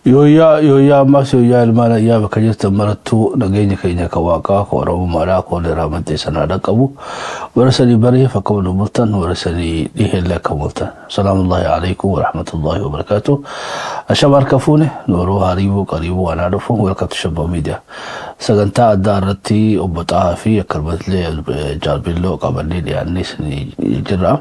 Yooyaa ammas yooyaa ilmaan ayyaa bakka jirtan marattuu nageenya keenya kan waaqaa kan oromummaadhaa kan walirraa maddee sanaadha qabu warra sanii bareef akka wal mul'atan warra sanii dhiheellee akka mul'atan. Salaamullahi alaikum wa rahmatullahi wa barakatuh. Ashabar kafuune nooroo hariibuu qariibuu waan haadhufu welcome to Shabba Media. Sagantaa addaa irratti obbo Xahaa fi akkanumallee jaalbilloo qabannee dhiyaannee sanii jirra.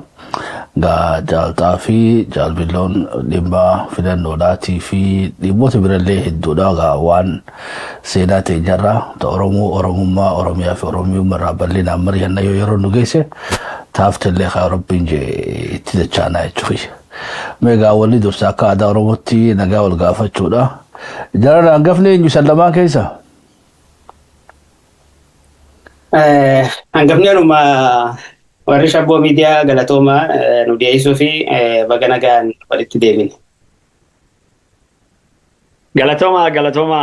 Jaaltaa fi jaalbilloon dhimma filannoodhaatii fi dhimmoota birallee hedduudha waan seenaa ta'e jirra ta oromummaa oromiyaa fi oromiyummaa irraa bal'inaan mari'anna yeroo nu geesse taaftallee kaa rabbiin jee itti dachaanaa jechuudha. Meegaa walli dursa akka aadaa oromootti nagaa wal gaafachuudha. Jarana hangafni eenyu sallamaan keessa? Hangafni anuma warri Shabba Media galatooma nu dhiyeessuu fi baga nagaan walitti deebine. Galatooma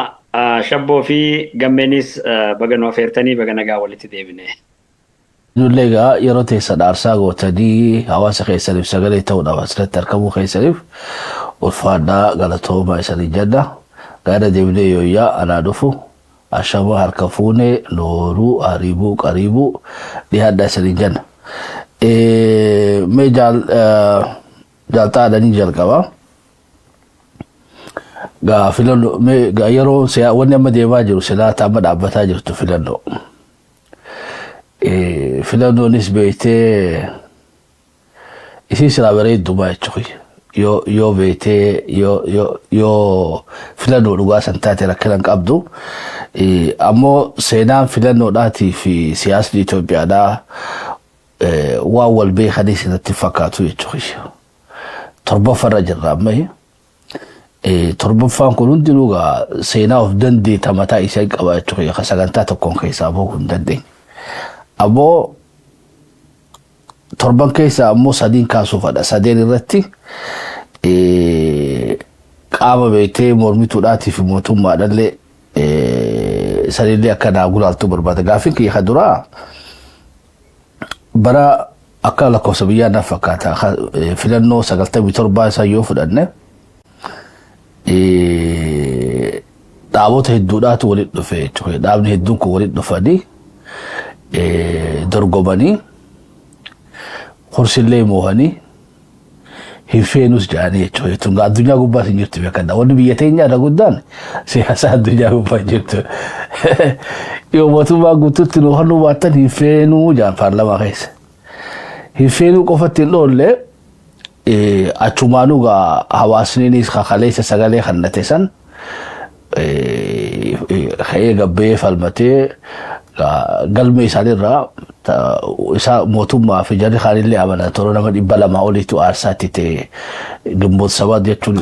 Shabboo fi gammeenis baga nu affeertanii baga nagaa walitti deebine. Nullee egaa yeroo teessa dhaarsaa gootanii hawaasa keessaniif sagalee ta'uudhaaf asirratti argamuu keessaniif ulfaadhaa galatooma isanii jedha. Gaada deebinee yooyaa anaa dhufu ashama harka fuune nooruu hariibuu qariibuu dhiyaadhaa isanii jenna. Mee jaaltaa adanii jalqaba. Gaa filannoo mee gaa yeroo wanni amma deemaa jiru silaa amma dhaabbataa jirtu filannoo. Filannoonis beektee isii silaa bareeddumaa jechuudha. Yoo beektee yoo filannoo dhugaa san taate rakkinan qabdu. Ammoo seenaan filannoodhaatii fi siyaasni Itoophiyaadhaa waan wal beekanii sinatti fakkaatu jechuudha. Torbaffarra jirra amma. Torbaffaan kun hundinuu seenaa of dandeeta mataa isaa qaba jechuudha. Ka sagantaa tokkoon keessaa bahuu hin dandeenye. Ammoo torban keessaa ammoo sadiin kaasuufadha. Sadeen irratti qaama beektee mormituudhaatii fi mootummaadhallee sanillee akka naa gulaaltuu barbaada. Gaaffiin kiyya duraa bara akka lakkoofsa biyyaa naaf fakkaata. Filannoo 97 isaa yoo fudhanne dhaabota hedduudhaatu walitti dhufe jechuudha. Dhaabni hedduun kun walitti dhufanii dorgomanii horsillee moohanii hin feenus jedhanii jechuudha. Tunga addunyaa gubbaa hin jirtu beekadha. Wanni biyya teenyaadha guddaan siyaasa addunyaa gubbaa hin jirtu. Yoo mootummaa guutuutti nu halluu baattan hin feenuu jedhan paarlamaa keessa. Hin feenuu qofatti hin dhoollee achumaanuu hawaasniinis kakaleessa sagalee kannate san ka'ee gabbee falmatee galmee isaanirraa isa mootummaa fi jarri kaanillee amana toroo nama 200 oliitu aarsaatti ta'e Gimboot 7 jechuun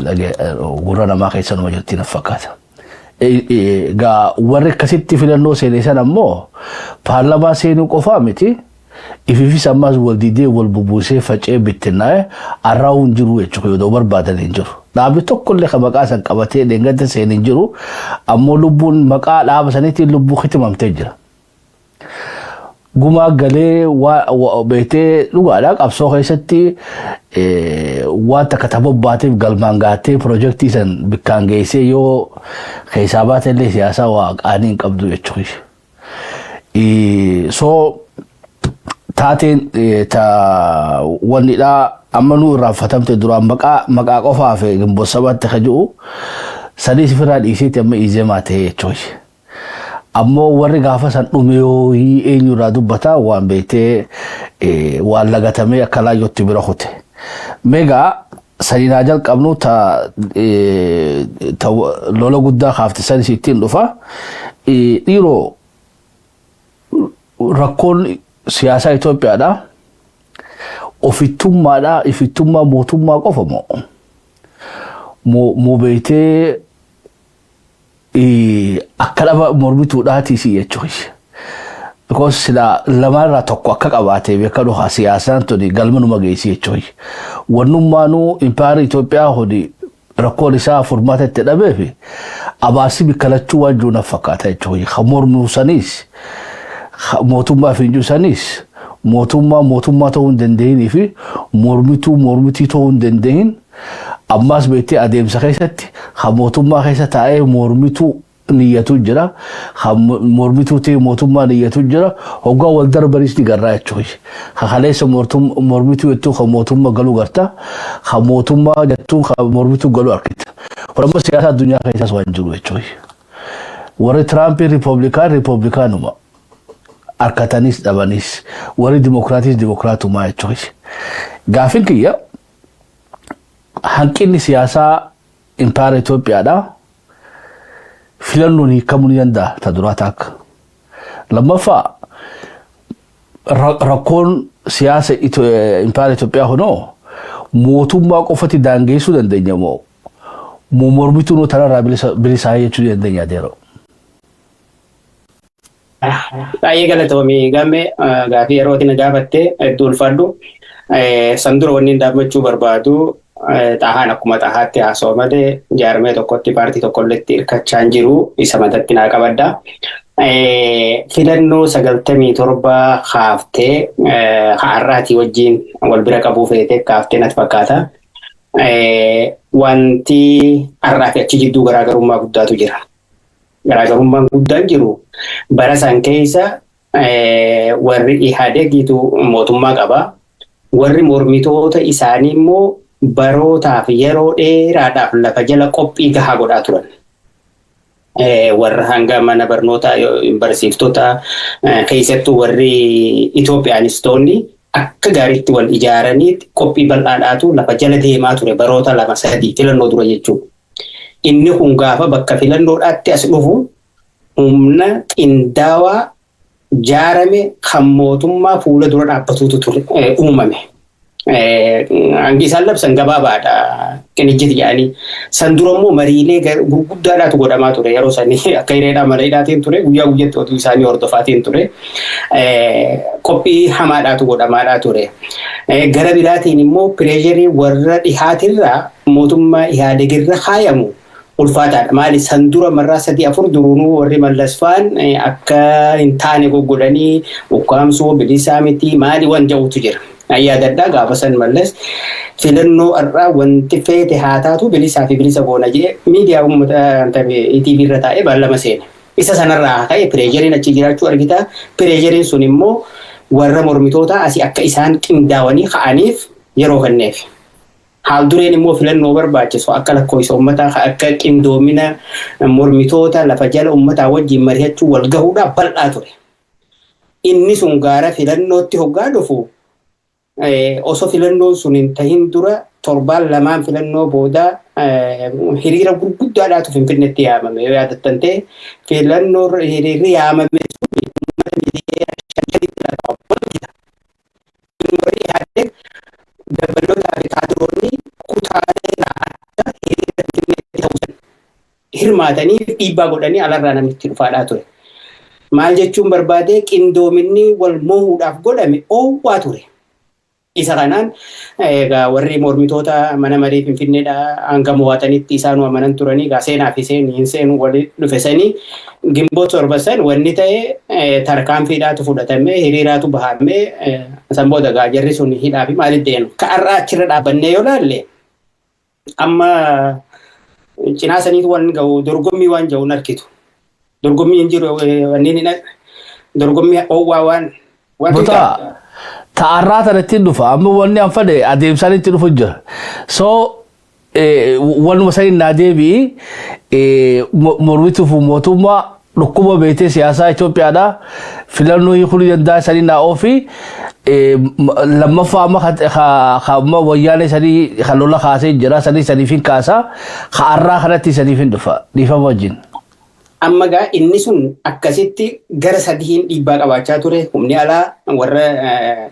gurra namaa keessa numa jirti na fakkaata. Warri akkasitti filannoo seenessan ammoo paarlamaa seenuu qofaa miti. Ififis ammas wal didee wal bubuusee facee bittinnaa'e arraa'uun jiru jechuudha yoo barbaadan hin jiru. Dhaabni tokkollee kan maqaa san qabatee deengatti seen hin jiru ammoo lubbuun maqaa dhaaba saniitiin lubbuu hitimamtee jira. Gumaa galee beektee dhugaadhaa qabsoo keessatti waan takka tabbaateef galmaan gaatee piroojeektii san bikkaan geessee yoo keessaa baatellee siyaasaa waaqaanii hin qabdu jechuudha. Taateen wannidhaa amma nuu irraanfatamte duraan maqaa qofaa fi Gimboot 7 ka jiru sadii sifirraa dhiiseeti amma izeemaa ta'e jechuudha. Ammoo warri gaafa san dhume yoo eenyurraa dubbataa waan beektee waan lagatamee akka laayyootti bira kute. Meegaa sadiinaa jalqabnu lola guddaa kaafte sanis ittiin dhufa. Dhiiroo rakkoon siyaasa Itoophiyaadha. Ofittummaadha. Ifittummaa mootummaa qofa moo beektee akka dhaba mormituudhaatiisi jechuudha. Because sila lamaarraa tokko akka qabaatee beeka dhufa siyaasaan tuni galmanuma geessi jechuudha. Wannummaanuu impaayera Itoophiyaa hodi rakkoon isaa furmaata itti dhabeefi abaasii bikkalachuu waan jiru na fakkaata jechuudha. Kan mormuu sanis mootummaa fi injuu sanis mootummaa ta'uu hin dandeenyii fi mormitii ta'uu hin dandeenyin ammas beetti adeemsa keessatti mootummaa keessa taa'ee mormituu niyyatu jira mormituu ta'e mootummaa niyyatu jira hoggaa wal darbanis ni garraa jechuudha kaleessa mormituu jettuu mootummaa galuu garta mootummaa jettuu mormituu galuu arkita warra siyaasa addunyaa keessas waan jiru jechuudha warri Trump Republikaanuma arkatanis dhabanis warri Dimokiraatuma jechuudha gaafin kiyya hanqinni siyaasaa impaayera Itoophiyaadha filannoon hiikamuu ni danda'a ta duraa taakka lammaffaa rakkoon siyaasa impaayera Itoophiyaa hunoo mootummaa qofatti daangeessuu dandeenya moo mormituun tanarraa bilisaa jechuu dandeenya adeero. Baay'ee galatoomii gamme gaafii yerootiin gaafatte hedduu ulfaadhu sandura wanni dhaabbachuu barbaadu tahaan akkuma tahaatti haasoo malee jaarmee tokkotti paartii tokkolletti hirkachaa hin jiru isa matatti naa qabadda. Filannoo 97 haaftee har'aatii wajjin wal bira qabuu feetee kaaftee natti fakkaata. Wanti har'aa fi achi jidduu garaagarummaa guddaatu jira. Garaagarummaan guddaan jiru bara san keessa warri Ihaadegiitu mootummaa qaba. Warri mormitoota isaanii immoo barootaaf yeroo dheeraadhaaf lafa jala qophii gahaa godhaa turan. Warra hanga mana barnoota barsiiftota keessattuu warri Itoophiyaanistoonni akka gaariitti wal ijaaraniitti qophii bal'aadhaatu lafa jala deemaa ture baroota 2-3 filannoo dura jechuudha. Inni kun gaafa bakka filannoodhaatti as dhufu humna qindaawaa jaarame kan mootummaa fuula dura dhaabbatuutu ture uumame. Hangi isaan labsan gabaabaadha qinijjiti jedhanii san dura immoo mariilee gurguddaadhaatu godhamaa ture yeroo sanii akka hireedhaa maleedhaatiin ture guyyaa guyyatti oduu isaanii hordofaatiin ture qophii hamaadhaatu godhamaadhaa ture. Gara biraatiin immoo pireesharii warra dhihaatirraa mootummaa Ihaadegirra kaayamu ulfaataadha. Maali san dura marraa 3-4 duruunuu warri mallasfaan akka hin taane goggodhanii ukkaamsuu bilisaa miti maali waan jedhutu jira. Ayyaadadhaa gaafa san mallas filannoo har'aa wanti feete haa taatu bilisaa fi bilisa goona jee miidiyaa uummata ETV irra taa'ee baallama seene. Isa sanarraa ka'e pireeshariin achi jiraachuu argita. Pireeshariin sun immoo warra mormitoota asii akka isaan qindaawanii ka'aniif yeroo kenneef. Haal dureen immoo filannoo barbaachisu akka lakkoofsa uummataa akka qindoomina mormitoota lafa jala uummataa wajjin mari'achuu wal gahuudhaaf bal'aa ture. Inni sun gaara filannootti hoggaa dhufu osoo filannoon sun hin tahin dura 7 filannoo booda hiriira gurguddaadhaatu Finfinneetti yaamame yoo yaadattan ta'e filannoo hiriirri yaamame dabalootaa fi kaadiroonni kutaalee hirmaatanii dhiibbaa godhanii alarraa namitti dhufaadhaa ture. Maal jechuun barbaade qindoominni wal mo'uudhaaf godhame oowwaa ture. Isa kanaan warri mormitoota mana marii Finfinneedhaa hanga mo'atanitti isaan amanan turanii seenaa fi seenuu walitti dhufesanii Gimboota 7 wanni ta'e tarkaanfiidhaatu fudhatamee hiriiraatu bahamee san booda jarri sun hidhaa fi maaliif deemu. Ka'arraa achirra dhaabbannee yoo laalle amma cinaa saniitu waan ga'u dorgommii waan ja'uun arkitu. Dorgommii hin jiru wanni ni dorgommii oowwaa waan ta'arraa tanatti dhufa amma wanni an fade adeemsaan itti dhufu jira. So wanuma sanii naa deebi'i mormituuf mootummaa dhukkuba beetee siyaasaa Itoophiyaadha filannoo hiikuu danda'a sanii naa oofi lammaffaa amma wayyaanee sanii kan lola kaasee jira saniif hin kaasa ka'arraa kanatti saniif hin dhufa dhiifama wajjin. Amma gaa inni sun akkasitti gara 3 dhiibbaa qabaachaa ture. Humni alaa warra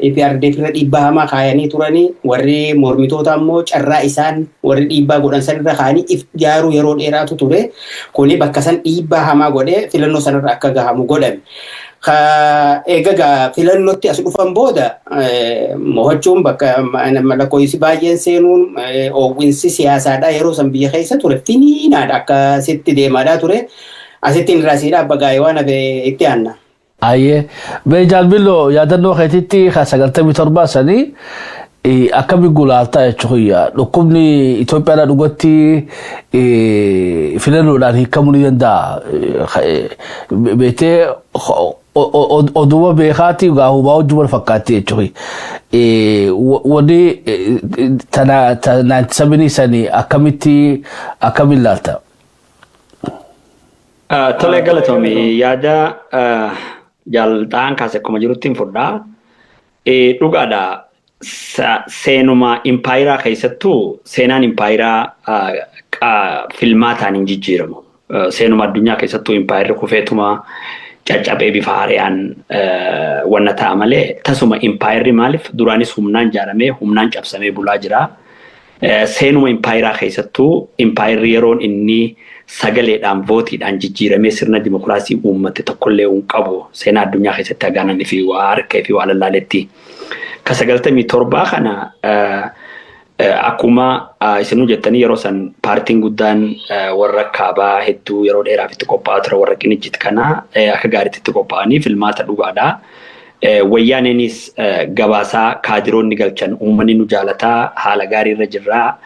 EPRDF irra dhiibbaa hamaa kaayanii turanii warri mormitoota ammoo carraa isaan warri dhiibbaa godhan sanirra kaanii if jaaruu yeroo dheeraatu ture. Kuni bakka san dhiibbaa hamaa godhee filannoo sanarra akka gahamu godhame. Egaa filannootti as dhufan booda mo'achuun bakka lakkoofsi baay'een seenuun oowwinsi siyaasaadhaa yeroo san biyya keessa ture finiinaadha akkasitti deemaadhaa ture. Asitti rasiidhaa bagaayee waan hafe itti aanna. Ayyee beejaan billoo yaadannoo keetitti 97 sanii akkami gulaaltaa jechuudha. Dhukkubni Itoophiyaadhaa dhugatti filannoodhaan hiikamuu ni danda'a. Beetee oduma beekaati gaahubaa wajjin wal fakkaatti jechuudha. Wanni tanaanti sabni sanii akkamitti ilaalta? Tole galatoomii yaada jaalladhaan kaase akkuma jirutti hin fudhaa. Dhugaadha. Seenuma impaayiraa keessattuu seenaan impaayiraa filmaataan hin jijjiiramu. Seenuma addunyaa keessattuu impaayirri kufeetuma caccabee bifa haaraan wanna ta'a malee tasuma impaayirri maaliif duraanis humnaan ijaaramee humnaan cabsamee bulaa jira. Seenuma impaayiraa keessattuu impaayirri yeroon inni sagaleedhaan vootiidhaan jijjiiramee sirna dimokiraasii uummate tokkollee hin qabu. Seenaa addunyaa keessatti agaananii fi waa harkee fi waa lallaaletti. Kasagaltamii torbaa kana akkuma isinuu jettanii yeroo san paartiin guddaan warra kaabaa hedduu yeroo dheeraaf itti qophaa'aa ture warra qinijjit kana akka gaariitti itti qophaa'anii filmaata dhugaadha. Wayyaaneenis gabaasaa kaadiroonni galchan uummanni nu jaalataa haala gaarii irra jirraa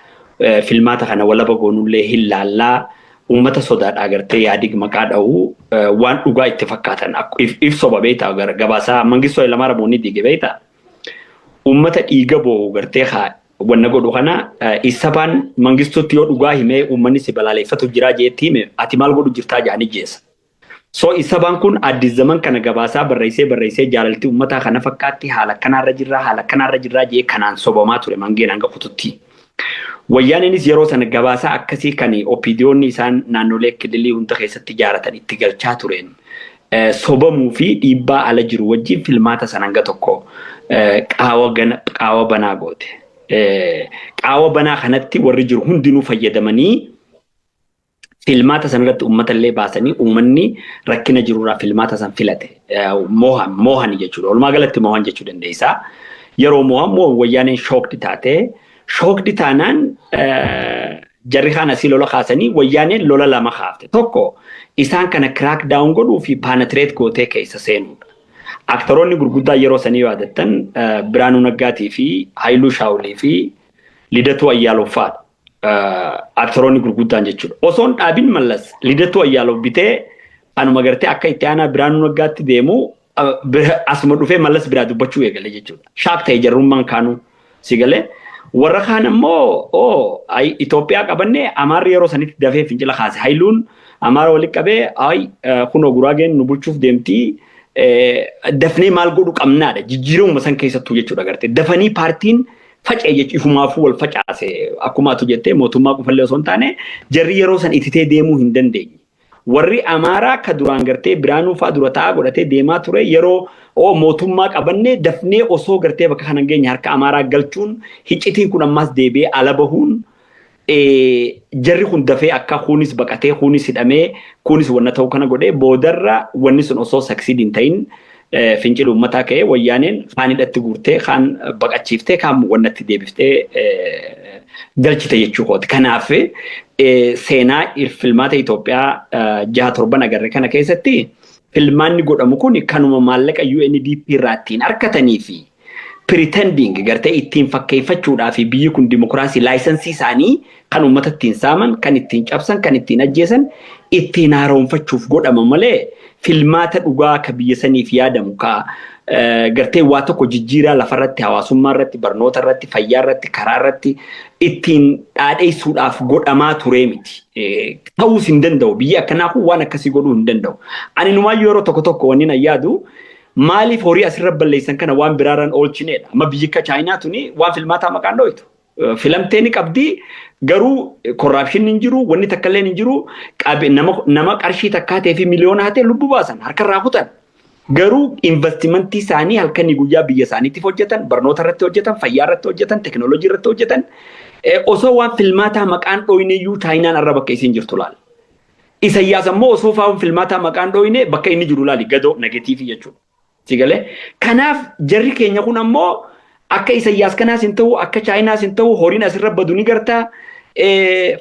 filmaata kana walaba goonullee hin laallaa uummata sodaadhaa agartee yaadig maqaa dha'uu waan dhugaa itti fakkaatan if soba beektaa gabaasaa Mangistuu Hayilamaariyaam Moonni diige beektaa. Uummata dhiiga boo'u gartee wanna godhu kana isabaan Mangistuutti yoo dhugaa himee uummanni si balaaleffatu jiraa jeetti hime ati maal godhu jirtaa jaanii jeessa. So isabaan kun addis zaman kana gabaasaa barreessee jaalaltii uummataa kana fakkaatti haala kanarra jirraa jee kanaan sobamaa ture mangeen hanga kututti. Wayyaaneenis yeroo sana gabaasaa akkasii kan opiidiyoonni isaan naannolee kililii hunda keessatti ijaaratan itti galchaa tureen sobamuu fi dhiibbaa ala jiru wajjin filmaata san hanga tokko qaawa banaa goote. Qaawa banaa kanatti warri jiru hundinuu fayyadamanii filmaata sanarratti uummatallee baasanii uummanni rakkina jirurraa filmaata san filate. Moohan jechuudha. Walumaa galatti moohan jechuu dandeessaa. Yeroo moohan wayyaaneen shookdi taate. Shookdi taanaan jarri kaan asii lola kaasanii wayyaaneen lola lama kaafte. Tokko isaan kana crack down godhuu fi penetrate gootee keessa seenuudha. Aktoroonni gurguddaa yeroo sanii yaadattan Biraanuu Naggaatii fi Haayiluu Shaawulii fi Lidatuu Ayyaaloofaadha. Aktoroonni gurguddaan jechuudha. Osoon dhaabin mallas Lidatuu Ayyaaloof bitee anuma gartee akka itti aanaa Biraanuu Naggaatti deemu asuma dhufee mallas biraa dubbachuu eegale jechuudha. Shaak ta'e jarrummaan kaanuu si galee. Warra kaan ammoo Itoophiyaa qabannee Amaarri yeroo sanitti dafee fincila kaase. Haayiluun Amaara walitti qabee kunoo Guraageen nu bulchuuf deemtii dafnee maal godhu qabnaadha. Jijjiirama san keessattuu jechuudha gartee. Dafanii paartiin faca'e jechuudha ifumaafuu wal facaase. Akkuma atu jettee mootummaa qofallee osoo hin taane jarri yeroo san ititee deemuu hin dandeenye. Warri Amaaraa akka duraan gartee Biraanuu fa'aa dura taa'aa godhatee deemaa ture yeroo mootummaa qabannee dafnee osoo gartee bakka kana geenye harka Amaaraa galchuun hiccitiin kun ammas deebi'ee ala bahuun jarri kun dafee akka kunis baqatee kunis hidhamee kunis wanna ta'u kana godhee boodarra wanni sun osoo saksiidii hin ta'in fincila uummataa ka'ee wayyaaneen kaan hidhatti guurtee kaan baqachiiftee kaan wannatti deebiftee galchite jechuudha. Kanaaf seenaa filmaata Itoophiyaa 6-7 agarre kana keessatti filmaanni godhamu kun kanuma maallaqa UNDP irraa ittiin harkatanii fi pretending gartee ittiin fakkeeffachuudhaa fi biyyi kun dimokiraasii laayisensii isaanii kan uummata ittiin saaman, kan ittiin cabsan, kan ittiin ajjeesan ittiin haaromfachuuf godhama malee filmaata dhugaa akka biyya saniif yaadamu ka gartee waa tokko jijjiiraa lafarratti hawaasummaa irratti barnoota irratti fayyaa irratti karaa irratti ittiin dhaadheessuudhaaf godhamaa ture miti. Ta'uus hin danda'u biyyi akkanaa kun waan akkasii godhuu hin danda'u. Ani numaayyuu yeroo tokko wanni na yaadu maaliif horii asirra balleessan kana waan biraaraan oolchineedha. Amma biyyi akka Chaayinaa tuni waan filmaataa maqaan dhooytu. Filamtee ni qabdi garuu korraapshin hin jiru wanni takka illee hin jiru nama qarshii takkaa ta'ee fi miliyoona hatee lubbuu baasan harkarraa kutan. Garuu investimentii isaanii halkanii guyyaa biyya isaaniitiif hojjetan, barnoota irratti hojjetan, fayyaa irratti hojjetan, teknoolojii irratti hojjetan osoo waan filmaataa maqaan dhooyineeyyuu Chaayinaan irra bakka isiin jirtu laala. Isayyaas ammoo osoo waan filmaataa maqaan dhooyine bakka inni jiru laali gadoo negatiivii jechuudha. Sigalee kanaaf jarri keenya kun ammoo akka Isayyaas kanaas hin ta'u akka Chaayinaas hin ta'u horiin asirra badu ni gartaa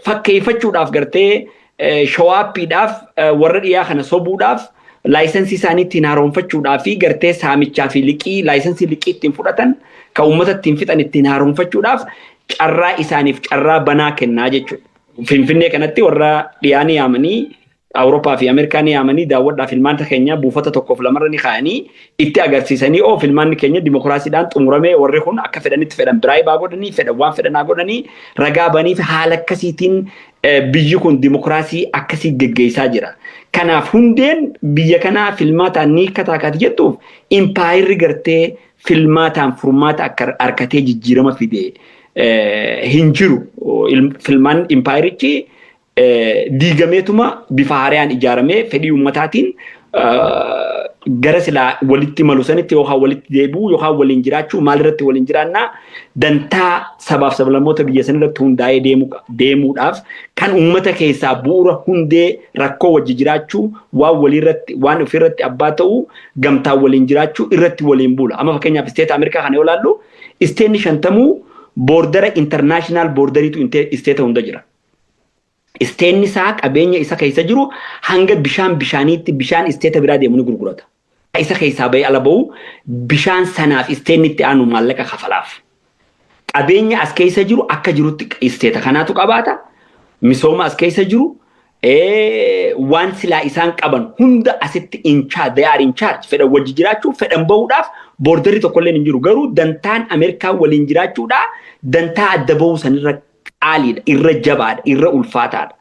fakkeeffachuudhaaf gartee shawaappiidhaaf warra dhiyaa kana sobuudhaaf laayisensii isaanii ittiin haaromfachuudhaa fi gartee saamichaa fi liqii laayisensii liqii ittiin fudhatan kan uummata ittiin fixan ittiin haaromfachuudhaaf carraa isaaniif carraa banaa kennaa jechuudha. Finfinnee kanatti warra dhiyaanii yaamanii Awurooppaa fi Ameerikaanii yaamanii daawwadhaaf filmaanta keenya buufata tokkoof lamarra ni kaa'anii itti agarsiisanii filmaanni keenya dimokiraasiidhaan xumuramee warri kun akka fedhanitti fedhan biraayibaa godhanii fedhan waan fedhanaa godhanii ragaa banii fi haala akkasiitiin biyyi kun dimokiraasii akkasii geggeessaa jira. Kanaaf hundeen biyya kanaa filmaataan ni kataakati jettuuf impaayirri gartee filmaataan furmaata akka harkatee jijjiirama fide hin jiru. Filmaan impaayirichi diigameetuma bifa haaraan ijaaramee fedhii ummataatiin gara silaa walitti malu sanitti yookaan walitti deebi'u yookaan waliin jiraachuu maalirratti waliin jiraannaa dantaa sabaaf sablammoota biyya sanirratti hundaa'ee deemuudhaaf kan ummata keessaa bu'uura hundee rakkoo wajji jiraachuu waan walirratti waan ofirratti abbaa ta'uu gamtaa waliin jiraachuu irratti waliin bula. Amma fakkeenyaaf isteeta Ameerikaa kana yoo ilaallu isteenni 50 boordara international boordariitu isteeta hunda jira. Isteenni isaa qabeenya isa keessa jiru hanga bishaaniitti bishaan isteeta biraa deemu ni gurgurata. Isa keessaa bahee ala bahu bishaan sanaaf isteennitti aanu maallaqa kafalaaf. Qabeenya as keessa jiru akka jirutti isteeta kanaatu qabaata. Misooma as keessa jiru waan silaa isaan qaban hunda asitti they are in charge fedhan wajji jiraachuu fedhan bahuudhaaf boordarii tokkollee hin jiru. Garuu dantaan Ameerikaa waliin jiraachuudhaa dantaa adda bahuu sanirra qaaliidha, irra jabaadha, irra ulfaataadha.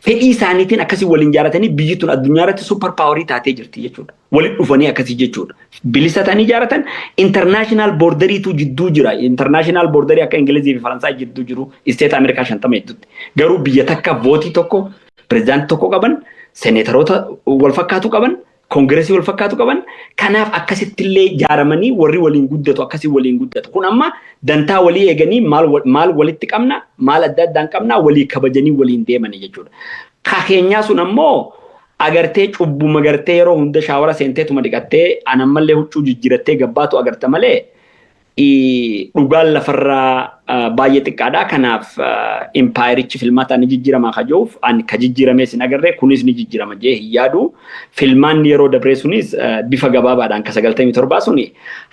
Fedhii isaaniitiin akkasii waliin jaaratanii biyyi tun addunyaa irratti super paaworii taatee jirti jechuudha. Waliin dhufanii akkasii jechuudha. Bilisa ta'anii jaaratan international boordariitu jidduu jira. International boordarii akka Ingilizii fi Faransaay jidduu jiru isteeta Ameerikaa 50 hedduutti. Garuu biyya takka vootii tokko, pirezidaantii tokko qaban, seneetaroota wal fakkaatu qaban, koongireesii wal fakkaatu qaban. Kanaaf akkasittillee jaaramanii warri waliin guddatu akkasii waliin guddatu. Kun amma dantaa walii eeganii maal walitti qabna, maal adda addaan qabna, walii kabajanii waliin deemanii jechuudha. Keenyaa sun ammoo agartee cubbuma gartee yeroo hunda shaawara seenteetuma dhiqattee anammallee huccuu jijjiirattee gabbaatu agarta malee dhugaan lafarraa baay'ee xiqqaadha. Kanaaf impaayirichi filmaataan ni jijjiirama kajuuf ani ka jijjiiramee sin agarree kunis ni jijjiirama jee hin yaadu. Filmaanni yeroo dabree sunis bifa gabaabaadhaan ka 97 suni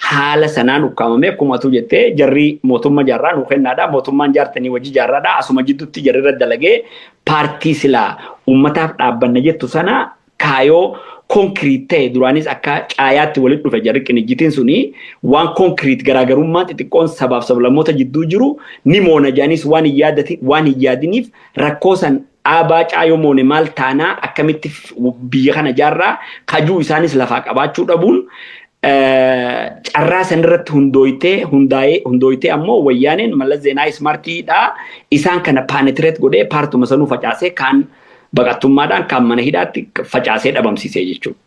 haala sanaan ukkaamamee akkuma atu jettee jarri mootummaa jaarraa nu kennaadha. Mootummaan jaartanii wajji jaarraadha. Asuma jidduutti jarri irra dalagee paartii silaa ummataaf dhaabbanna jettu sana kaayoo concrete ta'e duraanis akka caayaatti walitti dhufe jarri qinijjitiin suni waan concrete garaagarummaa xixiqqoon sabaaf sablammoota jidduu jiru ni moona jaanis waan hin yaadiniif rakkoo san dhaabaa caayoo moone maal taanaa akkamitti biyya kana jaarraa kajuu isaanis lafaa qabaachuu dhabuun carraa sanirratti hundooyitee ammoo wayyaaneen Mallas Zeenaawii ismaartiidha isaan kana paaneetireet godhee paartuma sanuu facaasee kaan baqattummaadhaan kan mana hidhaatti facaasee dhabamsiisee jechuudha.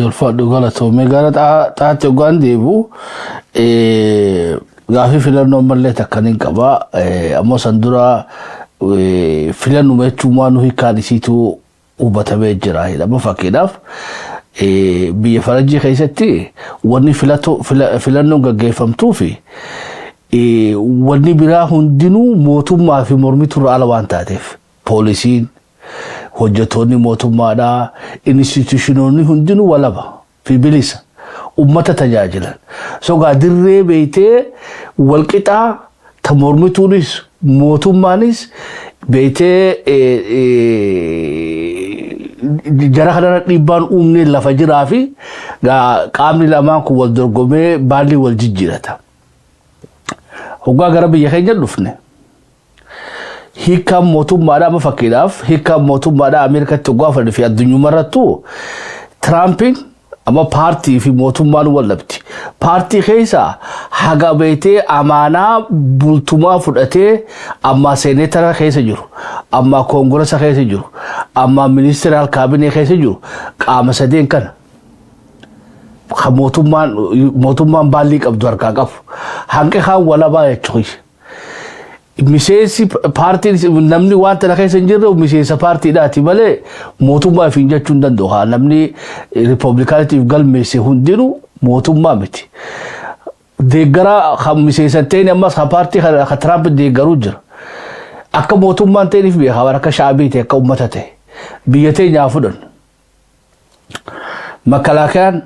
Ulfaadhu galatoomee gara xaatti ogaan deebu gaafii filannoo mallee takkan hin qabaa ammoo san dura filannuma jechuun waan nuyi kaan isiitu hubatamee jira. Amma fakkiidhaaf biyya Faranjii keessatti wanni filannoon gaggeeffamtuu fi wanni biraa hundinuu mootummaa fi mormiturra ala waan taateef poolisiin hojjettoonni mootummaadhaa instituushinoonni hundinuu walaba fi bilisa ummata tajaajilan. Sogaa dirree beeytee walqixaa ta mormituunis mootummaanis beeytee jara kanarra dhiibbaan uumnee lafa jiraa fi qaamni lamaan kun wal dorgomee baalli wal jijjiirata. Hoggaa gara biyya keenya dhufne hiikkaan mootummaadhaa amma fakkiidhaaf hiikkaan mootummaadhaa Ameerikaatti hoggaa fadhi fi addunyaarrattu Tiraampiin amma paartii fi mootummaan wallabti. Paartii keessaa haga beeytee amaanaa bultumaa fudhatee amma seeneetara keessa jiru, amma koongiresa keessa jiru, amma ministeeraal kaabinee keessa jiru qaama sadeen kana. Kan mootummaan baallii qabdu harkaa qabu. Hanqi kaan walabaa jechuudha. Miseensi paartiin namni waan tana keessa hin jirre miseensa paartiidhaati malee mootummaa fi jechuu hin danda'u. Namni riippablikaanitiif galmeesse hundinuu mootummaa miti. Deeggaraa kan miseensan ta'in ammas kan paartii kan Tiraamp deeggaruu jira. Akka mootummaan ta'iniif beekaa akka shaabii ta'e akka uummata ta'e biyya teenyaa fudhannu. Makalakaan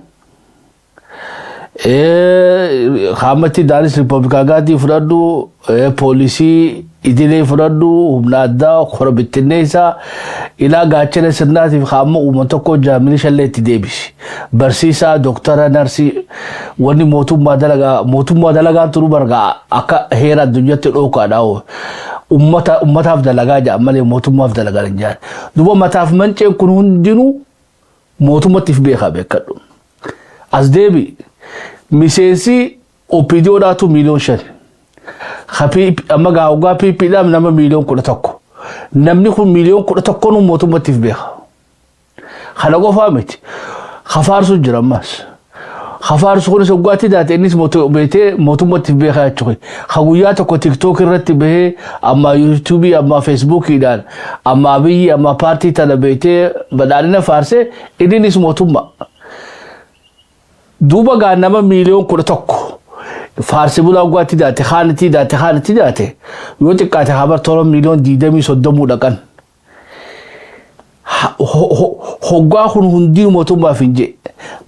Hamati Danis Republikagati Furadu Polisi idilee fudhadhu humna addaa kora bittinneessa ilaa gaachana sirnaatiif hamma uummata tokko jaamini shallee itti deebisi. Barsiisaa, dooktara, narsii wanni mootummaa dalagaa turu barga akka heera addunyaatti dhookaadha. Ummataaf dalagaa jedha malee mootummaaf dalagaa hin jedhan. Duuba mataaf manceen kun hundinuu mootummaatiif beekadhu. As deebi miseensi OPDOdhaatu miliyoon 5. Amma gaawgaa PPdhaaf nama miliyoon 11. Namni kun miliyoon 11 nu mootummaatiif beeka. Kana qofaa miti. Hafaarsu jira ammas. Hafaarsu kunis waggaatti daate innis mootummaatiif beeka jechuudha. Guyyaa tokko TikTok irratti bahee amma YouTube amma Facebookidhaan amma Abiyyi amma paartii tana beetee badhaadhina faarsee innis mootummaa. Duuba gaa nama miliyoon 11. Farsi bula waggaatti daate haaniti daate yoo xiqqaate habar toora miliyoon 20-30 dhaqan. Hoggaa kun hundi mootummaaf hin jee.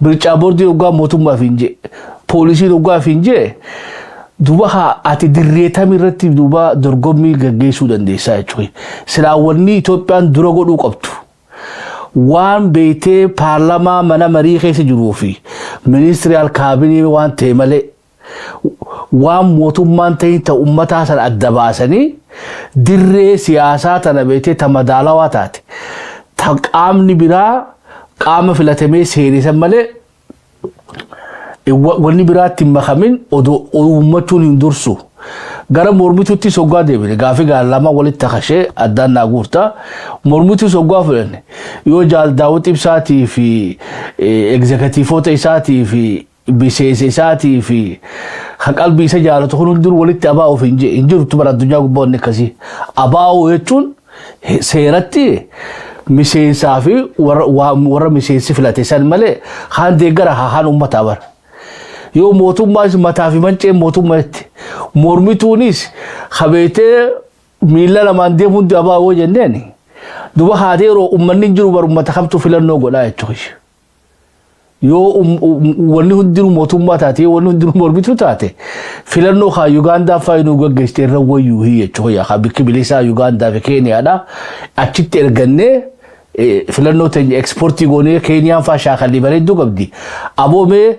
Bircaa boordii hoggaa mootummaaf hin jee. Poolisiin hoggaaf hin jee. Duuba ati dirreetami irratti duuba dorgommii gaggeessuu dandeessaa jechuudha. Silaawwanni Itoophiyaan dura godhuu qabdu. Waan beetee paarlamaa mana marii keessa jiruu fi ministeeriyal kaabinee waan ta'e malee waan mootummaan ta'in ta'u ummataa sana adda baasanii dirree siyaasaa tana beetee tamadaalawaa taate. Qaamni biraa qaama filatamee seenisan malee wanni biraatti hin makamin uummachuun hin dursu. Gara mormituutti soggaa deebine gaafi gaallama walitti takashee addaan naa guurta. Mormituu soggaa fudhanne yoo Jaal Daawud Ibsaatii fi egzekatiifoota isaatii fi biseese isaatii fi qalbii isa jaalatu kun hundinuu walitti abaa'uuf hin jirtu bara addunyaa gubbaa wanni akkasii. Abaa'uu jechuun seeratti miseensaa fi warra miseensi filate san malee haan deeggara haan uummataa bara. Yoo mootummaas mataa fi manceen mootummaatti mormituunis qabeetee miila lamaan deemuun hundi abaa'uu jenneen duuba haatee yeroo uummanni jiru bara uummata kamtu filannoo godhaa jechuudha. Yoo wanni hundinuu mootummaa taate wanni hundinuu mormituu taate filannoo haa Yugaandaa faayinuu gaggeessite irra wayyuu jechuudha. Haa bikki bilisaa Yugaandaa fi Keeniyaadha achitti ergannee filannoo teenya ekspoortii goonee Keeniyaan faa shaakalli bareedduu qabdi. Aboomee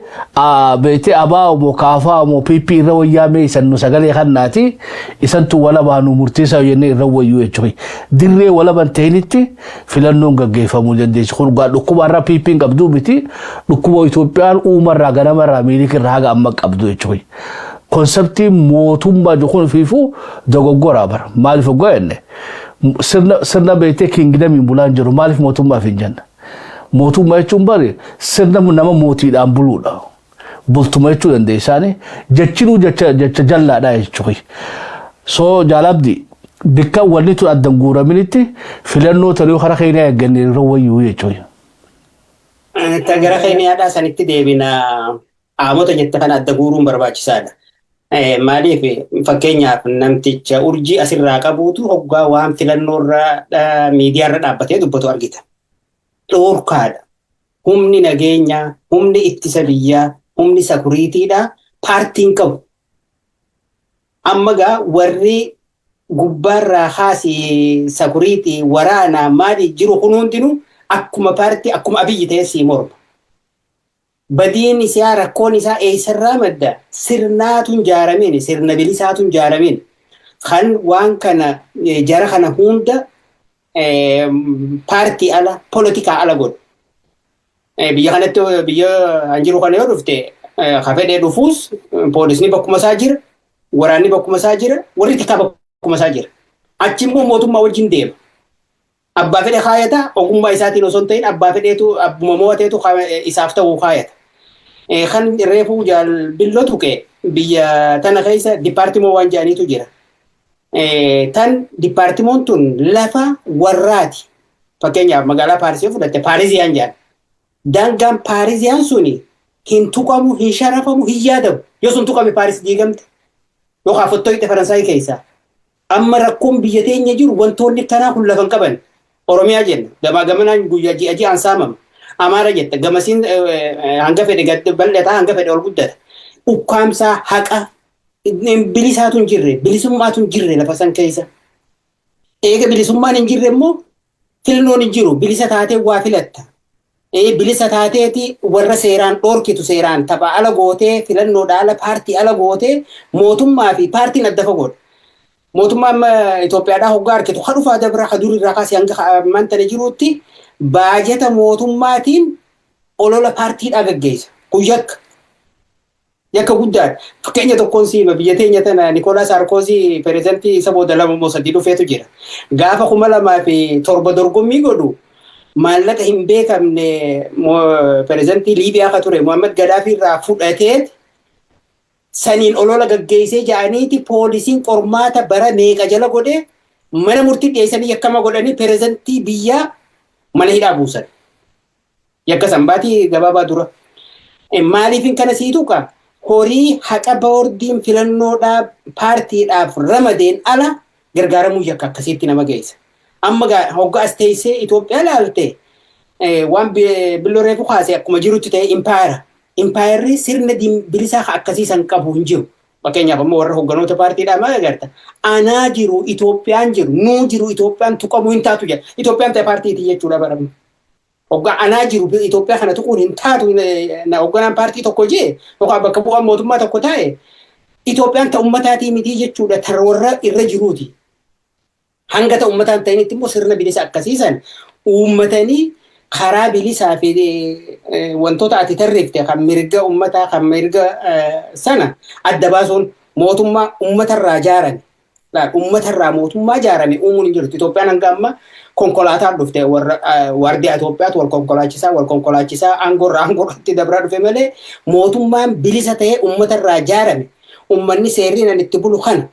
beetee abaa moo kaafaa moo PP irra wayyaamee isan nu sagalee kannaati isantu wala baanu murteessaa jennee irra wayyuu jechuudha. Dirree wala banteenitti filannoon gaggeeffamuu dandeessu. Kun dhukkuba irra PP qabduu miti dhukkuba Itoophiyaan uumarraa ganamarraa Ameerikaa haga amma qabdu jechuudha. Konseptii mootummaa jokuun fiifuu dogoggoraa bara maaliif oggaa jenne. Sirna beetee kingdamiin bulaan jiru maaliif mootummaaf hin jenna. Mootummaa jechuun bari sirna nama mootiidhaan buluudha. Bultuma jechuu dandeessaani jechinuu jecha jallaadha jechuudha. So jaalabdi bikka wanni tun addan guuraminitti filannoo taluu karaa Keeniyaa eeggannee irra wayyuu jechuudha. Gara Keeniyaadhaa sanitti deebina aamota jette kana adda guuruun barbaachisaadha. Maaliif fakkeenyaaf namticha urjii asirraa qabuutu hoggaa waan filannoorraa miidiyaarra dhaabbatee dubbatu argita. Dhoorkaadha. Humni nageenyaa, humni ittisa biyyaa, humni sakuriitiidha paartiin qabu. Amma gaa warri gubbaarraa haasi sakuriitii waraanaa maaliif jiru kun hundinuu akkuma paartii akkuma Abiyyi ta'ee sii morma. Badiin isaa rakkoon isaa eessarraa madda sirnaatuun jaaramin sirna bilisaatuun jaaramin kan waan kana jara kana hunda paartii ala politikaa ala godhu. Biyya kanatti biyya hanjiru kana yoo dhufte hafedhee dhufuus poolisni bakkuma isaa jira waraanni bakkuma isaa jira warri tikaa bakkuma isaa jira. Achi immoo mootummaa wajjin deema. Abbaa fedhe kaayata ogummaa isaatiin osoo hin ta'in abbaa fedheetu abbuma moo'ateetu isaaf ta'uu kaayata. Kan reefuu Jaal Billoo tuqe biyya tana keessa dipaartimoo waan jedhaniitu jira. Tan dipaartimoon tun lafa warraati. Fakkeenyaaf magaalaa Paarisii fudhatte Paariziyaan jedhan. Daangaan Paariziyaan suni hin tuqamu, hin sharafamu, hin yaadamu. Yoo sun tuqame Paaris diigamte. Yookaan fottoo hidhe Faransaayii keessa. Amma rakkoon biyya teenya jiru wantoonni kanaa kun lafa hin qaban. Oromiyaa jenna. Gamaa gamanaan guyyaa ji'a ji'aan saamama. Amaara jette gamasiin hanga fedhe gad bal'ata hanga fedhe ol guddata. Ukkaamsaa haqa bilisaatu hin jirre bilisummaatu hin jirre lafa san keessa. Eega bilisummaan hin jirre immoo filannoon hin jiru bilisa taatee waa filatta. Bilisa taateeti warra seeraan dhorkitu seeraan tapha ala gootee filannoodha ala paartii ala gootee mootummaa fi paartiin adda fagoodha. Mootummaan Itoophiyaadhaa hoggaa harkitu kan dhufaa dabra haduun irraa kaasee hanga mantana jiruutti baajata mootummaatiin olola paartiidhaa gaggeessa. Kun yakka guddaadha. Fakkeenya tokkoon siima biyya teenya tana Niikoolaas Saarkoozii pireezidantii isa booda 2 dhufeetu jira. Gaafa 2007 dorgommii godhu maallaqa hin beekamne pireezidantii Liibiyaa ka ture Muhammad Gaddaafii irraa fudhatee saniin olola gaggeessee ja'aniiti poolisiin qormaata bara meeqa jala godhe mana murtii dhiyeessanii yakkama godhanii pireezidantii biyyaa mana hidhaa buusan. Yakka sanbaatii gabaabaa dura. Maaliifin kana siitu ka horii haqa boordiin filannoodhaa paartiidhaaf ramadeen ala gargaaramuu yakka akkasiitti nama geessa. Amma hoggaa as teessee Itoophiyaa laalte waan bilooreefu kaasee akkuma jirutti ta'e impaayera. Impaayerri sirna bilisaa akkasiisan qabu hin jiru. Fakkeenyaaf ammoo warra hogganoota paartiidhaa maal agarta? Anaa jiru Itoophiyaan jiru nuu jiru Itoophiyaan tuqamuu hin taatu jedha. Itoophiyaan ta'e paartiiti jechuudha baramne. Hoggaa anaa jiru Itoophiyaa kana tuquun hin taatu hogganaan paartii tokko jee yookaan bakka bu'aan mootummaa tokko taa'e Itoophiyaan ta'e ummataatii miti jechuudha tar warra irra jiruuti. Hanga ta'e ummataan ta'initti immoo sirna bilisa akkasiisan uummatanii karaa bilisaa fi wantoota ati tarreefte kan mirga ummataa kan mirga sana adda baasuun mootummaa uummatarraa ijaarame. Uummatarraa mootummaa ijaarame uumuun hin jirtu. Itoophiyaan hanga amma konkolaataan dhufte wardiyaa Itoophiyaatu wal konkolaachisaa aangoorratti dabraa dhufe malee mootummaan bilisa ta'ee uummatarraa ijaarame. Uummanni seerriin itti bulu kana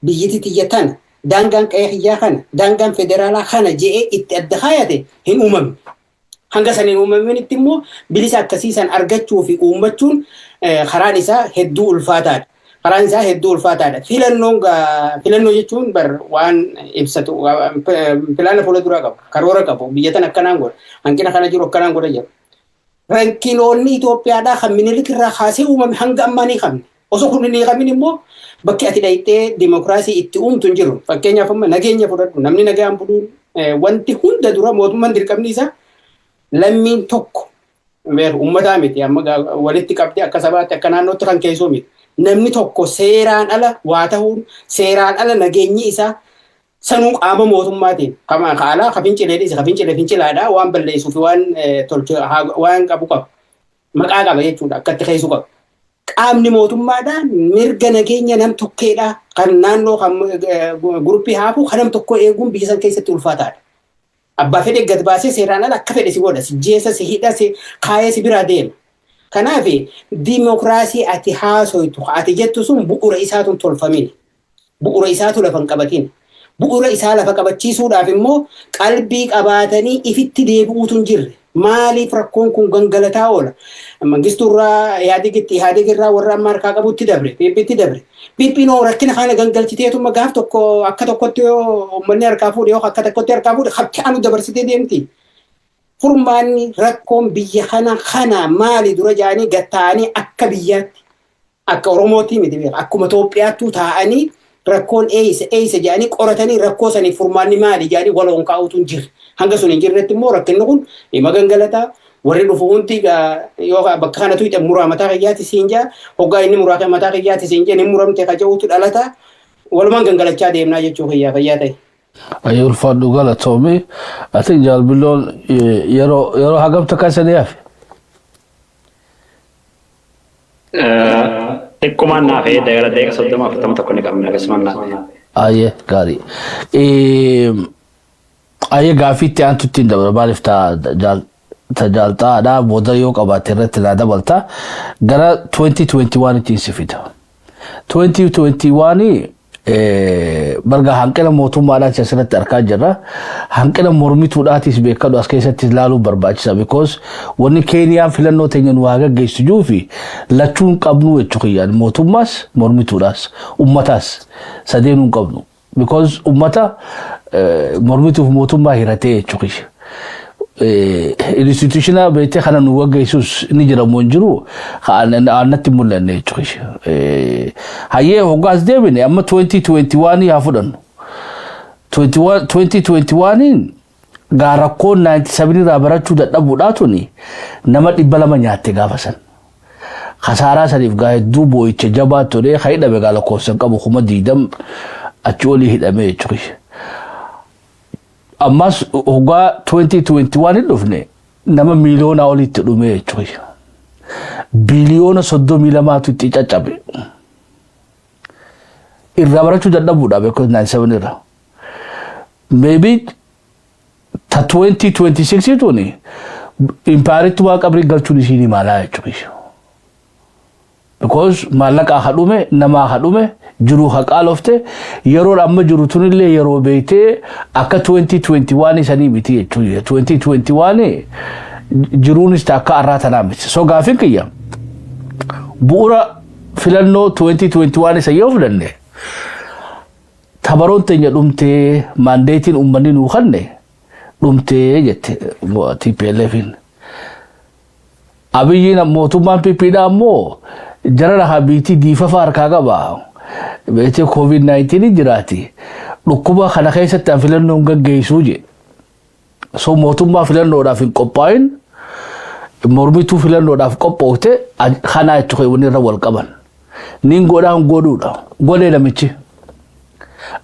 biyyatti tiyya kana daangaan qe'ee hiyyaa kana daangaan federaalaa kana je'ee itti adda kaayate hin uumamne. Hanga saniin uumamanitti immoo bilisa akkasiisan argachuu fi uummachuun karaan isaa hedduu ulfaataadha. Filannoo jechuun waan ibsatu filaana fuula qabu karoora qabu biyya tan akkanaan godha hanqina kana jiru akkanaan godha jedhu. Rakkinoonni Itoophiyaadhaa kan Minilik irraa kaasee uumame hanga ammaa ni qabne. Osoo kun ni qabin immoo bakki ati dhayitee dimokiraasii itti uumtu hin jiru. Fakkeenyaaf amma nageenya fudhadhu namni nagaan buluun wanti hunda dura mootummaan dirqamni isaa lammiin tokko uummataa miti amma walitti qabdee akka sabaatti akka naannootti kan keessoo miti. Namni tokko seeraan ala waa ta'uun seeraan ala nageenyi isaa sanuu qaama mootummaatiin kama kaalaa fincilaadhaa waan balleessuu fi waan qabu qaba. Maqaa qaba jechuudha akkatti keessu qaba. Qaamni mootummaadhaan mirga nageenya nam tokkeedhaa kan naannoo kan guruppii haafuu kan nam tokko eeguun biyya san keessatti ulfaataadha. Abbaa fedhe gad baasee seeraan ala akka fedhe si godha si jeessa si hidha si kaayee si biraa deema. Kanaaf dimokiraasii ati haasoytu ati jettu sun bu'uura isaatu tolfamine. Bu'uura isaatu lafa hin qabatin. Bu'uura isaa lafa qabachiisuudhaaf immoo qalbii qabaatanii ifitti deebi'uutu hin jirre. Maaliif rakkoon kun gangalataa oola? Mangisturraa Ihaadigirraa warra amma harkaa qabutti dabre, Piippiitti dabre. Piippiinoo rakkina kana gangalchiteetuma gaaf tokko akka tokkotti uummanni harkaa fuudhe yoo akka tokkotti harkaa fuudhe habti anu dabarsitee deemti. Furmaanni rakkoon biyya kana maali dura jaanii gattaanii akka biyyaatti akka Oromootti miti akkuma Itoophiyaattuu taa'anii rakkoon eeyisa jaanii qoratanii rakkoo saniif furmaanni maali jaanii waloon kaa'uutu hin jirre. Hanga sun hin jirretti immoo rakkinni kun dhimma gangalataa warri dhufu hundi yoo bakka kanatu hidha muraa mataa kiyyaatti siin jaa hoggaa inni muraa mataa kiyyaatti siin jaa inni muramte kaja'uutu dhalata walumaan gangalachaa deemnaa jechuu fayyaa ta'e. Ayo ulfaadhu galatoomii ati jaalbiloon yeroo hagamta kaasaniyaaf. Xiqqoomaan naafee dagala deeqa 30 tokko ni qabna akkasumaan naafee. Aye gaarii. Aye gaafiitti aantutti dabra maaliif tajaajiltaadhaa booda yoo qabaate irratti naa dabalta gara 2021 ittiin si fida. 2021 barga hanqina mootummaadhaan asirratti argaa jirra. Hanqina mormituudhaatis beekadhu as keessatti ilaaluu barbaachisa because wanni Keeniyaan filannoo teenya nu haa gaggeessu juufi lachuun qabnu jechuu kiyyaan mootummaas mormituudhaas ummataas sadeenuu qabnu because ummata mormituuf mootummaa hiratee jechuu kiyya. institutional beete kana nu waggeessus ni jira monjiru annatti mul'anne jechuudha. Hayyee hoggaas deebine amma 2021 yaa fudhannu. 2021 gaarakkoon 97 irraa barachuu dadhabuudhaa tuni nama 200 nyaatte gaafa san. Khasaaraa saniif gaa hedduu boo'icha jabaa ture hidhame gaa lakkoofsan qabu kuma 20 achi olii hidhame jechuudha. Ammas hoggaa 2021 dhufne nama miliyoona olitti dhume jechuudha. Biliyoona 32 itti caccabe. Irraa barachuu dadhabuudha beekoo 97 irraa. Maybe ta 2026 tuni impaaritti waa qabri galchuun isiin maalaa jechuudha. Because maallaqa hadhume nama hadhume jiru haqaalofte yeroo amma jiru tunillee yeroo beeytee akka 2021 sanii miti jechuudha. 2021 jiruunis akka arraatanaa miti. So gaafin kiyya bu'uura filannoo 2021 isa yoo filanne tabaroon teenya dhumtee maandeetiin uummanni nuu kanne dhumtee jette TPLFin. Abiyyiin mootummaan PPdha ammoo jara habiiti diifafa harkaa qaba. Beete COVID-19 jiraati. Dhukkuba kana keessatti filannoon gaggeessuu je. So mootummaa filannoodhaaf hin qophaa'in mormituu filannoodhaaf qophoofte kana jechuudha wanni irra wal qaban. Nin godhaan godhuudha. Godhee namichi.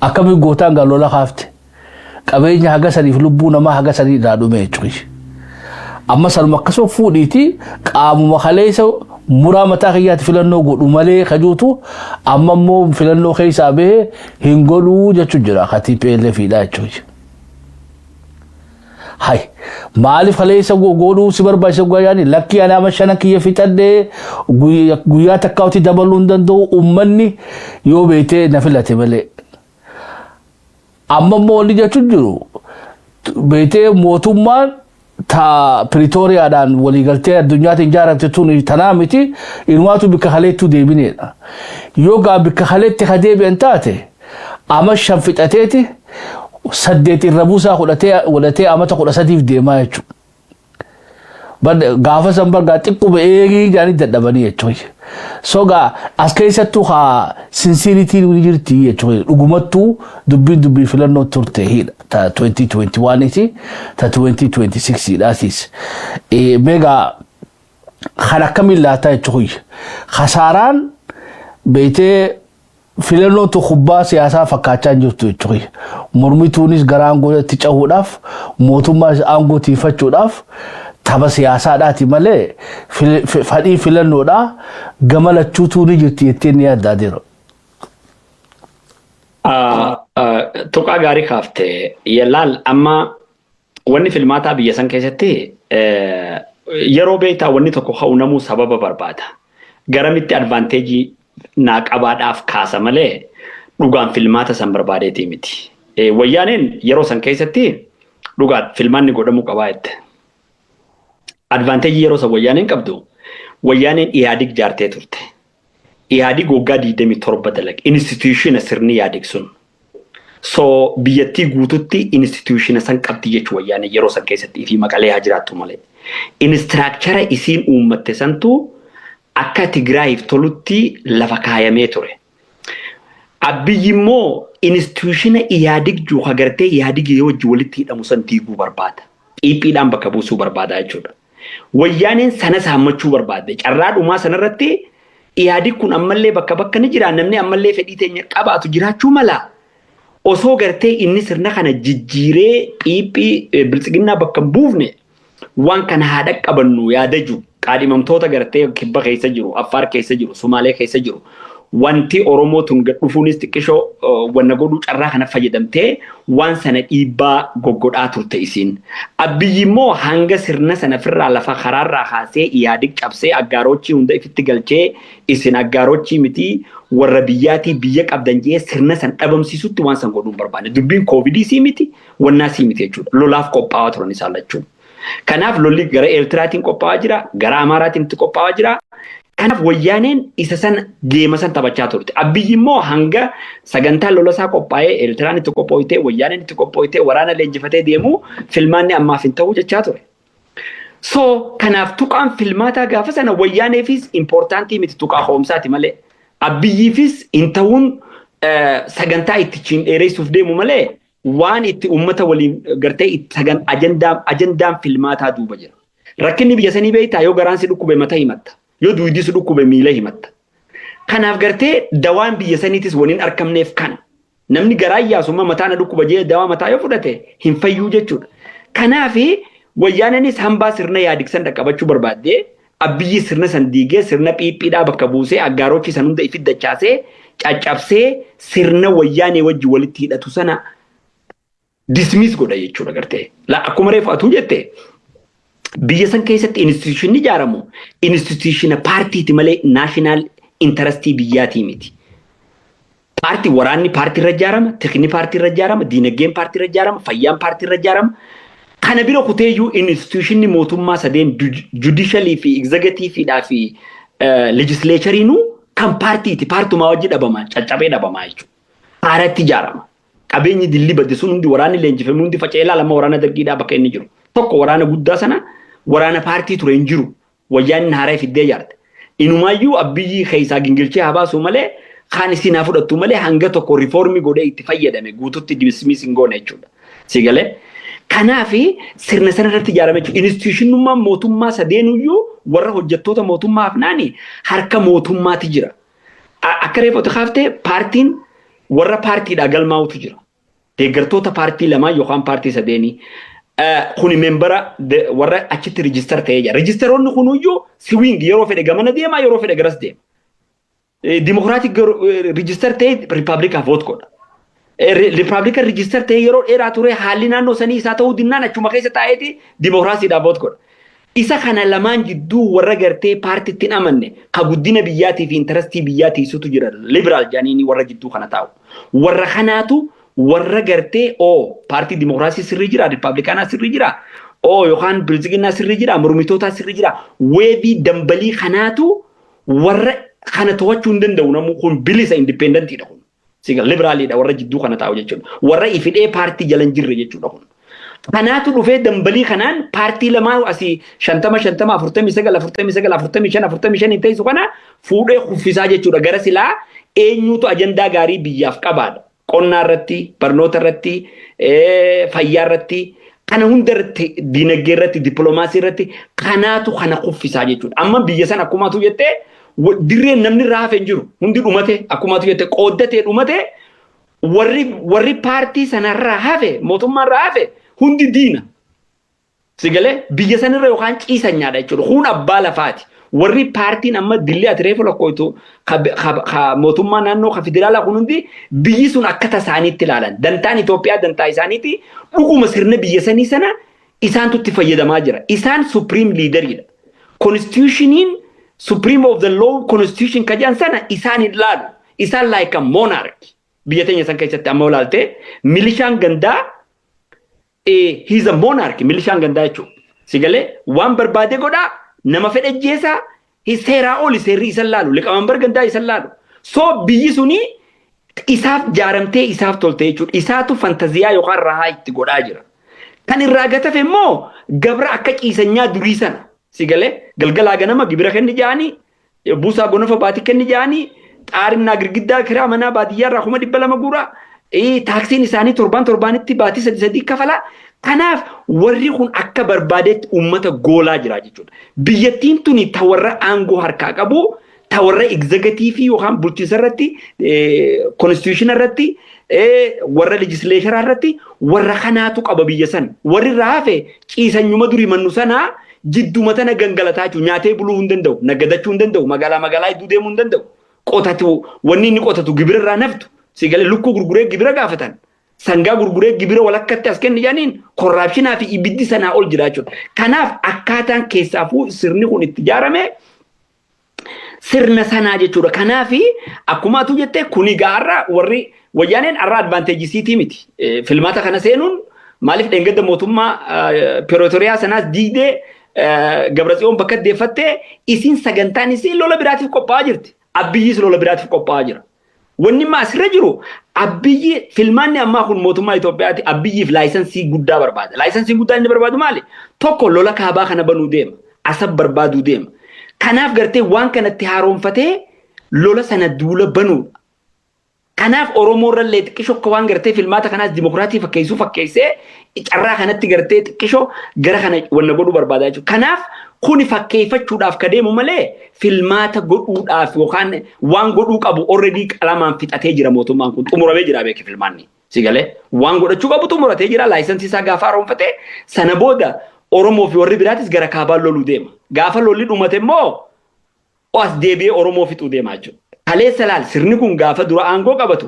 Akkami gootaan galola kaafte. Qabeenya haga saniif lubbuu namaa haga sanii irraa dhume jechuudha. Amma salma akkasuma fuudhiiti qaamuma kaleessa muraa mataa kiyyaatti filannoo godhu malee kajuutu amma immoo filannoo keessaa bahee hin godhuu jechuun jira TPLFidha jechuudha. Hay maaliif kaleessa godhuu si barbaachisa guyyaani lakkii ana amma shanan kiyya fixadhee guyyaa takkaawti dabaluu hin danda'u uummanni yoo beekte na filate malee. Amma immoo wanni jechuun jiru beekte mootummaan ta Pretoriaadhaan waliigaltee addunyaatiin ijaaramte tun tanaa miti ilmaatu bikka haleettu deebineedha. Yoo gaa bikka haleetti ka deebi'an taate ama shan fixateeti 8 irra buusaa godhatee amata 13 deemaa jechuudha. Gaafa san bargaa xiqquma eegii jaanii dadhabanii jechuudha. So gaa as keessattuu haa sinsiinitiin ni jirti jechuudha. Dhugumattuu dubbii filannoo turte hidha. Ta 2021 ti ta 2026 dhaasis. Mega kan akkamiin laata jechuudha. Khasaaraan beeytee filannoo tu kubbaa siyaasaa fakkaachaa jirtu jechuudha. Mormituunis gara aangootti cahuudhaaf mootummaas aangoo tiifachuudhaaf tapha siyaasaadhaati malee fadhii filannoodhaa gama lachuutuu ni jirti jettee ni yaaddaa jira. Tuqaa gaarii kaaftee yalaal amma wanni filmaataa biyya san keessatti yeroo beektaa wanni tokko ha'uunamuu sababa barbaada. Garamitti advaanteejii naa qabaadhaaf kaasa malee dhugaan filmaata san barbaadeetii miti. Wayyaaneen yeroo san keessatti dhugaan filmaanni godhamuu qabaa jette. Advaanteejii yeroo san wayyaaneen qabdu wayyaaneen Ihaadig jaartee turte. Ihaadig waggaa 27 dalage instituutiona sirni Ihaadig sun. So biyyattii guututti instituutiona san qabdi jechuu wayyaaneen yeroo san keessatti fi Maqalee haa jiraattu malee. Inistiraakchara isiin uummatte santu akka Tigraayiif tolutti lafa kaayamee ture. Abiyyi immoo instituutiona Ihaadig juu agartee Ihaadig yoo wajji walitti hidhamu san diiguu barbaada. Dhiiphiidhaan bakka buusuu barbaada jechuudha. Wayyaaneen sana saammachuu barbaadde. Carraa dhumaa sanarratti Ihaadig kun ammallee bakka ni jira namni ammallee fedhii teenya qabaatu jiraachuu mala. Osoo gartee inni sirna kana jijjiiree dhiiphii biltsiginnaa bakka buufne waan kana haadha qabannu yaadaju qaadhimamtoota gartee kibba keessa jiru, Affaar keessa jiru, Sumaalee keessa jiru. Wanti Oromoo tun dhufuunis xiqqishoo wanna godhuu carraa kana fayyadamtee waan sana dhiibbaa goggodhaa turte isiin. Abiyyi immoo hanga sirna sana firraa lafa karaarraa kaasee Ihaadig cabsee aggaarochii hunda ifitti galchee isin aggaarochii miti warra biyyaatii biyya qabdan jee sirna san dhabamsiisutti waan san godhuun barbaade. Dubbiin koovidii sii miti wannaa sii miti jechuudha. Lolaaf qophaa'aa turan isaan lachuu. Kanaaf lolli gara Eertiraatiin qophaa'aa jira, gara Amaaraatiin itti qophaa'aa jira. Kanaaf wayyaaneen isa san deema san taphachaa turte. Abiyyi immoo hanga sagantaa lolasaa qophaa'ee Eertiraan itti qophoofte, wayyaaneen itti qophoofte, waraana leenjifatee deemu filmaanni ammaaf hin ta'u jechaa ture. So kanaaf tuqaan filmaataa gaafa sana wayyaaneefis importantii miti tuqaa hoomsaati malee. Abiyyiifis intawun sagantaa itti ciin dheeressuuf deemu malee waan itti ummata waliin gartee sagan ajandaan filmaataa duuba jira. Rakkinni biyya sanii beektaa yoo garaan si dhukkube mata himatta. Yoo duwidii si dhukkube miila himatta. Kanaaf gartee dawaan biyya saniitis waliin argamneef kana. Namni garaa yaasummaa mataan dhukkuba jee dawaa mataa yoo fudhate hin fayyuu jechuudha. Kanaaf wayyaananis hambaa sirna yaadiksan dhaqqabachuu barbaadde abiyyi sirna san diigee sirna phiiphiidhaa bakka buusee aggaarochi san hunda ifit dachaasee caccabsee sirna wayyaanee wajji walitti hidhatu sana dismiss godha jechuudha gartee. La akkuma reefu atuu jette biyya san keessatti institution ijaaramu institution paartiiti malee national interest biyyaatii miti. Paartii waraanni paartii irra ijaarama, tekni paartii irra ijaarama, diinagdeen paartii irra ijaarama, fayyaan paartii irra ijaarama. Kana bira kuteeyyuu institution mootummaa sadeen judicially fi executive fi legislatureenu kan paartiiti paartumaa wajji dhabama caccabee dhabama jechuudha. Haaratti ijaarama. Qabeenyi dilli badde sun hundi waraanni leenjifame hundi faca'ee ilaalama waraana dargiidhaa bakka inni jiru. Tokko waraana guddaa sana waraana paartii ture hin jiru. Wayyaanni haaraa fiddee ijaarte. Inumaayyuu abiyyi keessaa gingilchee haa baasu malee kaan isin fudhattu malee hanga tokko riifoormii godhee itti fayyadame guututti dismiss hin goone jechuudha. Sigalee kanaaf sirna sana irratti ijaarame jechuudha. Institutionummaan mootummaa sadeenuyyuu warra hojjettoota mootummaa afnaani harka mootummaati jira. Akka reefatu kaaftee paartiin warra paartiidhaa galmaa'utu jira. Deeggartoota paartii lamaa yookaan paartii sadeenii kuni membara warra achitti register ta'ee jira. Registeroonni kunuyyuu swing yeroo fedhe gamana deemaa yeroo fedhe garas deema. Democratic register ta'ee Republican vote godha. Republican register ta'ee yeroo dheeraa ture haalli naannoo sanii isaa ta'uu dinnaan achuma keessa taa'eeti Democracyidhaaf vote godha. Isa kana lamaan jidduu warra gartee paartiitti hin amanne ka guddina biyyaatii fi intarastii biyyaatii isutu jira. Liberal jaaniini warra jidduu kana taa'u. Warra kanaatu warra gartee paartii Democracy sirrii jira, Republicanaa sirrii jira, yookaan Bilisiginaa sirrii jira, mormitootaa sirrii jira. Weebii dambalii kanaatu warra kana to'achuu hin danda'u namuu kun bilisa independentiidha kun. Sigal liberaaliidha warra jidduu kana taa'u jechuudha. Warra ifidhee paartii jala hin jirre jechuudha kun. Kanaatu dhufee dambalii kanaan paartii lamaa asii 50 49 45 45 teessu kana fuudhee kuffisaa jechuudha. Gara silaa eenyutu ajandaa gaarii biyyaaf qabaadha. Qonnaa irratti, barnoota irratti, fayyaa irratti, kana hunda irratti, diinagdee irratti, dippiloomaasii irratti kanaatu kana kuffisaa jechuudha. Amma biyya sana akkumaatu jettee dirreen namni irraa hafe hin jiru. Hundi dhumate akkumaatu jettee qooddatee dhumate warri paartii sanarraa hafe mootummaa irraa hafe hundi diina. Sigalee biyya sanirra yookaan ciisanyaadha jechuudha. Kun abbaa lafaati. Warri paartiin amma dillee ati reefu lakkoitu mootummaa naannoo ka federaalaa kun hundi biyyi sun akka tasaaniitti ilaalan. Dantaan Itoophiyaa dantaa isaaniiti dhuguma sirna biyya sanii sana isaantu itti fayyadamaa jira. Isaan supreme leaderidha. Constitutioniin supreme of the law constitution kajaan sana isaan ilaalu. Isaan like a monarch. Biyya teenya san keessatti amma ilaalte milishaan gandaa he's a monarch milishaan gandaa jechuudha. Sigalee waan barbaade godhaa nama fedhe jeesa seeraa oli seerri isa laalu liqaman gandaa isa laalu. So biyyi suni isaaf jaaramtee isaaf tolte jechuudha. Isaatu fantaziyaa yookaan rahaa itti godhaa jira. Kan irraa gatafe immoo gabra akka ciisanyaa durii sana. Sigalee galgalaa ganama gibira kenni jaanii buusaa gonofa baatii kenni jaanii xaarimnaa girgiddaa kiraa manaa baadiyyaa irraa 200 guuraa. Taaksiin isaanii torbaanitti baatii 3 kafala. Kanaaf warri kun akka barbaadetti uummata goolaa jira jechuudha. Biyyattiin tuni ta warra aangoo harkaa qabu, ta warra executive yookaan bulchiinsa irratti, constitution irratti, warra legislature irratti, warra kanaatu qaba biyya san. Warri raafe ciisanyuma durii mannu sanaa jidduma tana gangalataa jechuudha. Nyaatee buluu hin danda'u, naggadachuu hin danda'u, magaalaa hedduu deemuu hin danda'u. Qotatu wanni inni qotatu gibira irraa naftu. Sigalee lukkuu gurguree gibira gaafatan. Sangaa gurguree gibira walakkatti as kenni jaaniin korraapshinaa fi ibiddi sanaa ol jira jechuudha. Kanaaf akkaataan keessaafuu sirni kun itti ijaarame sirna sanaa jechuudha. Kanaaf akkuma atu jettee kuni gaarra warri wayyaaneen arraa advaanteejisiitii miti. Filmaata kana seenuun maaliif dheengadda mootummaa peeritoriyaa sanaas diigdee Gabratsiyoon bakka deeffattee isin sagantaan isin lola biraatiif qophaa'aa jirti. Abiyyiis lola biraatiif qophaa'aa jira. Wanni ma asirra jiru Abiyyi filmaanni ammaa kun mootummaa Itoophiyaati abiyyiif laayisansii guddaa barbaada. Laayisansii guddaa inni barbaadu maali? Tokko lola kaabaa kana banuu deema. Asab barbaaduu deema. Kanaaf gartee waan kanatti haaroonfatee lola sana duula banuudha. Kanaaf Oromoo irrallee xiqqishoo akka waan gartee filmaata kanaas dimokiraatii fakkeessee carraa kanatti gartee xiqqishoo gara kana wanna godhuu barbaada jechuudha. Kanaaf kuni fakkeeffachuudhaaf ka deemu malee filmaata godhuudhaaf yookaan waan godhuu qabu already qalamaan fixatee jira mootummaan kun xumuramee jira beeki filmaanni. Sigalee waan godhachuu qabu xumuratee jira laayisansii isaa gaafa haaroonfatee sana booda Oromoo fi warri biraatis gara kaabaan loluu deema. Gaafa lolli dhumate immoo as deebi'ee Oromoo fixuu deema jechuudha. Kaleessa laal sirni kun gaafa dura aangoo qabatu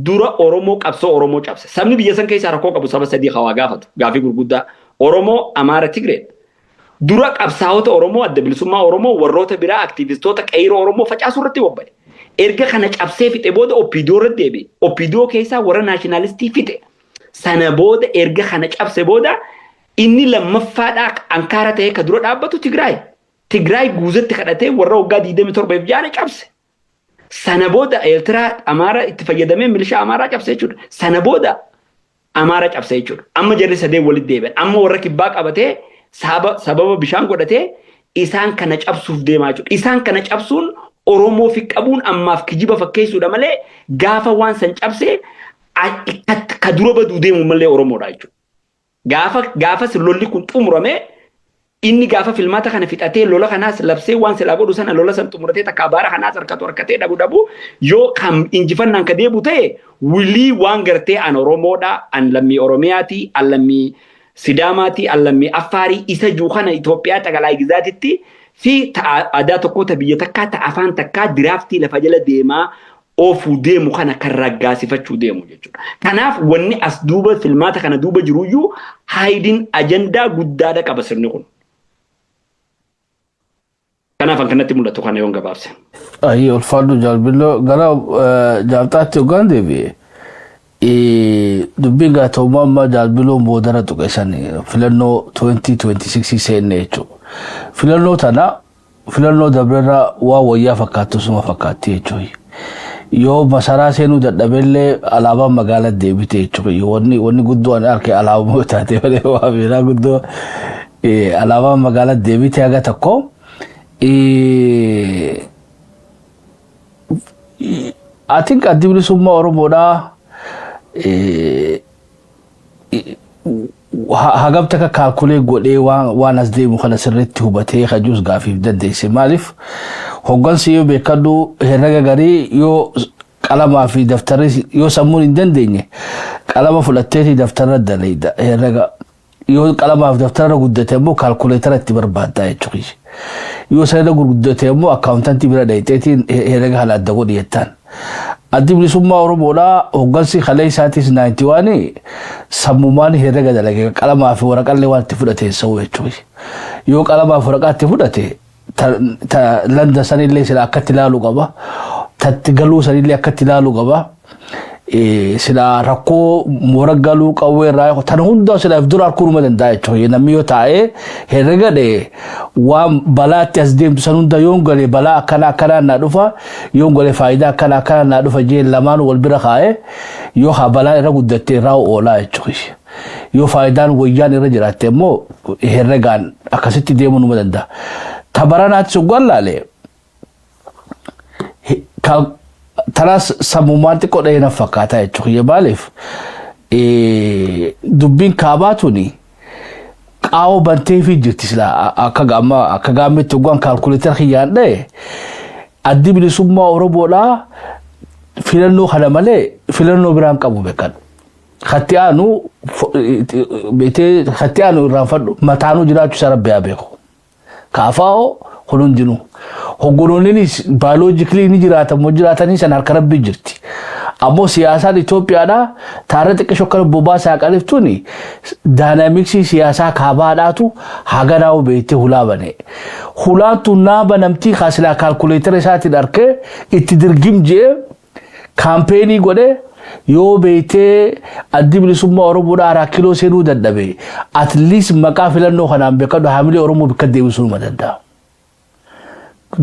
dura Oromoo qabsoo Oromoo cabse. Sabni biyya san keessaa rakkoo qabu saba sadii hawaa gaafatu gaafii gurguddaa Oromoo Amaara Tigree. Dura qabsaa'ota Oromoo adda bilisummaa Oromoo warroota biraa aktiivistoota qeyroo Oromoo facaasuu irratti bobba'e. Erga kana cabsee fixe booda Oppidoo irratti deebi'e. Oppidoo keessaa warra naashinaalistii fixe. Sana booda erga kana cabse booda inni lammaffaadhaa Ankaara ta'ee ka dura dhaabbatu Tigraay. Tigraay guuzetti kadhatee warra waggaa 27 jaana cabse. Sana booda Eertiraa Amaara itti fayyadamee milishaa Amaaraa cabse jechuudha. Sana booda Amaara cabse jechuudha. Amma jarri sadeen walitti deebi'an. Amma warra kibbaa qabatee sababa bishaan godhatee isaan kana cabsuuf deemaa jechuudha. Isaan kana cabsuun Oromoo fi qabuun ammaaf kijiba fakkeessuudha malee gaafa waan san cabsee ka dura baduu deemu malee Oromoodha jechuudha. Gaafa lolli kun xumuramee inni gaafa filmaata kana fixatee lola kanaas labsee waan silaa godhu sana lola san xumuratee takka baara kanaas harkatee dhabu yoo kan injifannaan ka deebu ta'e wilii waan gartee an Oromoodha an lammii Oromiyaati an lammii Sidaamaati an lammii Affaarii isa juu kana Itoophiyaa tagalaa gizaatitti fi aadaa tokkoota biyya takkaa ta afaan takkaa diraaftii lafa jala deemaa oofuu deemu kana kan raggaasifachuu deemu jechuudha. Kanaaf wanni as duuba filmaata kana duuba jiruyyuu haayidiin ajandaa guddaadha qaba sirni kun. Kanaaf kanatti mul'atu kana yoon gabaabse. Ayyi ulfaadhu jaalbilloo gara jaaltaatti hoggaan deebi'e. Dubbiin gaata'ummaa ammaa jaalbiloon boodara tuqeessan filannoo 2026 seenne jechuudha. Filannoo tana filannoo dabrerraa waa wayyaa fakkaattu suma fakkaatti jechuudha. Yoo masaraa seenuu dadhabellee alaabaan magaalaa deebite jechuudha. Wanni guddoo ani arke alaabaa taatee malee waa biraa guddoo alaabaan magaalaa deebite haga tokko. I think addi bilisummaa Oromoodhaa hagam takka kaalkulee godhee waan as deemu kana sirriitti hubatee kajuus gaafiif dandeesse. Maaliif hoggansi yoo beekadhu herrega garii yoo qalamaa fi daftarri yoo sammuun hin dandeenye qalama fudhatteeti daftarra dalayda herrega yoo qalamaaf daftarra guddate immoo kaalkuleetara itti barbaaddaa jechuudha. Yoo sana gurguddate immoo akkaawuntantii bira dhayiteetiin herrega haala adda godhi jettaan. Addi bilisummaa Oromoodhaa hoggansi kalee isaatis 91 sammumaan herrega dalage qalamaa fi waraqaallee waan itti fudhatee sa'u jechuudha. Yoo qalamaa fi waraqaa itti fudhate landa sanillee sila akkatti ilaaluu qaba. Tatti galuu sanillee akkatti ilaaluu qaba. Sila rakkoo moora galuu qawwee irraa tan hunda sila dura harkuunuma danda'a jechuudha. Namni yoo taa'ee herrega waan balaatti as deemtu san hunda yoon galee balaa akkanaa naa dhufa yoon galee faayidaa akkanaa naa dhufa jeen lamaan wal bira kaa'ee yoo haa balaa irra guddattee irraa oolaa jechuudha. Yoo faayidaan wayyaan irra jiraatte immoo herregaan akkasitti deemuu numa danda'a. Tabaranaatti suggaan laalee tanas sammumaan xiqqoo dheena fakkaataa jechuudha. Maaliif dubbiin kaabaa tuni qaawoo bantee fi jirti sila akka gaammetti hoggaan kaalkuleetara kiyyaan dha'e addi bilisummaa Oromoodhaa filannoo kana malee filannoo biraan qabu beekan. Hatti aanu irraan fadhu mataanuu jiraachuu isaa rabbi haa beeku. Kaafaa'oo kun hundinuu. Hoggonoonnis baayoloojikilii ni jiraatanii san harka rabbii jirti. Ammoo siyaasaan Itoophiyaadhaa taara xiqqishoo akka bobaasaa qaliftuuni daayinaamiksii siyaasaa kaabaadhaatu haganaa'u beektee hulaa bane. Hulaan tun naa banamtii kaasilaa kaalkuleetara isaatiin arkee itti dirgim jee kaampeenii godhee yoo beektee addi bilisummaa Oromoodhaa 4 kiiloo seenuu dadhabe at least maqaa filannoo kanaan beekadhu haamilee Oromoo bakka deebisuu numa danda'a.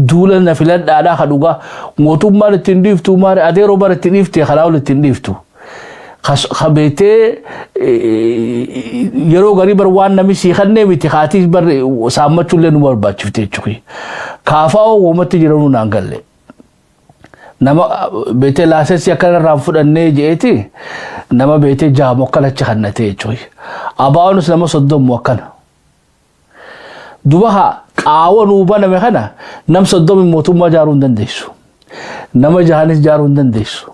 Duula na filadhaadhaa kadhugaa mootummaan ittiin dhiiftu maali adeeroo bara ittiin dhiiftee kalaa ol ittiin dhiiftu خبيتي يرو غريب روان نمي سيخني متي خاتي بر سامتشو لنو برباچفتي چوي كافاو ومت جرونو نانغل نما بيتي لاسس يكن رافدني جيتي نما بيتي جامو كلا چخنتي چوي اباونس نما صدوم وكن دوبها قاون وبنا مخنا نم صدوم موتوما جارون دنديسو نما جهانس جارون دنديسو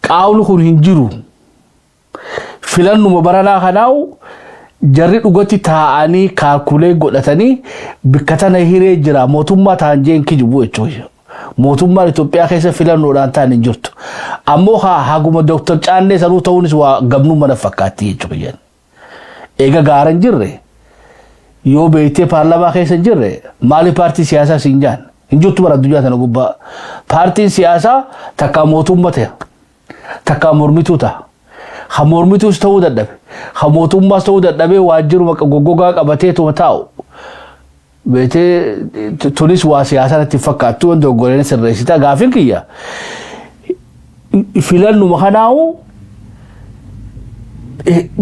قاون خون هنجرو فلان مبارنا خناو جري دغتي تااني كالكولي غدتني بكتنا هيري جرا موتوما تانجين كيجبو اچوي موتوما ኢትዮጵያ ከሰ فلان ኖዳንታ ንጅርቱ አሞኻ ሃጉመ ዶክተር ጫኔ ሰሩ ተውንስ ዋ ገብኑ መነፈካቲ ይጭየን ኤጋ ጋረን ጅሬ ዮ ቤቴ ፓርላማ ከሰ ጅሬ ማሊ ፓርቲ ሲያሳ ሲንጃን እንጅቱ በረዱያ ተነጉባ ፓርቲ ሲያሳ ተካ ሞቱመተ ተካ ሞርሚቱታ ኸሞርሚቱስ ተው ደደበ ኸሞቱማ ተው ደደበ ዋጅሩ መቀጎጎጋ ቀበቴ ተወታው ቤቴ ቱኒስ ዋሲያሳ ተፈካቱ እንደ ጎረነ ሰረሲታ ጋፊን ክያ ፊለኑ መኸናው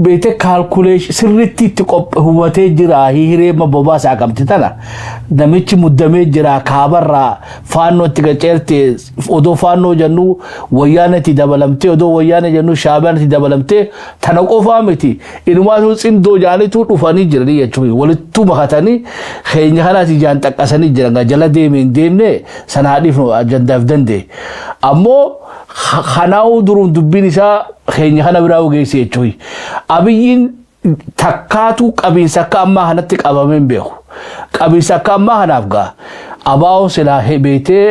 ቤቴ ካልኩሌሽን ስሪቲ ተቆብ ሁወቴ ጅራ ሂሬ መቦባሳ ቀምጥተና ደምቺ ሙደሜ ጅራ ካበራ ፋኖ ትገጨርቴ ኦዶ ፋኖ ጀኑ ወያነቲ ደበለምቴ ኦዶ ወያነ ጀኑ ሻባንቲ ደበለምቴ ተነቆፋምቲ ኢንማቱ ጽንዶ ጃሊቱ ዱፋኒ ጅሪ የቹይ ወልቱ መኸተኒ ኸኛ ኸላቲ ጃን ጠቀሰኒ ጅራጋ ጀለዴ ምን ደምኔ ሰናዲፍ ነው አጀንዳፍ ደንዴ አሞ خناو درون دبينيسا خيني خنا براو گيسي چوي ابيين تكاتو قبين سكا ما هنتك ابامن بيخو قبين سكا ما هنافغا اباو سلا هبيته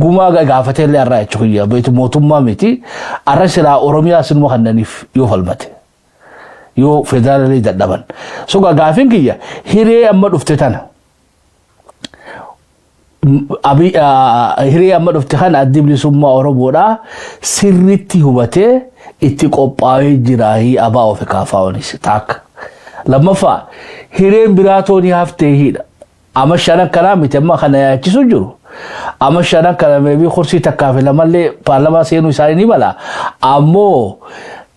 غوما غافته لي راي چوي بيت موتوما ميتي ارسلا اوروميا سنمو خننيف يو فلمت يو فيدرالي ددبن سوغا غافين كيا هيري اما دفتتنا أبي هري أمر افتخان أديب لسمة أوروبودا سرتي هوبته اتقوباي جراهي أبا في كافاونيس تاك لما فا هري براتوني هفته هيدا أما شانا كلامي تما خنا يجسجرو أما شانا كلامي بي خرسي تكافي لما اللي بارلما سينو ساريني بلا أمو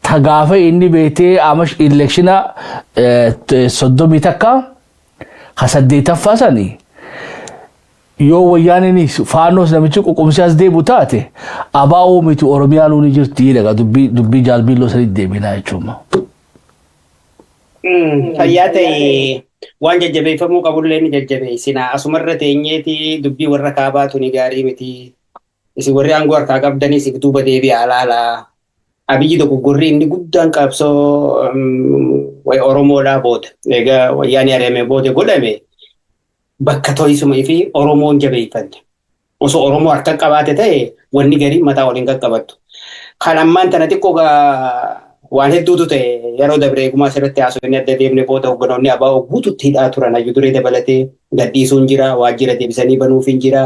تغافي إني بيتي أمش إلكشنا صدو بيتكا خسدي تفاساني يو ويانني فانوس نمچ قومسياس دي بوتاته اباو ميتو اوروميانو نيجرتي لغا دبي جالبي لو سري دي بينا يچوما فياتي وان ججبي فمو قبول لين ججبي سنا اسمرته نيتي دبي وركاباتو ني غاري متي اسي وري انغور کا قبدني سي دوبا ديبي علالا ابي دو غوري ني غدان قبسو وي اورومو لا بوت لغا وياني ريمي بوت غدامي bakka to'isuma fi oromoon jabeeffan osoo oromoo harka qabaate ta'e wanni gari mataa waliin qaqqabattu kan ammaan tana xiqqoo waan hedduutu ta'e yeroo dabree gumaa sirriitti haasofni adda deemne booda hogganoonni abaa guututti hidhaa turan hayyuu duree dabalatee gadhiisuun jira waajjira deebisanii banuuf hin jira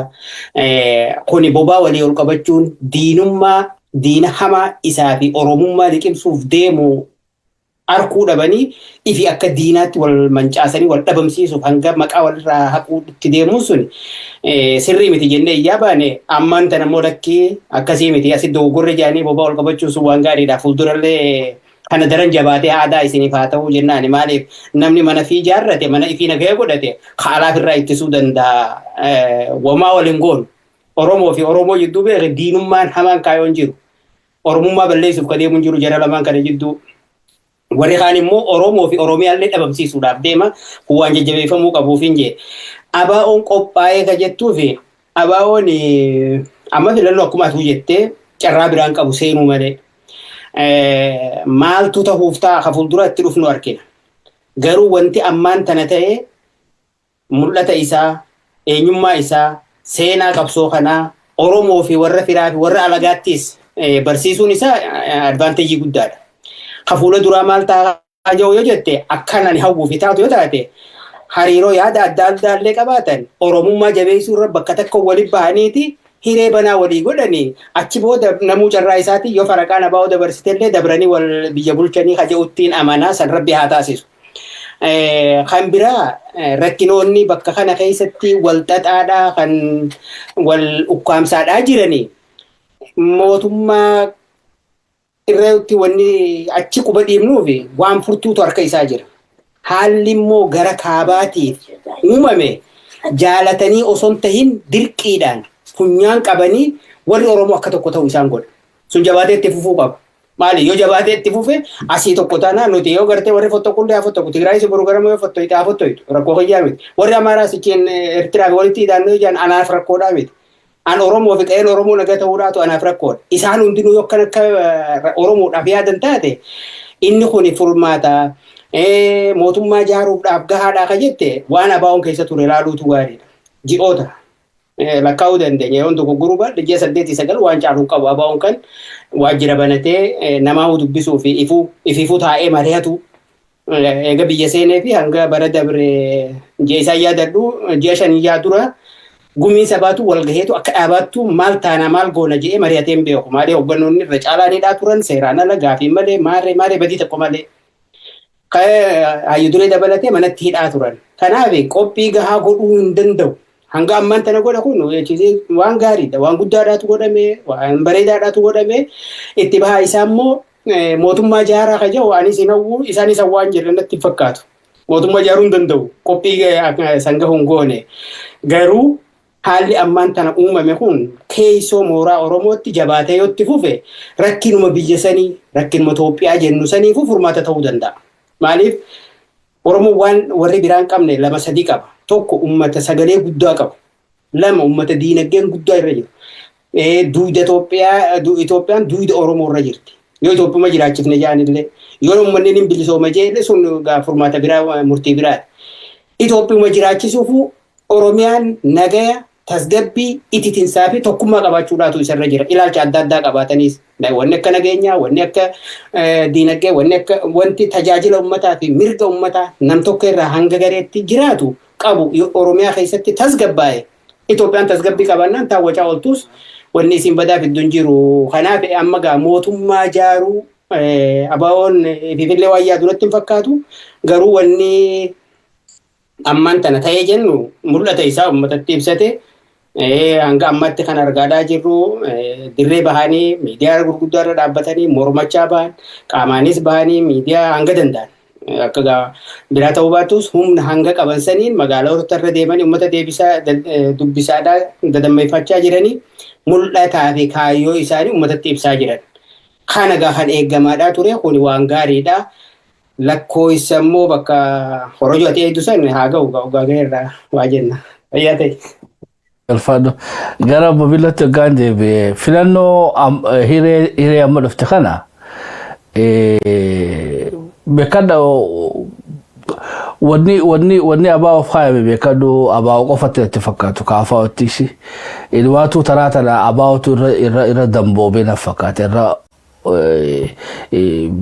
kuni bobaa walii ol qabachuun diinummaa diina hamaa isaa fi oromummaa liqimsuuf deemu arkuu dhabanii ifi akka diinaatti wal mancaasanii wal dhabamsiisuuf hanga maqaa walirraa haquutti deemuun sun sirrii miti jennee yaabaane ammaan tana immoo lakkii akkasii miti asi dogoggorre jaanii bobaa ol qabachuun sun waan gaariidha fuuldurallee kana daran jabaatee aadaa isiniif haa ta'uu jennaani maaliif namni mana fi ijaarrate mana ifii nagaya godhate kaalaaf irraa ittisuu danda'a wamaa waliin goonu oromoo fi oromoo jidduu beeke diinummaan hamaan kaayoon jiru oromummaa balleessuuf ka deemuun jiru jara lamaan kana jidduu warri kaan immoo oromoo fi oromiyaallee dhabamsiisuudhaaf deema waan jajjabeeffamuu qabuuf hin jee abaa'oon qophaa'ee ka jettuu fi abaa'oon amma filannoo akkuma atuu jettee carraa biraan qabu seenuu malee maaltu ta'uuf ta'a ka fuuldura itti dhufnu arkina garuu wanti ammaan tana ta'e mul'ata isaa eenyummaa isaa seenaa qabsoo kanaa oromoo fi warra firaa fi warra alagaattis barsiisuun isaa advaanteejii guddaadha. Hafuula duraa maal ta'a yoo jette akkanaan hawwuuf taatu yoo taate hariiroo yaada adda addaallee qabaatan oromummaa jabeessuu irra bakka takka waliin bahaniiti hiree banaa walii godhanii achi booda namuu carraa isaatii yoo faraqaan abaa'oo dabarsitellee dabranii wal biyya bulchanii haja'uttiin amanaa san rabbi haa taasisu. Kan biraa rakkinoonni bakka kana keessatti wal xaxaadhaa kan wal ukkaamsaadhaa jiranii mootummaa irratti wanni achi quba dhiibnuufi waan furtuutu harka isaa jira. Haalli immoo gara kaabaatiif uumame jaalatanii osoo tahin dirqiidhaan funyaan qabanii warri Oromoo akka tokko ta'u isaan godha. Sun jabaatee itti fufuu qaba. Maali yoo jabaatee itti fufe asii tokko taanaa nuti yoo gartee warri fottoqullee haa fottoqu Tigraayis boru gara moo fottoqite haa fottoqitu rakkoo fayyaa miti. Warri Amaaraas ichiin Eertiraa walitti hidhaannoo ijaan anaaf rakkoodhaa miti. An Oromoo fi qe'een Oromoo nagaa ta'uudhaatu anaaf rakkoodha. Isaan hundinuu yoo akka Oromoodhaaf yaadan taate inni kun furmaata mootummaa ijaaruudhaaf gahaadhaa ka jette waan abaa'oon keessa ture ilaaluutu gaariidha. Ji'oota lakkaa'uu dandeenya yoo tokko guruba ji'a 8-9 waan caaluu qabu abaa'oon kan waajjira banatee namaa dubbisuu fi ififuu taa'ee mari'atu eega biyya seenee fi hanga bara dabre ji'a isaa yaadadhu ji'a 5 dura gumii sabaatu walgaheetu akka dhaabattu maal taana maal goona jedhee mari'atee hin beeku. Maali hoggannoonni irra caalaanidhaa turan seeraan ala gaafii malee maarree badii tokko malee. Hayyu duree dabalatee manatti hidhaa turan. Kanaaf qophii gahaa godhuu hin danda'u. Hanga ammaan tana godha kun waan gaariidha. Waan guddaadhaatu godhame, waan bareedaadhaatu godhame. Itti bahaa isaa immoo mootummaa ijaaraa ka jiru anis hin hawwu isaanis waan jiran natti hin fakkaatu. Mootummaa ijaaruu hin danda'u. Qophii sanga hin goone. Garuu haalli ammaan tana uumame kun keessoo mooraa Oromootti jabaatee yoo itti fufe rakkinuma biyya sanii rakkinuma Itoophiyaa jennu saniifuu furmaata ta'uu danda'a. Maaliif Oromoo waan warri biraan qabne 2-3 qaba. Tokko uummata sagalee guddaa qabu. 2 uummata diinagdeen guddaa irra jiru. Duuda Itoophiyaan duuda Oromoo irra jirti. Yoo Itoophiyaa jiraachifne jaanillee yoo uummanni hin bilisooma jeelle sun furmaata biraa murtii biraati. Itoophiyaa jiraachisuuf Oromiyaan nagaya tasgabbii ititinsaa fi tokkummaa qabaachuudhaatu isarra jira. Ilaalcha adda addaa qabaatanis wanni akka nageenyaa, wanni akka diinagdee, wanti tajaajila uummataa fi mirga uummataa nam tokko irraa hanga gareetti jiraatu qabu Oromiyaa keessatti tasgabbaa'e. Itoophiyaan tasgabbii qabannaan taawwachaa ooltus wanni isin badaaf iddoon jiru. Kanaaf amma gaa mootummaa ijaaruu abaa'oon Finfinnee waan yaadurratti hin fakkaatu. Garuu wanni ammaan tana ta'ee jennu mul'ata isaa uummatatti ibsate. Hanga ammatti kan argaadhaa jirru dirree bahanii miidiyaa gurguddaa irra dhaabbatanii mormachaa bahan qaamaanis bahanii miidiyaa hanga danda'an akka biraa ta'uu baattus humna hanga qaban saniin magaalota irra deemanii uummata dubbisaadhaa dadammeeffachaa jiranii mul'ataa fi kaayyoo isaanii uummatatti ibsaa jiran. Kana gaafan eeggamaadhaa ture kun waan gaariidha. Lakkoo isa immoo bakka horojoo ta'ee dusan haa ga'u gaagairraa waa jenna. Fayyaa ta'e. Alfaadho gara mobiilatti hoggaan deebi'ee filannoo hiree amma dhufte kana beekadha wanni abaa'oo faayame beekadhu abaa'oo qofatti itti fakkaatu kaafaa'ottis ilmaatu taraa tana abaa'ootu irra damboobee na fakkaate irra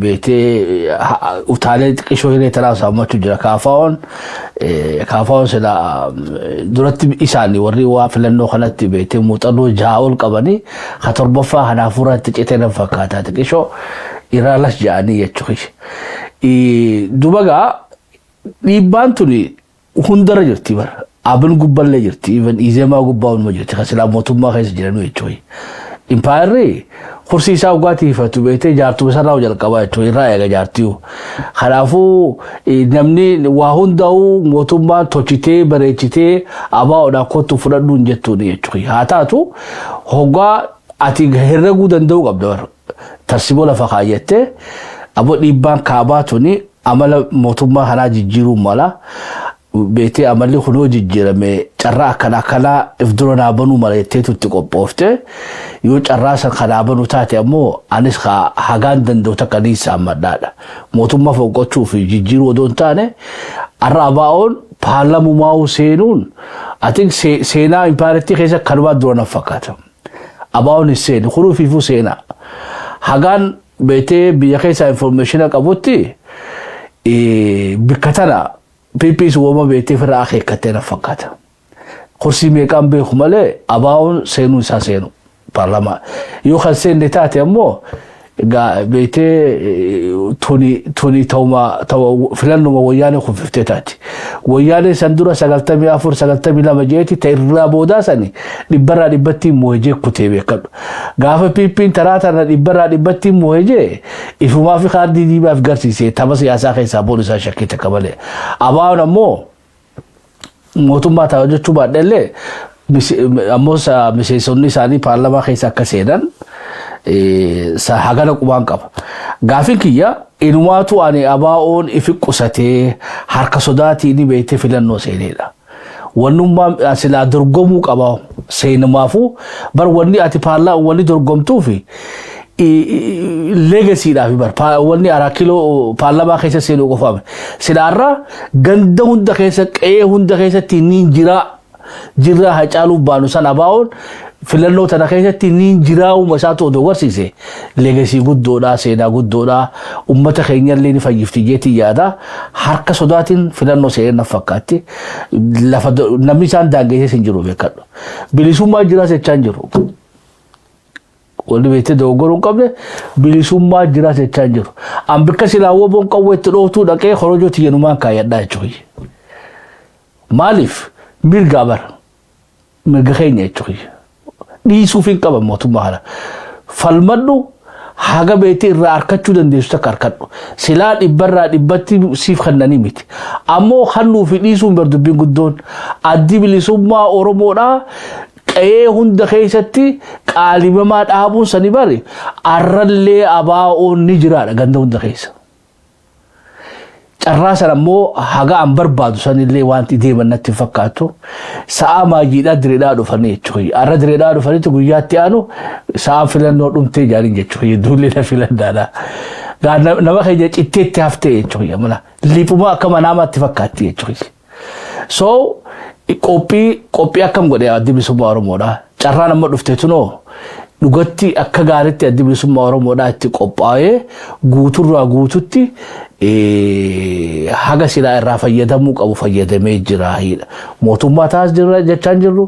beetee utaalee xiqqishoo hiree tanaa saamachuu jira kaafaa'oon sila duratti isaanii warri waa filannoo kanatti beetee muuxannoo ja'a ol qabanii ka torbaffaa kanaafuu itti citee na fakkaataa xiqqishoo irraa las ja'anii jechuudha. Dubagaa dhiibbaan tuni hundarra jirti bara abin gubballee jirti even izeemaa gubbaa hunuma jirti kan silaa mootummaa keessa jiranuu jechuudha. Impaayirri kursiisaa dhugaatii ifatu beetee jaartuu sarraa jalqabaa jechuudha irraa eega jaartii. Kanaafuu namni waa hundaa'uu mootummaan tolchitee bareechitee abaa'oodhaan kottu fudhadhuun jettuun jechuudha. Haa taatu hoggaa ati herreguu danda'uu qabda tarsimoo lafa kaayyattee aboo dhiibbaan kaabaa tuni amala mootummaa kanaa jijjiiruun mala. Beetee amalli kunoo jijjiirame carraa akkanaa if dura naa banuu mala jetteetu itti qophoofte yoo carraa san kanaa banuu taate ammoo anis hagaan danda'u takka ni saammadhaadha. Mootummaa foqqochuu fi jijjiiruu odoo hin taane har'a abaa'oon paarlamumaa seenuun ati seenaa impaayirtii keessa kanumaa dura na fakkaata. Abaa'oon seenu kunuu fiifuu seenaa. Hagaan beetee biyya keessaa informeeshina qabutti bikka tana PPS wama beetee firraa akeekkattee na fakkaata. Kursii meeqaan beeku malee abaa'oon seenuu isaa seenu paarlamaa. Yoo kan seenne taate ammoo beetee tuni ta'u filannuma wayyaanee kufiftee taati. Wayyaanee san dura 94-92 jeeti ta'irraa boodaa sani dhibbarraa dhibbatti moo'ee kutee beekadhu. Gaafa piippiin taraa tana dhibbarraa dhibbatti moo'ee ifumaa fi kaardii diimaaf garsiisee tapha siyaasaa keessaa boonisaa shakkii takka malee. Abaan ammoo mootummaa ta'a jechuu baadhellee ammoo miseensonni isaanii paarlamaa keessa akka seenan hagana qubaan qaba. Gaafin kiyya inumaatu ani abaa'oon ifi qusatee harka sodaatiin beekte filannoo seenedha. Wannummaa silaa dorgomuu qaba seenumaafuu bar wanni ati wanni dorgomtuufi legasiidhaaf bar wanni arakiloo paarlamaa keessa seenuu qofaame. Silaarraa ganda hunda keessa qe'ee hunda keessatti ni jirraa hacaaluuf baanu san abaa'oon filannoo tana keessatti ni jiraa'uma isaatu odoo barsiise leegasii guddoodhaa seenaa guddoodhaa ummata keenyallee ni fayyifti jeetii yaada harka sodaatiin filannoo seenaa fakkaatti lafa namni isaan daangeessee hin jiru beekadhu bilisummaa jiraas jechaan jiru wanni beekte doggoruun qabne bilisummaa jiraas jechaan jiru ambikka silaawwa boon qawweetti dhooftuu dhaqee korojoo tiyyanumaan kaayyadhaa jechuudha maaliif mirga bara mirga keenya jechuudha dhiisuuf hin qaban mootummaa kana falmadhu haga beekte irraa arkachuu dandeessu takka arkadhu silaa dhibbarraa dhibbatti siif kannanii miti ammoo hannuu fi dhiisuun bardubbiin guddoon addi bilisummaa Oromoodhaa qe'ee hunda keessatti qaalibamaa dhaabuun sani bari arrallee abaa'oon ni jiraadha ganda hunda keessa. Carraa sana ammoo haga an barbaadu sanillee wanti deeman natti fakkaatu sa'a maajiidhaa direedhaa dhufanii jechuudha. Arra direedhaa dhufanitti guyyaatti aanu sa'a filannoo dhumtee jaariin jechuudha. Duullee na filannaadha. Nama keenya citteetti haftee jechuudha. Mala liphuma akka manaamaatti fakkaatti jechuudha. So qophii akkam godhee addi bilisummaa Oromoodha. Carraan amma dhuftee tunoo dhugatti akka gaariitti addi bilisummaa Oromoodhaa itti qophaa'ee guuturraa guututti haga silaa irraa fayyadamuu qabu fayyadamee jira hidha mootummaa taas jira jechaan jirru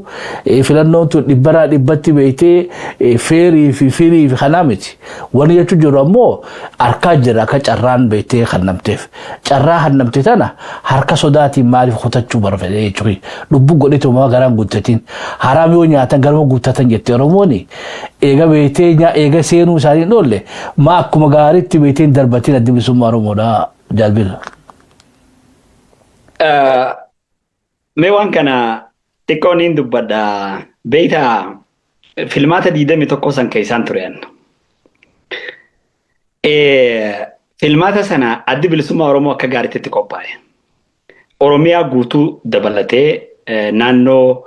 filannoon tun dhibbarraa dhibbatti beektee feerii fi firii fi kanaa miti wanni jechuun jiru ammoo harkaa jira akka carraan beektee kannamteef carraa kannamte tana harka sodaatiin maaliif kutachuu barbaade jechuudha lubbuu godhetumaa garaan guuttatiin haraam yoo nyaatan garuma guuttatan jettee Oromooni eega beektee eega seenuu isaanii dholle maa akkuma gaariitti beekteen darbatiin addi bilisummaa Oromoodhaa jalbila. Mee waan kana xiqqoon hin dubbadha beektaa filmaata 21 san keessaan turean. Filmaata sana addi bilisummaa Oromoo akka gaariitti qophaa'e. Oromiyaa guutuu dabalatee naannoo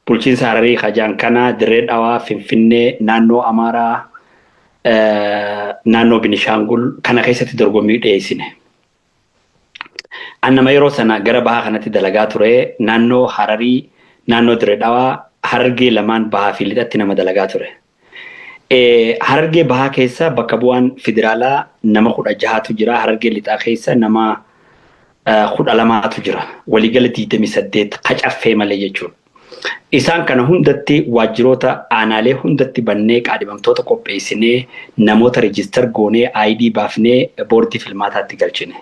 bulchiinsa Hararii Kajaan kana Dirree Dhawaa Finfinnee naannoo Amaaraa naannoo Binishaangul kana keessatti dorgommii dhiyeessine. Annama yeroo sana gara bahaa kanatti dalagaa ture naannoo Hararii naannoo Dirree Dhawaa Harargee lamaan bahaa fi lixatti nama dalagaa ture. Harargee bahaa keessa bakka bu'aan federaalaa nama 16tu jira Harargee lixaa keessa nama 12tu jira waliigala 28 qacaffee malee jechuudha. Isaan kana hundatti waajjiroota aanaalee hundatti bannee qaadhimamtoota qopheessinee namoota reejistar goonee ID baafnee boordii filmaataatti galchine.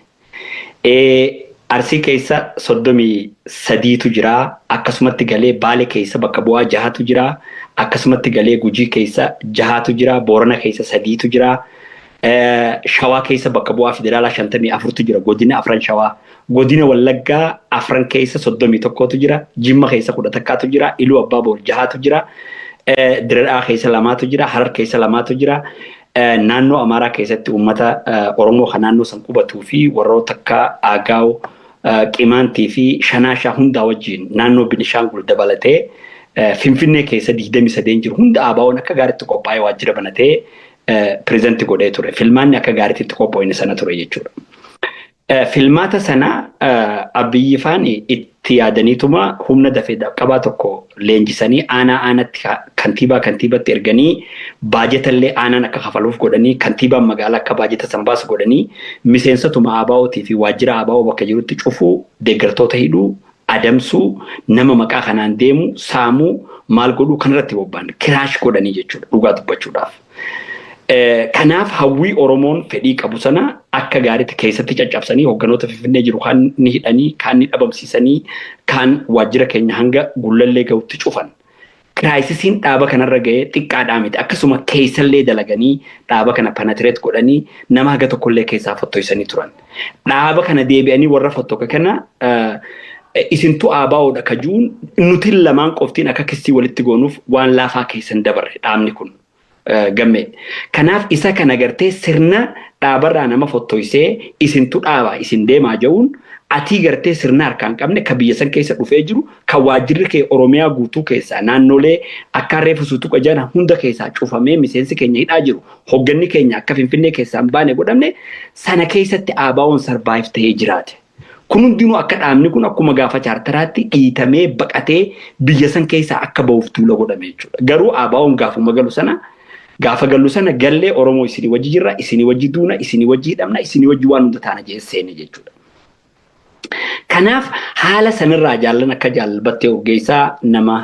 Arsii keessa 33tu jira akkasumatti galee Baalee keessa bakka bu'aa 6tu jira akkasumatti galee Gujii keessa 6tu jira Boorana keessa 3tu jira Shawaa keessa bakka bu'aa federaalaa 54tu jira godina afran Shawaa godina Wallaggaa afran keessa 31tu jira Jimma keessa 11tu jira Iluu Abbaa Boor 6tu jira Dirree Dhawaa keessa 2tu jira Harar keessa 2tu jira naannoo Amaaraa keessatti uummata Oromoo kan naannoo san qubatuu fi warroota akka Agaaw Qimaantii fi Shanaashaa hundaa wajjin naannoo Binishaangul dabalatee Finfinnee keessa 23 jiru hunda ABO'n akka gaariitti qophaa'ee waajjira banatee pireezidenti godhee ture. Filmaanni akka gaariitti qophaa'e sana ture jechuudha. Filmaata sana Abiyyi Faani itti yaadaniituma humna dafee qabaa tokko leenjisanii aanatti kantiibatti erganii baajetallee aanaan akka kafaluuf godhanii kantiibaan magaalaa akka baajeta san baasu godhanii miseensotuma ABO'tii fi waajjira ABO bakka jirutti cufuu deeggartoota hidhuu adamsuu nama maqaa kanaan deemu saamuu maal godhuu kanarratti bobba'an kiraash godhanii jechuudha dhugaa dubbachuudhaaf. Kanaaf hawwii Oromoon fedhii qabu sana akka gaariitti keessatti caccabsanii hogganoota Finfinnee jiru kaan ni hidhanii, kaan ni dhabamsiisanii, kaan waajjira keenya hanga gullallee ga'utti cufan. Kiraayisisiin dhaaba kanarra ga'ee xiqqaadhaa miti. Akkasuma keessallee dalaganii dhaaba kana panatireet godhanii nama haga tokkollee keessaa fottoisanii turan. Dhaaba kana deebi'anii warra fottoka kana isintu ABO'dha kajuun nuti lamaan qoftiin akka kissii walitti goonuuf waan laafaa keessan dabarre dhaabni kun. Gamme. Kanaaf isa kana gartee sirna dhaabarraa nama fottoisee isintu dhaaba isin deemaa ja'uun ati gartee sirna harkaan qabne ka biyya san keessa dhufee jiru ka waajjirri kee Oromiyaa guutuu keessaa naannolee akka reefu suutuqa jana hunda keessaa cufamee miseensi keenya hidhaa jiru hogganni keenya akka Finfinnee keessaa baane godhamne sana keessatti ABO'n sarvaayiv ta'ee jiraate. Kun hundinuu akka dhaabni kun akkuma gaafa chaartaraatti dhiitamee baqatee biyya san keessaa akka ba'uuf tuula godhame jechuudha. Garuu ABO'n gaafuma galu sana gaafa gallu sana gallee Oromoo isinii wajji jirra, isinii wajji duuna, isinii wajji hidhamna, isinii wajji waan hunda taana jeesseeni jechuudha. Kanaaf haala sanirraa jaallan akka jaalbattee ogeessaa nama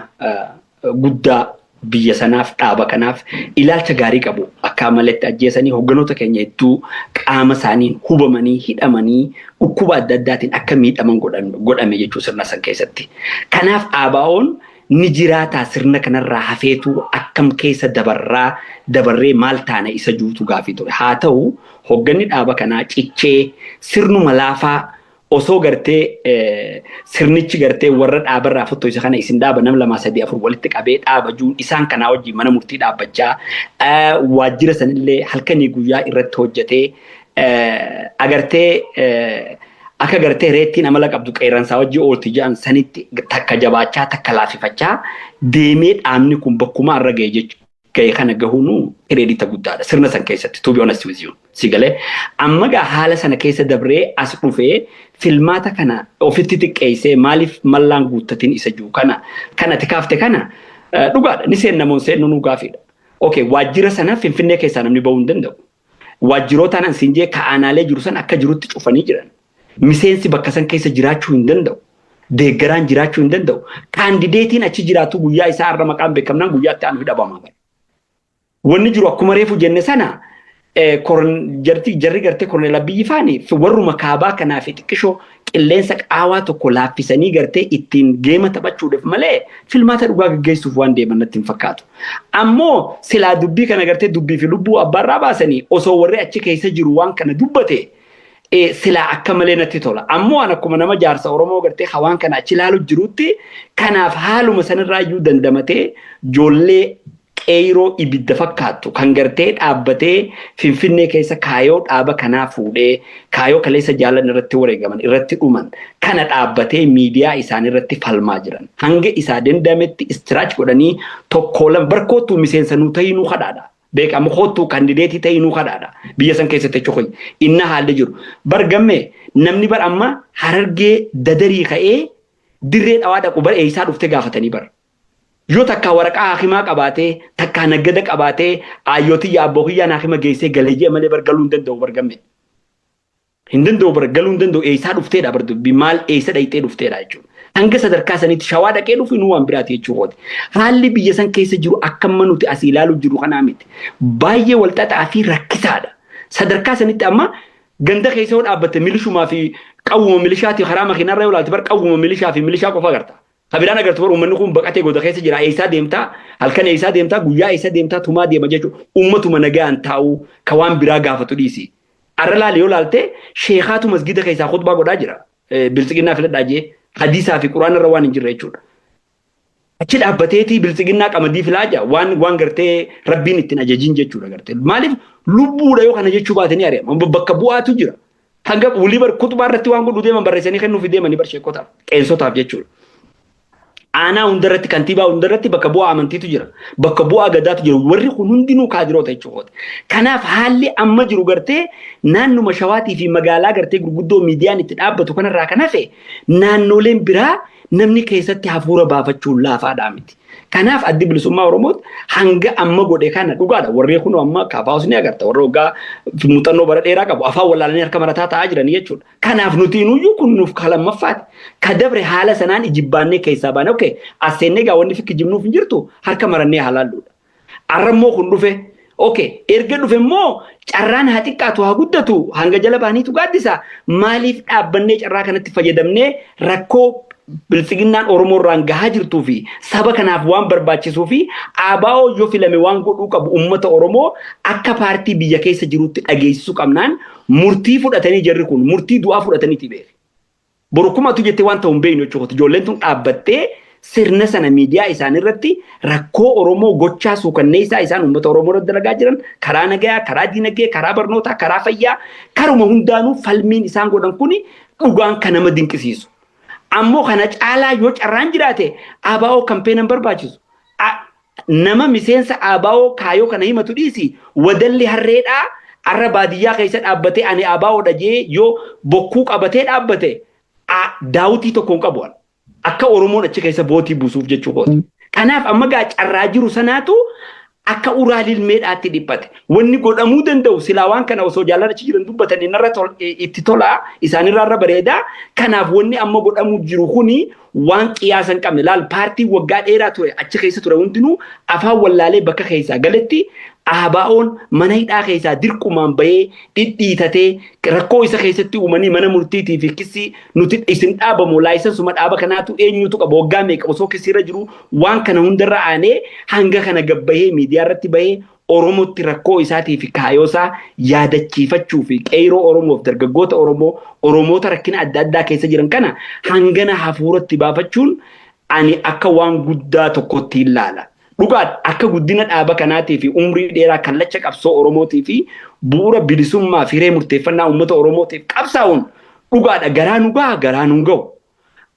guddaa biyya sanaaf dhaaba kanaaf ilaalcha gaarii qabu akka amaletti ajjeesanii hogganoota keenya hedduu qaama isaaniin hubamanii hidhamanii dhukkuba adda addaatiin akka miidhaman godhame jechuu sirna san keessatti. Kanaaf ABO'n ni jiraataa sirna kanarraa hafeetu akkam keessa dabarree maal taana isa juutu gaafii ture. Haa ta'u hogganni dhaaba kanaa cichee sirnuma laafaa osoo gartee sirnichi gartee warra dhaabarraa fottoisa kana isin dhaaba nam 2-3-4 walitti qabee dhaaba juun isaan kanaa wajjin mana murtii dhaabbachaa waajjira sanillee halkanii guyyaa irratti hojjetee agartee akka gartee reettiin amala qabdu qeeransaa wajjii oolti jedhan sanitti takka jabaachaa takka laafifachaa deemee dhaabni kun bakkuma arra ga'e jechuudha. Ga'e kana gahuun kireedita guddaadha sirna san keessatti to be honest with you. Sigalee amma gaa haala sana keessa dabree as dhufee filmaata kana ofitti xiqqeessee maaliif mallaan guuttatiin isa jiru kana tikaafte kana dhugaadha ni seennamoon seennu gaafiidha. Okay waajjira sana Finfinnee keessaa namni ba'uu hin danda'u. Waajjirootaan ansiinjee ka'aanaalee jiru san akka jirutti cufanii jiran. Miseensi bakka san keessa jiraachuu hin danda'u. Deeggaraan jiraachuu hin danda'u. Kaandideetiin achi jiraatu guyyaa isaa har'a maqaan beekamnaan guyyaatti aanu hidhabamaa bara. Wanni jiru akkuma reefu jenne sana jarri gartee Korneel Abiyyi faani warruma kaabaa kanaa fi xiqqishoo qilleensa qaawaa tokko laaffisanii gartee ittiin geema taphachuudhaaf malee filmaata dhugaa gaggeessuuf waan deeman natti hin fakkaatu. Ammoo silaa dubbii kana gartee dubbii fi lubbuu abbaarraa baasanii osoo warri achi keessa jiru waan kana dubbate silaa akka malee natti tola. Ammoo an akkuma nama jaarsa Oromoo gartee hawaan kana achi ilaalu jirutti kanaaf haaluma sanirraa iyyuu dandamatee ijoollee qeeroo ibidda fakkaattu kan gartee dhaabbatee Finfinnee keessa kaayoo dhaaba kanaa fuudhee kaayoo kaleessa jaallan irratti wareegaman irratti dhuman kana dhaabbatee miidiyaa isaan irratti falmaa jiran hanga isaa dandametti istiraach godhanii tokko lama barkoottuu miseensa nuu ta'inuu kadhaadha. Beekamu kootu kandideetii ta'inuu kadhaadha. Biyya san keessatti chokoy inna haalli jiru. Bargamme namni bar amma Harargee dadarii ka'ee dirree dhawaa dhaqu bar eeysaa dhufte gaafatanii bar. Yoo takka waraqaa hakimaa qabaatee takka nagada qabaatee ayyootii yaabboo kiyyaa hakima geessee galeeyyee malee bar galuu hin danda'u bargamme. Hin danda'u bar galuu hin danda'u eeysaa dhufteedha bar dubbii maal eeysa dhayitee dhufteedha jechuudha. Hanga sadarkaa sanitti shawaa dhaqee dhufu inuu waan biraati jechuudha. Haalli biyya san keessa jiru akka nuti as ilaalu jiru kanaa miti. Baay'ee walxaxaa fi rakkisaadha. Sadarkaa sanitti amma ganda keessa yoo dhaabbatte milishumaa fi qawwuma milishaati karaa makiinarra yoo ilaalte bar qawwuma milishaa fi milishaa qofa agarta. Kabiraan agartu bar uummanni kun baqatee goda keessa jira. Eessaa deemtaa halkan eessaa deemtaa guyyaa eessaa deemtaa tumaa deema jechuudha. Uummatuma nagaan taa'u ka waan biraa gaafatu dhiisi. Arra laale yoo ilaalte sheekaatu masgida keessaa khutbaa godhaa jira. Biltsiginnaa filadhaa jee. Hadiisaa fi Quraana irra waan hin jirre jechuudha. Achi dhaabbateetii biltsiginnaa qamadii filaaja waan gartee rabbiin ittiin ajajiin jechuudha gartee. Maaliif lubbuudha yoo kana jechuu baatanii ari'ama. Bakka bu'aatu jira. Hanga walii bar kutubaa irratti waan godhu deeman barreessanii kennuuf deemanii bar sheekotaaf qeensotaaf jechuudha. Aanaa hundarratti kantiibaa hundarratti bakka bu'aa amantiitu jira. Bakka bu'aa gadaatu jira. Warri kun hundinuu kaadiroota jechuudha. Kanaaf haalli amma jiru gartee naannuma shawaatii fi magaalaa gartee gurguddoo miidiyaan itti dhaabbatu kanarraa kan hafe naannoleen biraa namni keessatti hafuura baafachuun laafaadhaa miti. Kanaaf addi bilisummaa Oromooti hanga amma godhe kana dhugaadha. Warri kun amma kaafaa'us ni agarta. Warri hoggaa muuxannoo bara dheeraa qabu. Afaan wallaalanii harka marataa taa'aa jiranii jechuudha. Kanaaf nuti inuyyuu kun nuuf kalammaffaati. Ka dabre haala sanaan ijibbaannee keessaa baane. Okay, as seennee gaa wanni fikki jibnuuf hin jirtu harka marannee halaalluudha. Arrammoo kun dhufe Okay, erga dhufe immoo carraan haa xiqqaatu haa guddatu hanga jala baaniitu gaaddisa. Maaliif dhaabbannee carraa kanatti fayyadamnee rakkoo bilisiginnaan Oromoo irraan gahaa jirtuu fi saba kanaaf waan barbaachisuu fi ABO yoo filame waan godhuu qabu uummata Oromoo akka paartii biyya keessa jirutti dhageessisuu qabnaan murtii fudhatanii jirri kun murtii du'aa fudhataniiti beeku. Borukumatu jettee waan ta'u hin beeknu jechuudha. Ijoolleen tun dhaabbattee sirna sana miidiyaa isaanii irratti rakkoo Oromoo gochaa suukanneessaa isaan uummata Oromoo irratti dalagaa jiran karaa nagayaa, karaa diinagdee, karaa barnootaa, karaa fayyaa, karuma hundaanuu falmiin isaan godhan kuni dhugaan kan nama dinqisiisu. Ammoo kana caalaa yoo carraan jiraate ABO kampeenan barbaachisu. Nama miseensa ABO kaayoo kana himatu dhiisi wadalli harreedhaa arra baadiyyaa keessa dhaabbatee ani ABO dhajee yoo bokkuu qabatee dhaabbate daawutii tokko hin qabu. Akka Oromoon achi keessa bootii buusuuf jechuudha. Kanaaf amma gaa carraa jiru sanaatu akka uraal ilmeedhaatti dhiphate. Wanni godhamuu danda'u silaa waan kana osoo jaalala achi jiran dubbatan innarra itti tolaa isaanirraa irra bareedaa. Kanaaf wanni amma godhamuu jiru kuni waan qiyaasa hin qabne laal paartii waggaa dheeraa ture achi keessa ture hundinuu afaan wallaalee bakka keessaa galetti ABO'n mana hidhaa keessaa dirqumaan bahee dhidhiitatee rakkoo isa keessatti uumanii mana murtiitii fi kissi nuti isin dhaabamu laayisansuma dhaaba kanaatu eenyutu qaba waggaa meeqa osoo kisiirra jiru waan kana hundarra aanee hanga kana gabbahee miidiyaa irratti bahee Oromootti rakkoo isaatii fi kaayoosaa yaadachiifachuu fi qeeroo Oromoof dargaggoota Oromoota rakkina adda addaa keessa jiran kana hangana hafuuratti baafachuun ani akka waan guddaa tokkotti ilaala. Dhugaadha akka guddina dhaaba kanaatii fi umrii dheeraa kallacha qabsoo Oromootii fi bu'uura bilisummaa fi hiree murteeffannaa uummata Oromootiif qabsaa'uun dhugaadha garaan hin ga'u.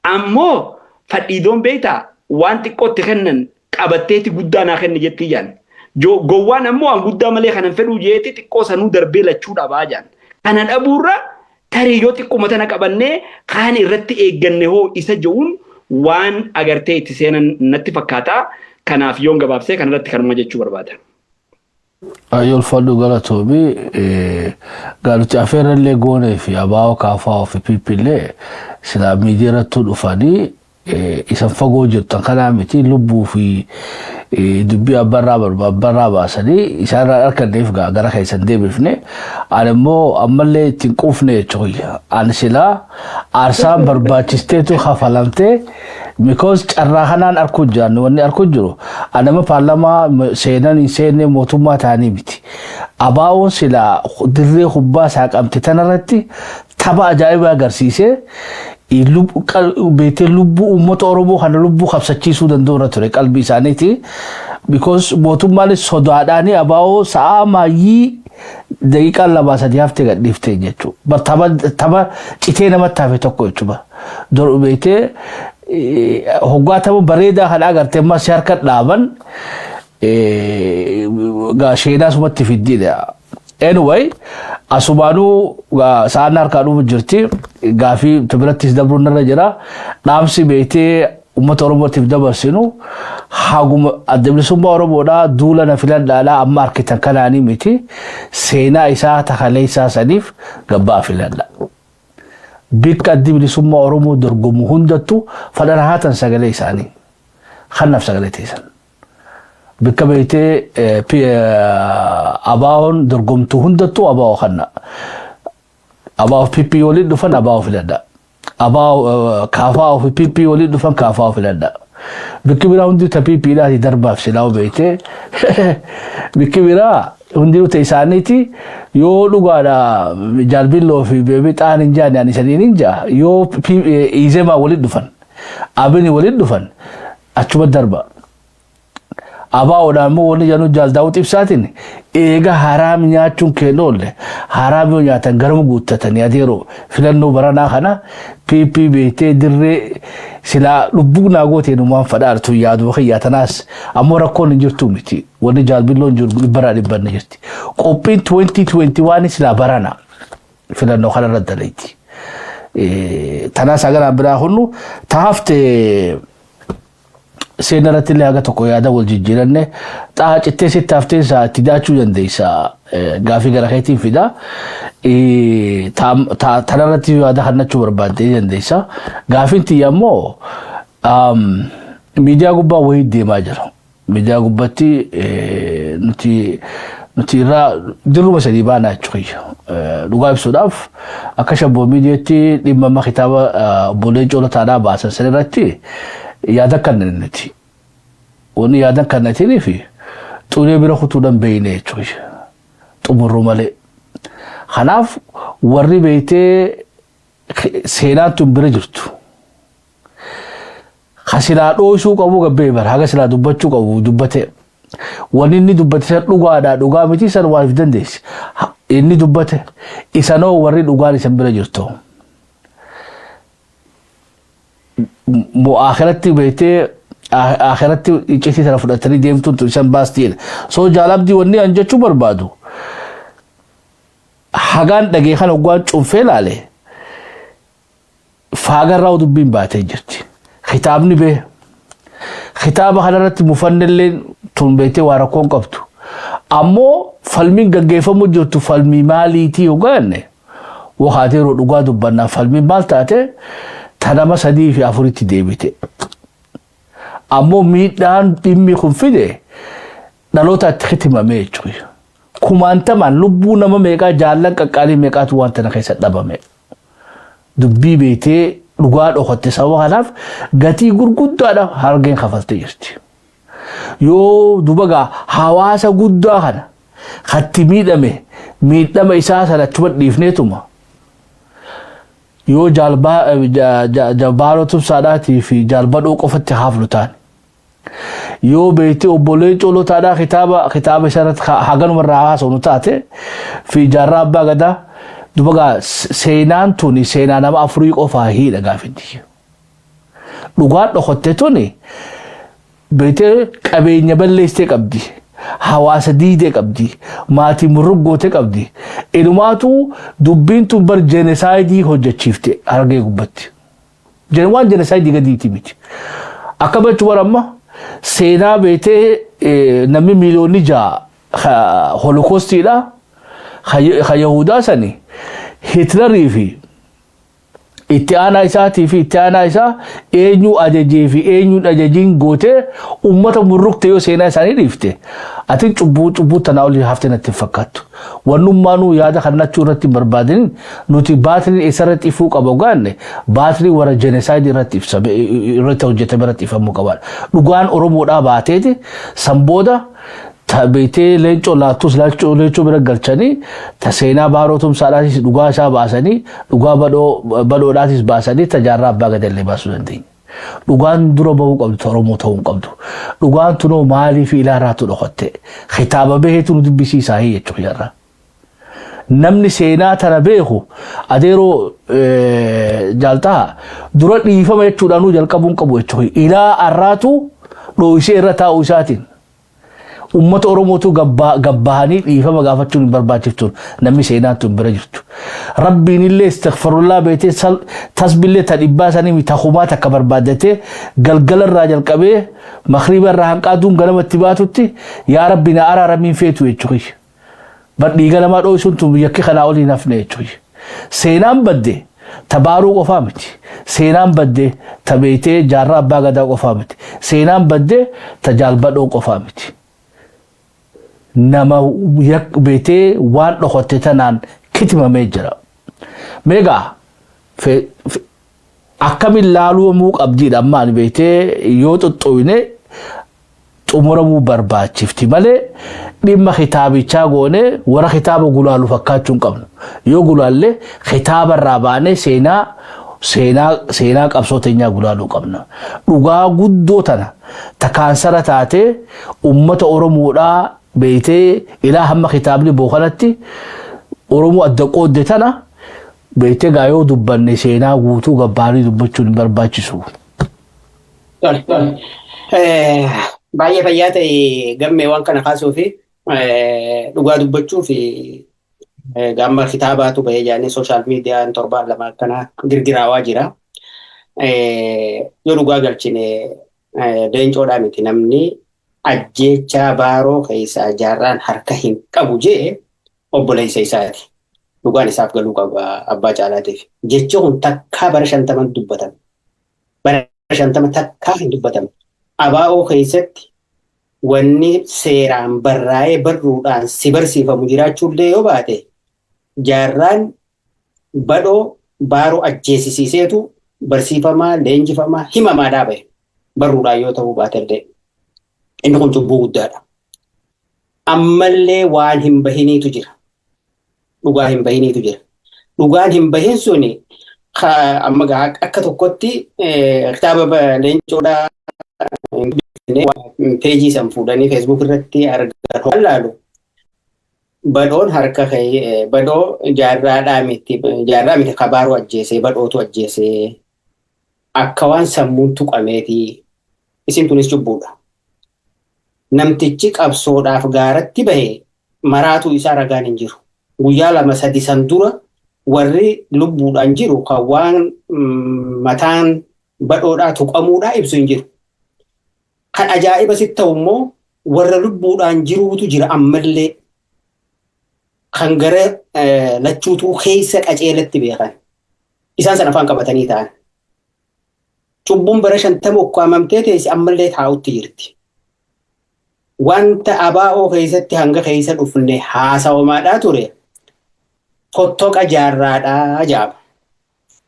Ammoo fadhiidoon beektaa waan xiqqootti kennan qabatteeti guddaa naa kenni jettii jaan. Gowwaan ammoo waan guddaa malee kanan fedhuu jeeti xiqqoo sanuu darbee lachuu dhabaa jaan. Kana dhabuurra tarii yoo xiqquma tana qabannee kaan irratti eegganne hoo isa je'uun waan agartee itti seenan natti fakkaata. Kanaaf yoon gabaabsee kanarratti kanuma jechuu barbaada. Ayyol fadhu galatoomi gaalutti afeerallee goonee fi ABO kaafaa fi piipillee sila miidiyaa irratti dhufanii isan fagoo jirtan kanaa miti lubbuu fi dubbii abbarraa baasanii isaan harkanneef gara keessan deebifne ani immoo ammallee ittiin quufne jechuudha. Ani silaa aarsaan barbaachisteetu hafalamtee because carraa kanaan arkuu jiran wanni arkuu jiru anama paarlamaa seenne mootummaa ta'anii miti. ABO'n silaa dirree kubbaa saaqamte tanarratti tapha ajaa'ibaa agarsiisee beetee lubbuu uummata Oromoo kana lubbuu qabsachiisuu danda'u ture qalbii isaaniiti. Because mootummaan sodaadhaanii ABO sa'a maayyii daqiiqaa 2-3 haftee gadhiiftee jechuudha. Tapha citee namatti hafe tokko jechuudha. Beetee hoggaa tapha bareedaa kan agartee ammas harka dhaaban sheenaa sumatti fiddiidha. Anyway, asumaanuu sa'aan harkaa dhufu jirti gaafii birattis dabruun irra jira. Dhaamsi beetee uummata Oromootiif dabarsinu haguma adda bilisummaa Oromoodhaa duula na filadhaadhaa amma harkitan kanaanii miti seenaa isaa takalee isaa saniif gabbaa filadha. Bikka adda bilisummaa Oromoo dorgomu hundattu fadhana haatan sagalee isaanii kannaaf sagalee teessan. Bikka beetee ABO'n dorgomtu hundattu ABO kanna. ABO PP waliin dhufan ABO filadha. ABO kaafaa fi PP waliin dhufan kaafaa filadha. Bikki biraa hundi ta PP dhaati darbaaf silaa beetee bikki biraa hundi uta isaaniiti yoo dhugaadha jaalbilloo fi beebii xaan hin jaane ani sadiin hin jaa yoo izemaa waliin dhufan abini waliin dhufan achuma darba. ABO'dhaan immoo wanni jedhu jaal Daawud Ibsaatiin eega haraam nyaachuun kennoole haraam yoo nyaatan garuma guuttatanii adeeroo filannoo baranaa kana PP beetee dirree silaa lubbuu naagooteen waan fadhaartu yaadu xiyyaatanaas ammoo rakkoon hin jirtu miti wanni jaalbilloon jiru bara dhibbanne jirti. Qophiin 2021 silaa barana filannoo kana irratti dalayti. Tanaas agaraan biraa hunnu taafte seenarratti illee haga tokko yaada wal jijjiiranne xaa cittee sitti haftee itti daachuu dandeessa gaafii gara keetiin fida. Tanarratti yaada kannachuu barbaaddee dandeessa. Gaafiin tiyya immoo miidiyaa gubbaa wayii deemaa jira. Miidiyaa gubbaatti nuti nuti irraa dirruma sadii baanaa jechuudha. Dhugaa ibsuudhaaf akka shabboo miidiyaatti dhimma amma kitaaba obboleen coolotaadhaa baasan san irratti yaada kannaniiti. Wanni yaada kannatanii fi xulee bira kutuudhaan beeyne jechuudha. Xumurru malee. Kanaaf warri beeytee seenaan tun bira jirtu. Kasilaa dhoosuu qabu gabbee bara haga silaa dubbachuu qabu dubbatee. Wanni inni dubbate san dhugaadhaa dhugaa miti san waan fi dandeessi. Inni dubbate isanoo warri dhugaan isan bira jirtu. Akhiratti beeytee akhiratti iccitii sana fudhatanii deemtuun tun isan baastiidha. So jaalabdii wanni an jechuu barbaadu. Hagaan dhagee kana ogwaan cuunfee laale faagarraa dubbiin baatee jirti. Kitaabni bee kitaaba kanarratti mufannillee tun beeytee waa rakkoon qabdu. Ammoo falmiin gaggeeffamu jirtu falmii maaliitii yogaanne wakaateeroo dhugaa dubbannaa falmiin maal taate tanama 3 fi 4tti deebite. Ammoo miidhaan dhimmi kun fide dhalootaatti hitimamee jechuudha. Kumaantamaan lubbuu nama meeqaa jaallan qaqqaalii meeqaatu waan tana keessa dhabame. Dubbii beeytee dhugaa dhokatte sababa kanaaf gatii gurguddaadha hargeen kafalte jirti. Yoo dubagaa hawaasa guddaa kana hatti miidhama isaa sana achuma dhiifneetuma. Yoo jaalbaaloo tumsaadhaatii fi jaalbadhoo qofatti haafnu taane. Yoo beeytee obboleen coolotaadhaa kitaaba isarratti haganumarraa haasawnu taate fi jaarraa abbaa gadaa dubagaa seenaan tuni seenaa nama 4 qofaa hiidha gaafiddi. Dhugaan dhokatte tuni beeytee qabeenya balleessitee qabdi. Hawaasa diidee qabdi. Maatii murruggootee qabdi. Ilumaatu dubbiin tun bar jeenesaayidii hojjechiifte hargee gubbatti. Waan jeenesaayidii gadiiti miti. Akka bachuu baramma seenaa beeytee namni miliyoonni 6 holokoostiidha. Ka Yahudaa sani Hitlerii fi itti aanaa isaatii fi itti aanaa isaa eenyu ajajee fi eenyuun ajajiin gootee ummata murrukte yoo seenaa isaanii dhiifte ati cubbuu tanaa olii haftee natti fakkaattu. Wannummaanuu yaada kannachuu irratti barbaadaniin nuti baatiriin isarratti ifuu qaba gaanne baatirii warra jeenesaayidii irratti hojjetame irratti ifamuu qabaadha. Dhugaan Oromoodhaa baateeti sanbooda beeytee leencoo laattus leencoo bira galchanii ta seenaa baaroo tumsaadhaatis dhugaa isaa baasanii dhugaa badhoodhaatis baasanii tajaarraa abbaa gadallee baasuu dandeenya. Dhugaan dura bahuu qabdu Oromoo ta'uu qabdu. Dhugaan tunoo maalii fi ilaaraatu dhokatte kitaaba beeheetu nu dubbisiisaa jechuudha jarra. Namni seenaa tana beeku adeeroo jaaltaa dura dhiifama jechuudhaanuu jalqabuun qabu jechuudha. Ilaa arraatu dhooyisee irra taa'uu isaatiin. Ummata Oromootu gabbahanii dhiifama gaafachuun barbaachiftuun namni seenaan tun bira jirtu. Rabbiin illee istighfarullaa beeytee tasbillee ta dhibbaa sanii mitakumaa takka barbaadatee galgala irraa jalqabee makriba irraa hanqaaduun ganamatti baatutti yaa Rabbi na araaramiin feetu jechuudha. Dhiiga namaa dhooyisuun tun yakki kanaa olii nafne jechuudha. Seenaan badde tabaaruu qofaa miti. Seenaan badde ta beeytee jaarraa abbaa gadaa qofaa miti. Seenaan badde ta jaalbadhoo qofaa miti. Nama beeytee waan dhokatte tanaan kitimamee jira. Meegaa akkamiin laaluu qabdiidha ammaan beeytee yoo xoxxooyne xumuramuu barbaachifti malee dhimma kitaabichaa goone warra kitaaba gulaalu fakkaachuu hin qabnu. Yoo gulaalle kitaaba irraa baanee seenaa qabsoo teenyaa gulaaluu qabna. Dhugaa guddoo tana takaansara taatee ummata Oromoodhaa beeytee ilaa hamma kitaabni bookanatti Oromoo adda qoodde tana beeytee gaayoo dubbanne seenaa guutuu gabbaanii dubbachuun hin barbaachisu. Baay'ee fayyaa ta'e gammee waan kana kaasuu fi dhugaa dubbachuu fi gamma kitaabaatu bahee jaanii sooshaal miidiyaan torbaan lama akkana girgiraawaa jira. Yoo dhugaa galchine leencoodhaa miti namni ajjeechaa baaroo keessaa jaarraan harka hin qabu jee obboleessa isaati. Dhugaan isaaf galuu qaba abbaa caalaatiif. Jechi kun takkaa bara 50 dubbatame. Bara 50 takkaa hin dubbatame. Abaa'oo keessatti wanni seeraan barraa'ee barruudhaan si barsiifamu jiraachuullee yoo baate jaarraan badhoo baaroo ajjeesisiiseetu barsiifamaa leenjifamaa himamaadhaa bahe barruudhaan yoo ta'uu baatellee inni kun cubbuu guddaadha. Ammallee waan hin bahiniitu jira. Dhugaa hin bahiniitu jira. Dhugaan hin bahin suni amma akka tokkotti kitaaba leencoodhaa peejii san fuudhanii feesbuuk irratti argan laalu badhoon harka badhoo jaarraa miti kabaaruu ajjeesee badhootu ajjeesee akka waan sammuun tuqameeti isin tunis cubbuudha. Namtichi qabsoodhaaf gaaratti bahe maraatu isaa ragaan hin jiru. Guyyaa 2-3 san dura warri lubbuudhaan jiru kan waan mataan badhoodhaa tuqamuudhaa ibsu hin jiru. Kan ajaa'iba sitti ta'u immoo warra lubbuudhaan jiruutu jira ammallee kan gara lachuutuu keessa qaceelatti beekan. Isaan sana afaan qabatanii ta'an. Cubbuun bara 50 ukkaamamtee teessi ammallee taa'utti jirti. Wanta abaa'oo keessatti hanga keessa dhufne haasawamaadhaa ture fottoqa jaarraadhaa jedhama.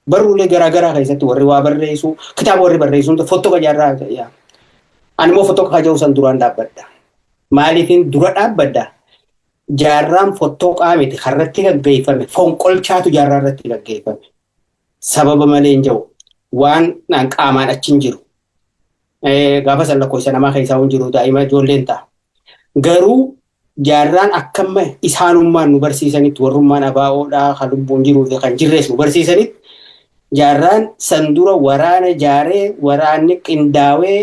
Barruulee garaagaraa keessatti warri waa barreessu kitaaba warri barreessuun fottoqa jaarraa jedhama. Ani immoo fottoqa kaja'uu san duraan dhaabbadha. Maaliifin dura dhaabbadha? Jaarraan fottoqaa miti harratti gaggeeffame fonqolchaatu jaarraa irratti gaggeeffame. Sababa malee hin jiru waan qaamaan achi hin jiru. Gaafa san lakkoofsa namaa keessaa hin jiru daa'ima ijoolleen ta'a. Garuu jaarraan akkamma isaanummaan nu barsiisanitti warrummaan abaa'oodhaa kan lubbuun jiruu fi kan jirrees nu barsiisanitti jaarraan san dura waraana jaaree waraanni qindaawee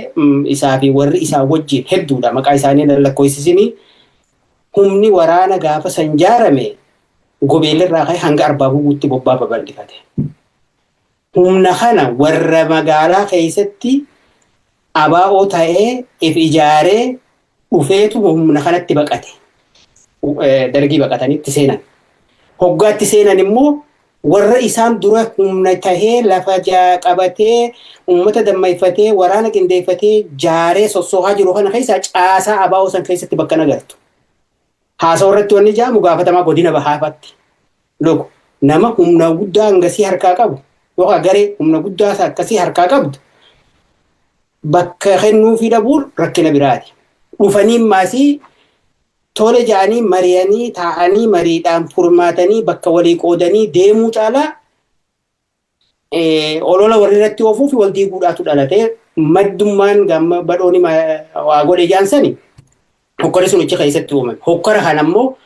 isaa fi warri isaa wajjin hedduudha maqaa isaanii lakkoofsisinii humni waraana gaafa san jaarame gobeelirraa ka'e hanga arbaabuu guutti bobbaa babal'ifate. Humna kana warra magaalaa keessatti abaa'oo ta'ee if ijaaree dhufeetu humna kanatti baqate. Dargii baqatanitti seenan. Hoggaatti seenan immoo warra isaan dura humna tahee lafa qabatee uummata dammayfatee waraana qindeeffatee jaaree sossoohaa jiru kana keessaa caasaa abaa'oo san keessatti bakka nagartu. Haasawaa irratti wanni jedhamu gaafatamaa godina bahaafatti. Loko nama humna guddaa hangasii harkaa qabu yookaan garee humna guddaa akkasii harkaa qabdu bakka kennuufii dhabuun rakkina biraati. Dhufanii maasii tole ja'anii mari'anii taa'anii mariidhaan furmaatanii bakka walii qoodanii deemuu caalaa olola warri irratti oofuu fi wal diiguudhaatu dhalatee maddummaan gamma badhooni waa godhe jaansanii hokkora sun achi keessatti uumame. Hokkora kana immoo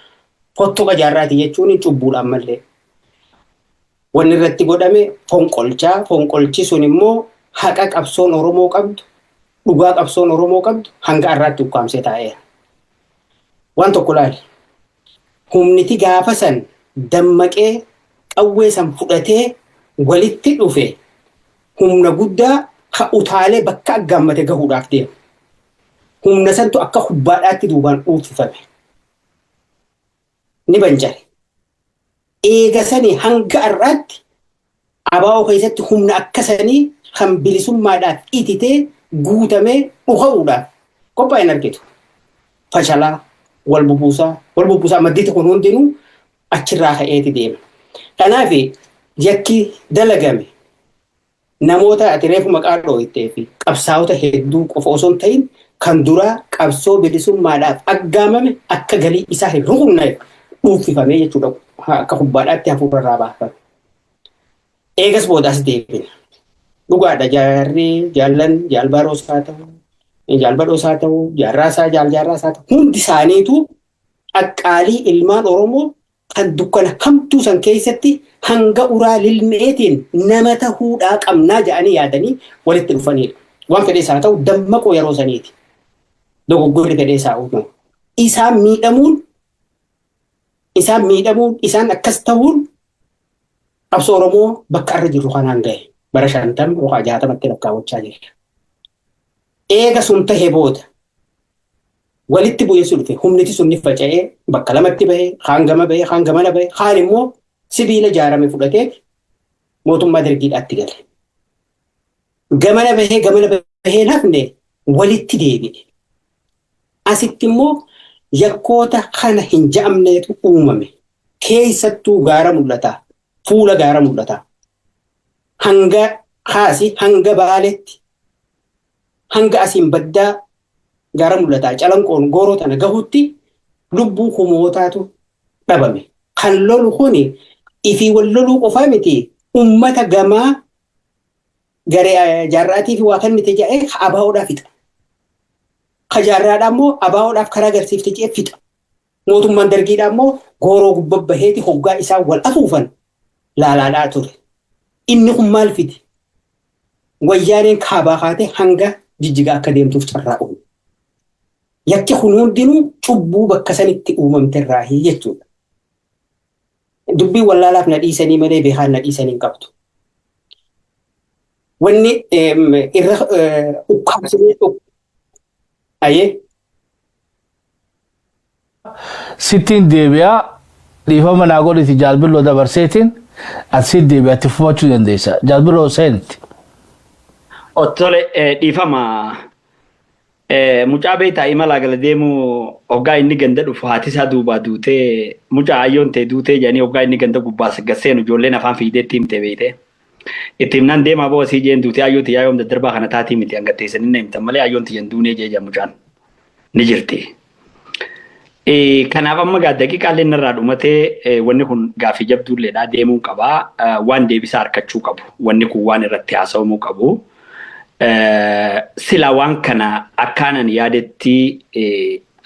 fottoqa jaarraati jechuun cubbuudhaan mallee. Wanni irratti godhame fonqolchaa fonqolchi sun immoo haqa qabsoon Oromoo qabdu dhugaa qabsoon Oromoo qabdu hanga har'aatti ukkaamsee taa'eera. Waan tokko laali. Humniti gaafa san dammaqee qawwee san fudhatee walitti dhufe humna guddaa ka utaalee bakka aggaamate gahuudhaaf deema. Humna santu akka hubbaadhaatti duubaan dhuunfifame. Ni banjare. Eega sanii hanga har'aatti abaa'oo keessatti humna akkasanii kan bilisummaadhaaf ititee guutamee dhuhamuudhaaf qophaa'een argitu. Fashalaa wal bubuusaa maddii kun hundinuu achirraa ka'eeti deema. Kanaaf yakki dalagame namoota ati reefu maqaa dhooytee fi qabsaa'ota hedduu qofa osoo hin ta'in kan duraa qabsoo bilisummaadhaaf aggaamame akka galii isaa hin rukunneef dhuunfifamee jechuudha. Akka hubbaadhaatti hafuura irraa baafame. Eegas boodaas deebina. Dhugaadha jaarri jaallan jaalbaroos haa ta'u jaalbadhoos haa ta'u jaarraasaa jaaljaarraasaa ta'u hundi isaaniitu aqqaalii ilmaan Oromoo kan dukkana hamtuu san keessatti hanga uraa lilmeetiin nama tahuudhaa qabnaa jedhanii yaadanii walitti dhufanidha. Waan fedhees haa ta'u dammaqoo yeroo saniiti. Dogoggorri fedhees haa ta'u. Isaan miidhamuun isaan akkas ta'uun qabsoo Oromoo bakka irra jirru kanaan gahe bara 50 yookaan 60tti lakkaawwachaa jira. Eega sun tahee booda walitti bu'iinsi dhufe humniti sun ni faca'ee bakka lamatti bahee kaan gama bahee kaan gamana bahee kaan immoo sibiila ijaarame fudhatee mootummaa dargiidhaatti gale. Gamana bahee hafne walitti deebi'e. asitti immoo yakkoota kana hin ja'amneetu uumame. Keessattuu gaara mul'ata. Fuula gaara mul'ata. Hanga kaasi hanga baaletti hanga asiin baddaa gaara mul'ata. Calanqoon gooroo tana gahutti lubbuu kumootaatu dhabame. Kan lolu kuni ifii wal loluu qofaa miti ummata gamaa garee jaarraatii fi waa kennite jedhee abaawoodhaaf fixa. Ka jaarraadhaa immoo abaawoodhaaf karaa agarsiifte jedhee fixa. Mootummaan dargiidhaa immoo gooroo gubbabbaheeti hoggaa isaa wal afuufan laalaadhaa ture. Inni kun maal fide? Wayyaaneen kaabaa kaatee hanga jijjigaa akka deemtuuf carraa'u. Yakki kun hundinuu cubbuu bakka sanitti uumamte irraahi jechuudha. Dubbii wallaalaaf na dhiisanii malee beekaan na dhiisanii hin qabdu. Wanni irra ukkaamsinee ayee. Sittiin deebi'aa dhiifama naa godhiti jaalbilloo dabarseetiin asitti deebi'atti fufachuu dandeessa. Jaalbilloo seenti. Ottole dhiifama mucaa beektaa imala gala deemu hoggaa inni ganda dhufu haati isaa duubaa duutee mucaa ayyoon ta'e duutee jedhanii hoggaa inni ganda gubbaa gasseenu ijoolleen afaan fiideetti himte beekte. Itti himnaan deemaa boo asii jeen duutee ayyooti yaayoom daddarbaa kana taatii miti hanga teessanii na himtan malee ayyoon tiyyan duunee jee mucaan ni jirti. Kanaaf amma daqiiqaalee narraa dhumatee wanni kun gaaffii jabduulleedhaa deemuu qabaa waan deebisaa harkachuu qabu wanni kun waan irratti haasa'amuu qabu. Sila waan kana akkaanan yaadetti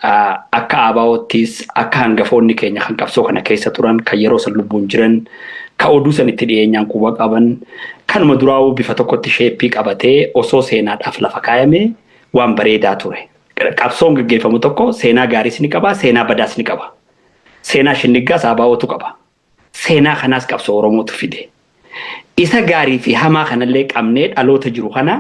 akka abaawottis akka hangafoonni keenya kan qabsoo kana keessa turan kan yeroo san lubbuun jiran kan oduu san itti dhiyeenyaan quba qaban kanuma duraa'uu bifa tokkotti sheeppii qabatee osoo seenaadhaaf lafa kaayame waan bareedaa ture. Qabsoon gaggeeffamu tokko seenaa gaariis ni qaba, seenaa badaas ni qaba. Seenaa shinniggaas abaawootu qaba. Seenaa kanaas qabsoo Oromootu fide. Isa gaarii fi hamaa kanallee qabnee dhaloota jiru kana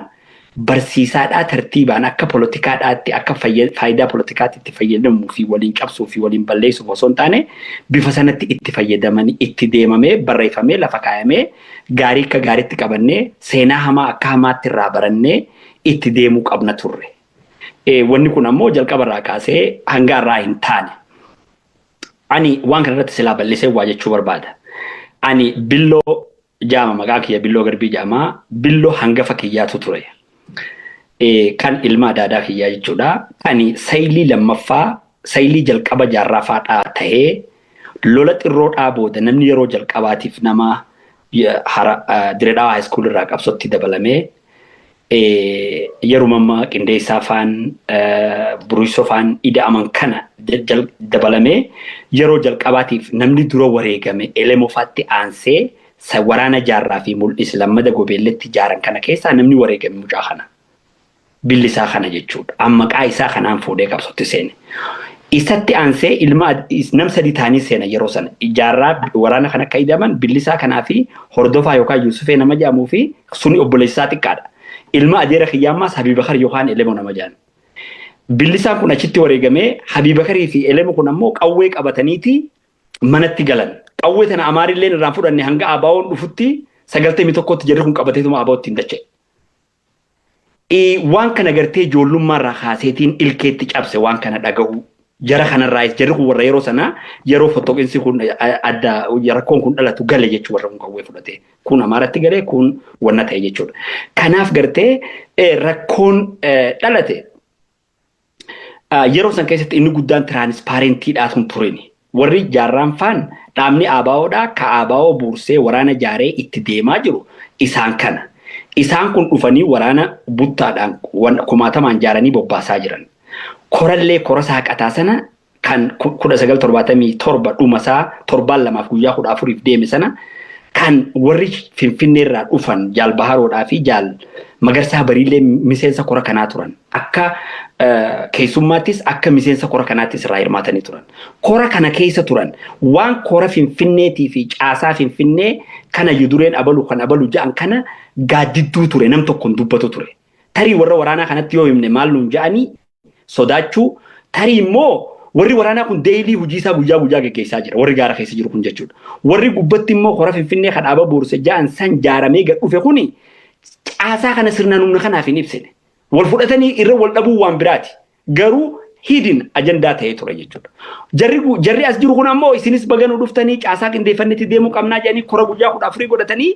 barsiisaadhaa tartiibaan akka poolitikaadhaatti akka faayidaa poolitikaatti itti fayyadamuu fi waliin cabsuu fi waliin balleessuuf osoo hin taane bifa sanatti itti fayyadamanii itti deemamee barreeffamee lafa kaayamee gaarii akka gaariitti qabannee seenaa hamaa akka hamaatti irraa barannee itti deemuu qabna turre. Wanni kun ammoo jalqabarraa kaasee hanga irraa hin taane. Ani waan kanarratti silaa bal'isee waa jechuu barbaada. Ani billoo jaama maqaa kiyya billoo garbii jaamaa billoo hangafa kiyyaatu ture. Kan ilma adaadaa kiyyaa jechuudha. Ani saayilii lammaffaa saayilii jalqaba jaarraa faadhaa ta'ee lola xirroodhaa booda namni yeroo jalqabaatiif nama direedhaa haayiskuul irraa qabsootti dabalamee yeroo mammaa qindeessaa faan buruusoo faan ida'aman kana dabalamee yeroo jalqabaatiif namni dura wareegame elemofaatti aansee waraana jaarraa fi mul'is lammada gobeelletti jaaran kana keessaa namni wareegame mucaa kana. Billisaa kana jechuudha. Maqaa isaa kanaan fuudhee qabsootti seene. Isatti aansee ilma nam sadii ta'anii seena yeroo sana. Jaarraa waraana kana akka idaman billisaa kanaa fi hordofaa yookaan Yuusufee nama jedhamuu fi suni obboleessaa xiqqaadha. Ilma adeera kiyyaammaas Habiibakar yookaan Elemo nama jedhan. Billisaan kun achitti wareegamee Habiibakarii fi Elemo kun ammoo qawwee qabataniiti manatti galan. Qawwee tana amaarillee irraan fudhanne hanga abaawoon dhufutti 91tti jedhu kun qabateetuma abaawootti hin dachee. Waan kana gartee ijoollummaarraa kaaseetiin ilkeetti cabse waan kana dhaga'u jara kanarraayis jarri kun warra yeroo sana yeroo fotoqinsi kun adda rakkoon kun dhalatu gale jechuu warra kun qawwee fudhate kun amaaratti galee kun wanna ta'e jechuudha. Kanaaf gartee rakkoon dhalate yeroo san keessatti inni guddaan tiraanispaarentiidhaatuun tureni. Warri jaarraan faan dhaabni abaawoodhaa ka abaawoo buursee waraana jaaree itti deemaa jiru isaan kana. Isaan kun dhufanii waraana buttaadhaan kumaatamaan jaaranii bobbaasaa jiran. Korallee kora saaqataa sana kan 1977 dhumasaa 72 guyyaa 14 deeme sana kan warri Finfinneerraa dhufan Jaal Baharoodhaa fi Jaal Magarsaa Bariillee miseensa kora kanaa turan. Akka keessummaattis akka miseensa kora kanaattis irraa hirmaatanii turan. Kora kana keessa turan waan kora Finfinneetii fi caasaa Finfinnee kana yudureen abalu kan abalu ja'an kana gaaddidduu ture nam tokkoon dubbatu ture. Tarii warra waraanaa kanatti yoo himne maal nuun ja'anii sodaachuu tarii immoo warri waraanaa kun deelii hojii isaa guyyaa guyyaa gaggeessaa jira warri gaara keessa jiru kun jechuudha. Warri gubbatti immoo kora Finfinnee kan dhaaba buurse ja'an san jaaramee gad dhufe kuni caasaa kana sirnaan humna kanaaf hin ibsine. Wal fudhatanii irra wal dhabuu waan biraati. Garuu hidden ajandaa ta'ee ture jechuudha. Jarri as jiru kun ammoo isinis baganuu dhuftanii caasaa qindeeffannetti deemuu qabnaa jedhanii kora guyyaa 14 godhatanii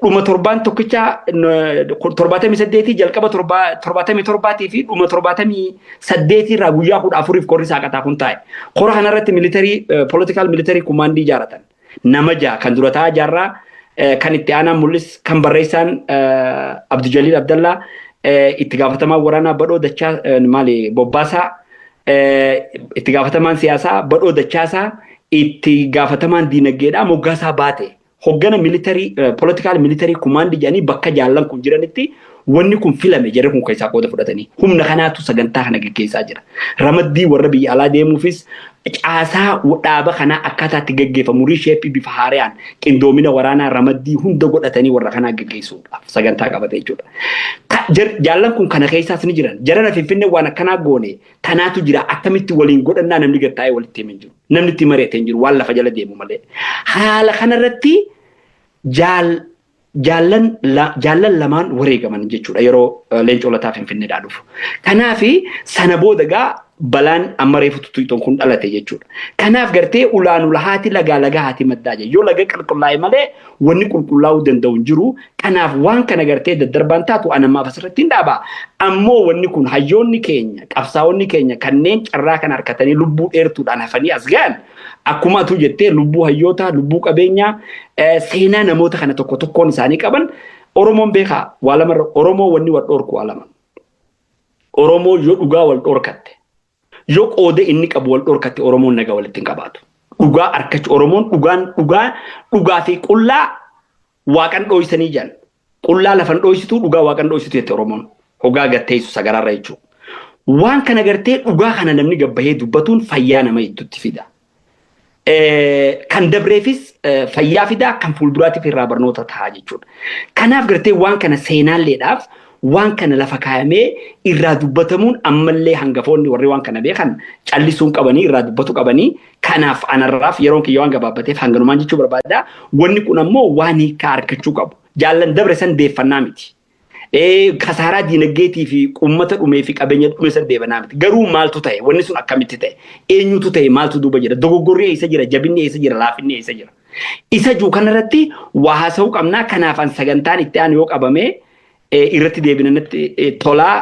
dhuma torbaan tokkicha 78 jalqaba 77 fi dhuma 78 irraa guyyaa 14 korri saaqataa kun taa'e. Kora kanarratti political military command ijaaratan. Nama jaha kan dura taa'aa jaarraa kan itti aanaa mul'is kan barreessaan Abdul Jalil Abdallah itti gaafatamaa waraanaa badhoo dachaa maali bobbaasaa itti gaafatamaan siyaasaa badhoo dachaasaa itti gaafatamaan diinagdeedhaa moggaasaa baate. Hoggana political military command jedhanii bakka jaallan kun jiranitti wanni kun filame jarri kun keessaa qooda fudhatanii humna kanaatu sagantaa kana gaggeessaa jira. Ramaddii warra biyya alaa deemuufis caasaa dhaaba kanaa akkaataatti gaggeeffamu risheeppii bifa haaraan qindoomina waraanaa ramaddii hunda godhatanii warra kanaa gaggeessuudhaaf sagantaa qabate jechuudha. Jaallan kun kana keessaas ni jiran. Jarana Finfinnee waan akkanaa goone tanaatu jira akkamitti waliin godhannaa namni gattaa'ee walitti himin jiru. Namni itti mari'atee hin jiru waan lafa jala deemu malee. Haala kanarratti jaallan lamaan wareegaman jechuudha yeroo leencoo lataa Finfinneedhaa dhufu. Kanaaf sana booda gaa balaan amma reefu tuttuutoon kun dhalate jechuudha. Kanaaf gartee ulaanu lahaati lagaa haati maddaa jedhe. Yoo laga qulqullaa'e malee wanni qulqullaa'uu danda'u hin jiru. Kanaaf waan kana gartee daddarbaan taatu anammaaf asirratti hin dhaabaa. Ammoo wanni kun hayyoonni keenya qabsaa'onni keenya kanneen carraa kan harkatanii lubbuu dheertuudhaan hafanii as ga'an akkuma atu jettee lubbuu hayyoota lubbuu qabeenyaa seenaa namoota kana tokko tokkoon isaanii qaban Oromoon beekaa waa lamarra Oromoo wanni wal dhorku waa lama. Oromoo yoo dhugaa wal dhorkatte yoo qoode inni qabu wal dhorkatte Oromoon nagaa walitti hin qabaatu. Dhugaa harkachu Oromoon dhugaa fi qullaa waaqan dhooysanii jiran. Qullaa lafan dhooysituu dhugaa waaqan dhooysituu jette Oromoon hogaa gatteessu sagaraarra jechuudha. Waan kana gartee dhugaa kana namni gabbahee dubbatuun fayyaa nama itti fida. Kan dabreefis fayyaa fidaa kan fuulduraatiif irraa barnoota ta'a jechuudha. Kanaaf gartee waan kana seenaalleedhaaf waan kana lafa kaayamee irraa dubbatamuun ammallee hangafoonni warri waan kana beekan callisuun qabanii irraa dubbatu qabanii kanaaf anarraaf yeroon kiyya waan gabaabbateef hanganumaan jechuu barbaada. Wanni kun ammoo waan hiikaa harkachuu qabu. Jaallan dabre san deeffannaa miti. Kasaaraa diinagdeetii fi uummata dhumee fi qabeenya dhume san deebanaa miti. Garuu maaltu ta'e wanni sun akkamitti ta'e eenyutu ta'e maaltu duuba jira dogoggorri eessa jira jabinni eessa jira laafinni eessa jira. Isa juu kanarratti waa haasa'uu qabnaa kanaafan sagantaan itti aanu yoo qabamee irratti deebinanitti tolaa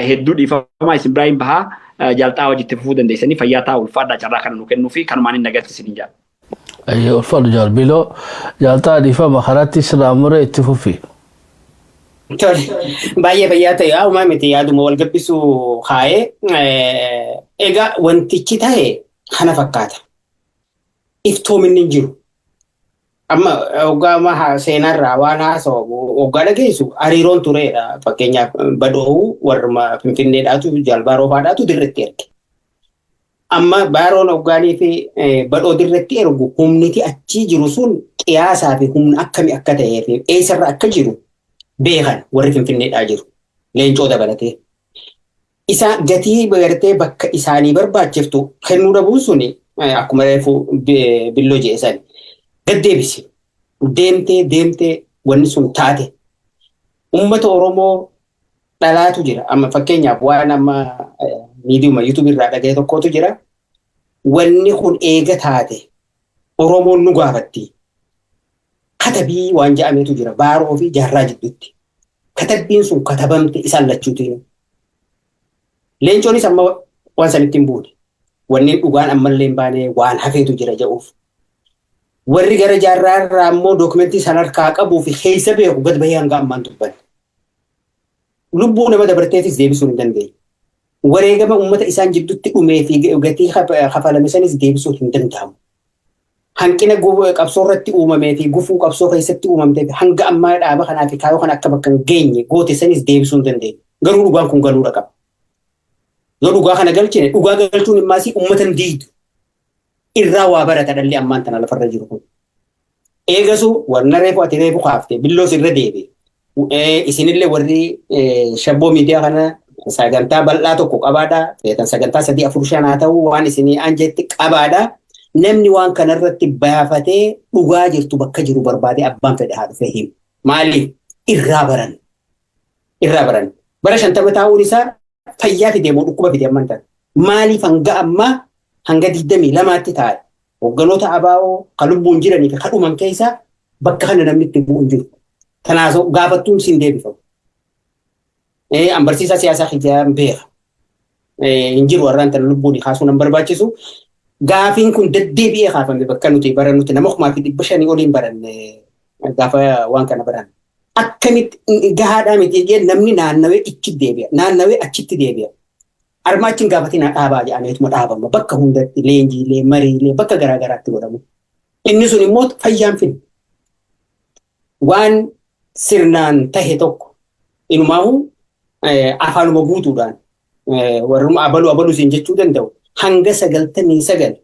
hedduu dhiifamaa isin Ibrahim Bahaa jaalxaa hojiitti fufuu dandeessanii fayyaa ta'aa ulfaadhaa carraa kana nu kennuu fi kanumaan hin agarsiisin hin jaallu. Ulfaadhu jaalbiloo jaalxaa dhiifama karatti sirraa muree itti fufi. Baay'ee fayyaa ta'e haa'umaa miti yaaduma wal gabbisuu kaa'ee egaa wantichi ta'e kana fakkaata. Iftoominni hin jiru. Amma hoggaama seenarraa waan haasa'u hoggaa dhageessu hariiroon tureedha. Fakkeenyaaf badhoo warra Finfinneedhaatu jaalbaaroo faadhaatu dirretti erge. Amma baaroon hoggaanii fi badhoo dirretti ergu humniti achi jiru sun qiyaasaa fi humna akkamii akka ta'ee fi eessarra akka jiru beekan warri Finfinneedhaa jiru. Leencoo dabalatee. Isa gatii gartee bakka isaanii barbaachiftu kennuu dhabuun suni akkuma reefu billoo jeesani. Gaddeebisi. Deemtee wanni sun taate. Uummata Oromoo dhalaatu jira. Amma fakkeenyaaf waan amma miidiyuma YouTube irraa dhaga'e tokkotu jira. Wanni kun eega taate Oromoon nu gaafatti. Katabii waan ja'ameetu jira. Baaroo fi jaarraa jidduutti. Katabbiin sun katabamte isaan lachuutiin. Leencoonis amma waan sanitti hin buune. Wanni dhugaan ammallee hin baane waan hafeetu jira ja'uuf. Warri gara jaarraa irraa ammoo dookumentii san harkaa qabuu fi keessa beeku gad bahee hanga ammaan dubbanne. Lubbuu nama dabarteefis deebisuu hin dandeenye. Wareegama uummata isaan jidduutti dhumee fi gatii kafalame sanis deebisuu hin danda'amu. Hanqina qabsoo irratti uumamee fi gufuu qabsoo keessatti uumamtee fi hanga ammaa dhaaba kanaa fi kaayoo kana akka bakka hin geenye goote sanis deebisuu hin dandeenye. Garuu dhugaan kun galuudha qaba. Yoo dhugaa kana galchine dhugaa galchuun immaasii uummata hin diidu. Irraa waa barata dhalli ammaan tana lafarra jiru kun. Eegasu warna reefu ati reefu kaaftee billoos irra deebi. Isinillee warri shabboo miidiyaa kana sagantaa bal'aa tokko qabaadha. Feetan sagantaa 3-4-5 haa ta'u waan isinii anjetti qabaadha. Namni waan kanarratti baafatee dhugaa jirtu bakka jiru barbaade abbaan fedhe haa dhufee himu. Maaliif? Irraa baran. Bara 50 taa'uun isaa fayyaa fidee moo dhukkuba fidee ammaan tana. maaliif hanga amma hanga 22tti taa'e hogganoota abaa'oo kan lubbuun jiranii fi kadhuman keessa bakka kana namni itti bu'u hin jiru. Kanaaf gaafattuun siin deebifamu. An barsiisaa siyaasaa hijaan beeka. Hin jiru warraan tan lubbuun kaasuun hin barbaachisu. Gaafiin kun deddeebi'ee kaafame bakka nuti barannutti nama 500 oliin baranne gaafa waan kana baran. Akkamitti gahaadhaa miti jee namni naannawee ichi deebi'a. Naannawee achitti deebi'a. Armaachiin gaafatiin dhaabaa jedhameetuma dhaabama. Bakka hundatti leenjiilee, mariilee bakka garaagaraatti godhamu. Inni sun immoo fayyaan finna. Waan sirnaan tahe tokko inumaahu afaanuma guutuudhaan warruma abaluu siin jechuu danda'u. Hanga 99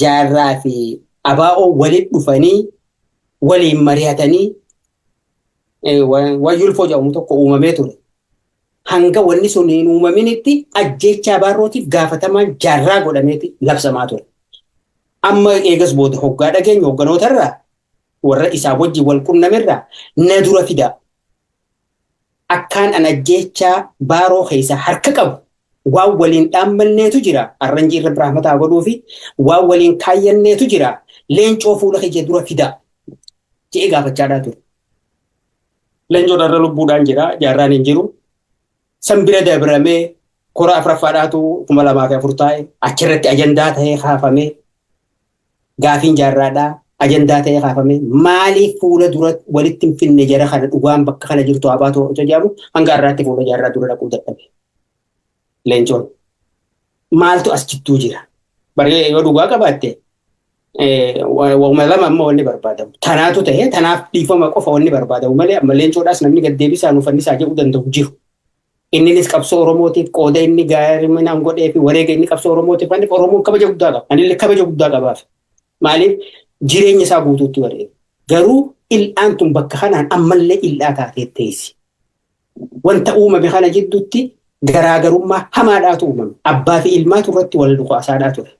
jaarraa fi abaa'oo walitti dhufanii waliin mari'atanii wayyul fooyya'uun tokko uumamee ture. Hanga wanni sun hin uumaminitti ajjeechaa baarrootiif gaafatamaan jaarraa godhameeti labsamaa ture. Amma eegas booda hoggaa dhageenya hogganootarraa warra isaa wajjin wal qunnamirraa na dura fida. Akkaan an ajjeechaa baaroo keessa harka qabu waan waliin dhaammalneetu jira. Arranjii irra birahmataa godhuu fi waan waliin kaayyanneetu jira. Leencoo fuula kee dura fida. Jee gaafachaadhaa ture. Leencoon irra lubbuudhaan jira. Jaarraan hin jiru. Sanbira dabramee kora afuraffaadhaatu 2004 taa'e. Achirratti ajandaa ta'ee kaafamee gaafiin jaarraadhaa ajandaa ta'ee kaafamee maaliif fuula dura walitti hin finne jara kana dhugaan bakka kana jirtu abaatoo otoo jedhamu hanga har'aatti fuula jaarraa dura dhaquu dadhabe. Leencoon maaltu as jittuu jira? Baree yoo dhugaa qabaatte wama lama amma wanni barbaadamu. Tanaatu ta'ee tanaaf dhiifama qofa wanni barbaadamu malee amma leencoodhaas namni gaddeebisaan ufannisaa jedhuu danda'u jiru. Innis qabsoo Oromootiif qooda inni gaariminaan godhee fi wareega inni qabsoo Oromootiif wanni Oromoon kabaja guddaa qaba. Anillee kabaja guddaa qabaaf. Maaliif jireenya isaa guutuutti wareega. Garuu il'aan tun bakka kanaan ammallee il'aa taatee teessi. Wanta uumame kana jidduutti garaagarummaa hamaadhaatu uumame. Abbaa fi ilmaatu irratti wal dhukaasaadhaa ture.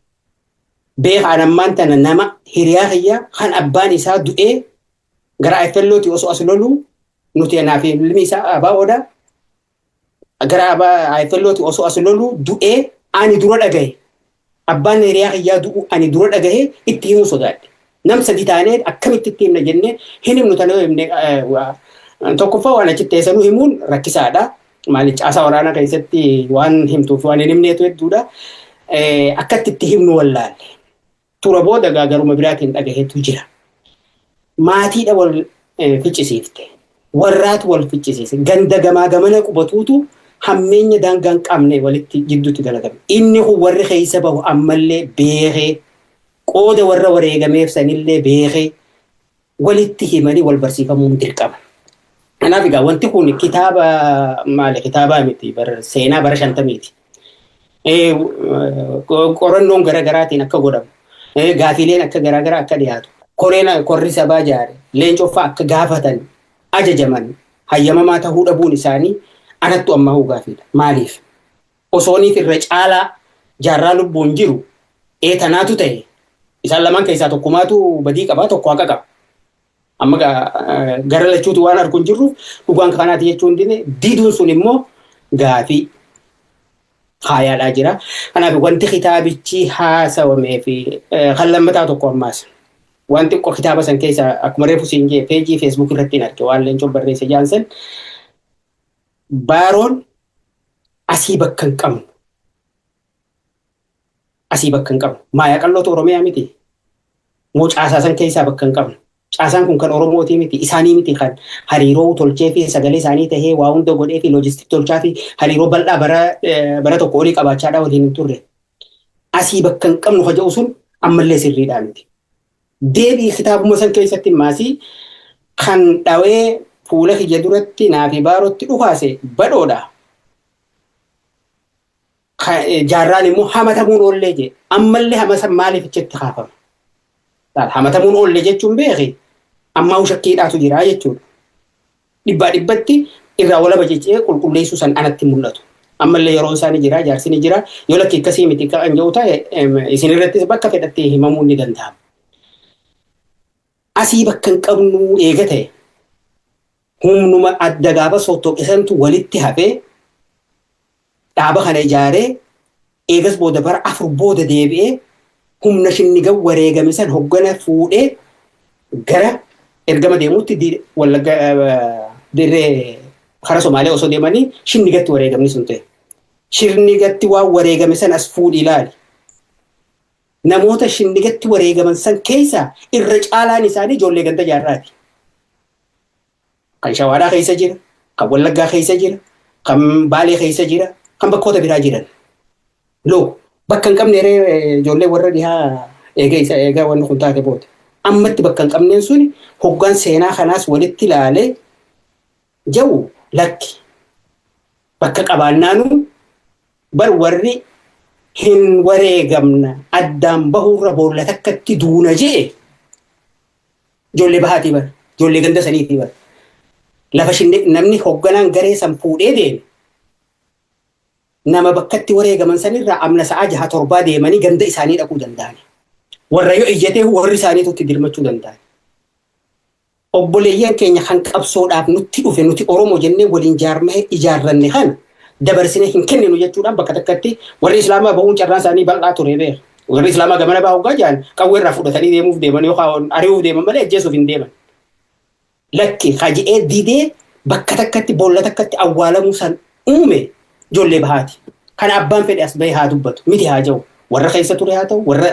Beekaan ammaan tana nama hiriyaa kiyyaa kan abbaan isaa du'ee gara Ayfellooti osoo as loluu nuti anaa fi ilmi isaa abaa'oodha. Gara Ayfellooti osoo as loluu du'ee ani dura dhagaye. Abbaan hiriyaa kiyyaa du'u ani dura dhagaye itti himuu sodaadhe. Nam sadi taanee akkamitti itti himna jennee hin himnu tanoo himne tokkoffaa waan achitti eessanuu himuun rakkisaadha. Maaliif caasaa waraanaa keessatti waan himtuuf waan hin himneetu hedduudha. Akkatti itti himnu wallaalle. Tura booda garuma biraatiin dhagaheetu jira. Maatiidha wal ficcisiifte. Warraatu wal ficcisiise. Ganda gamaa gamana qubatuutu hammeenya daangaan qabne walitti jidduutti dalagame. Inni kun warri keessa bahu ammallee beekee qooda warra wareegameef sanillee beekee walitti himanii wal barsiifamuun dirqama. Kanaaf egaa wanti kun kitaaba maali kitaabaa miti seenaa bara 50ti. Qorannoon garaagaraatiin akka godhamu. Gaafiileen akka garaagaraa akka dhiyaatu. Korri sabaa jaare leencoo fa'aa akka gaafatan ajajaman hayyamamaa ta'uu dhabuun isaanii anattu amma huu gaafiidha. Maaliif? Osooniif irra caalaa jaarraa lubbuun jiru tanaatu ta'e isaan lamaan keessaa tokkumaatu badii qabaa tokko haqa qaba. Amma gara lachuutu waan arguu hin jirru dhugaan kanaati jechuun diduun sun immoo gaafii faayaadhaa jira. Kanaaf wanti kitaabichi haasawamee fi kan lammataa tokko ammaas wanti kitaaba san keessa akkuma reefu siin jee peejii feesbuuk irratti hin arge waan leencoon barreesse jaansan baaroon asii bakka hin qabnu. Asii bakka hin qabnu. Maayaa qalloota Oromiyaa miti. Moo caasaa san keessaa bakka hin qabnu. Caasaan kun kan Oromootii miti. Isaanii miti kan hariiroo tolchee fi sagalee isaanii tahee waa hunda godhee fi loojistik tolchaa fi hariiroo bal'aa bara tokko olii qabaachaadhaa waliin hin turre. Asii bakka hin qabnu hoja'u sun ammallee sirriidhaa miti. Deebii kitaabuma san keessatti maasii kan dhawee fuula kiyya duratti naafi baarootti dhukaase badhoodha. Jaarraan immoo hamatamuun oollee jee ammallee hamasan maaliif itti kaafama? Hamatamuun oollee jechuun beeki ammaa shakkiidhaatu jira jechuudha. Dhibbaa dhibbatti irraa walaba jechee qulqulleessuu san anatti mul'atu. Ammallee yeroo isaanii jira jaarsi ni jira yoo lakkii akkasii miti kan jiru ta'e isin irratti bakka fedhattee himamuu ni danda'ama. Asii bakka hin qabnu eega ta'e humnuma adda gaafa sottooqisantu walitti hafee dhaaba kana ijaaree eegas booda bara 4 booda deebi'ee humna shinniga wareegame san hoggana fuudhee gara ergama deemutti Wallagga dirree kara Somaaliyaa osoo deemanii shinnigatti wareegamni sun ta'e. Shinnigatti waan wareegame san as fuudhi ilaali. Namoota shinnigatti wareegaman san keessa irra caalaan isaanii ijoollee ganda jaarraati. Kan Shawaadhaa keessa jira, kan Wallaggaa keessa jira, kan Baalee keessa jira, kan bakkoota biraa jiran. Loo bakka hin qabne ijoollee warra dhihaa eegaa wanni kun taate booda. Ammatti bakka hin qabneen suni hoggaan seenaa kanaas walitti ilaalee jawu lakki. Bakka qabaannaanu bar warri hin wareegamna addaan bahurra boolla takkatti duuna jee ijoollee bahaatii bar ijoollee ganda saniitii bar. Lafa namni hogganaan garee san fuudhee deeme nama bakkatti wareegaman sanirraa amna sa'a 6-7 deemanii ganda isaanii dhaquu danda'ani. Warra yoo iyyatee warri isaaniitti dirmachuu danda'ani. Obboleeyyan keenya kan qabsoodhaaf nutti dhufe nuti Oromoo jennee waliin ijaarranne kan dabarsine hin kenninu jechuudhaan bakka takkatti warri Islaamaa bahuun carraan isaanii bal'aa ture beer. Warri Islaamaa gamana bahu gajaan qawweerraa fudhatanii deemuuf deeman yookaan ari'uuf deeman malee ajjeesuuf hin deeman. Lakki haji'ee didee bakka takkatti boolla takkatti awwaalamuu san uume ijoollee bahaati. Kan abbaan fedhe as bahee haa dubbatu miti haa ta'u warra keessa ture haa ta'u warra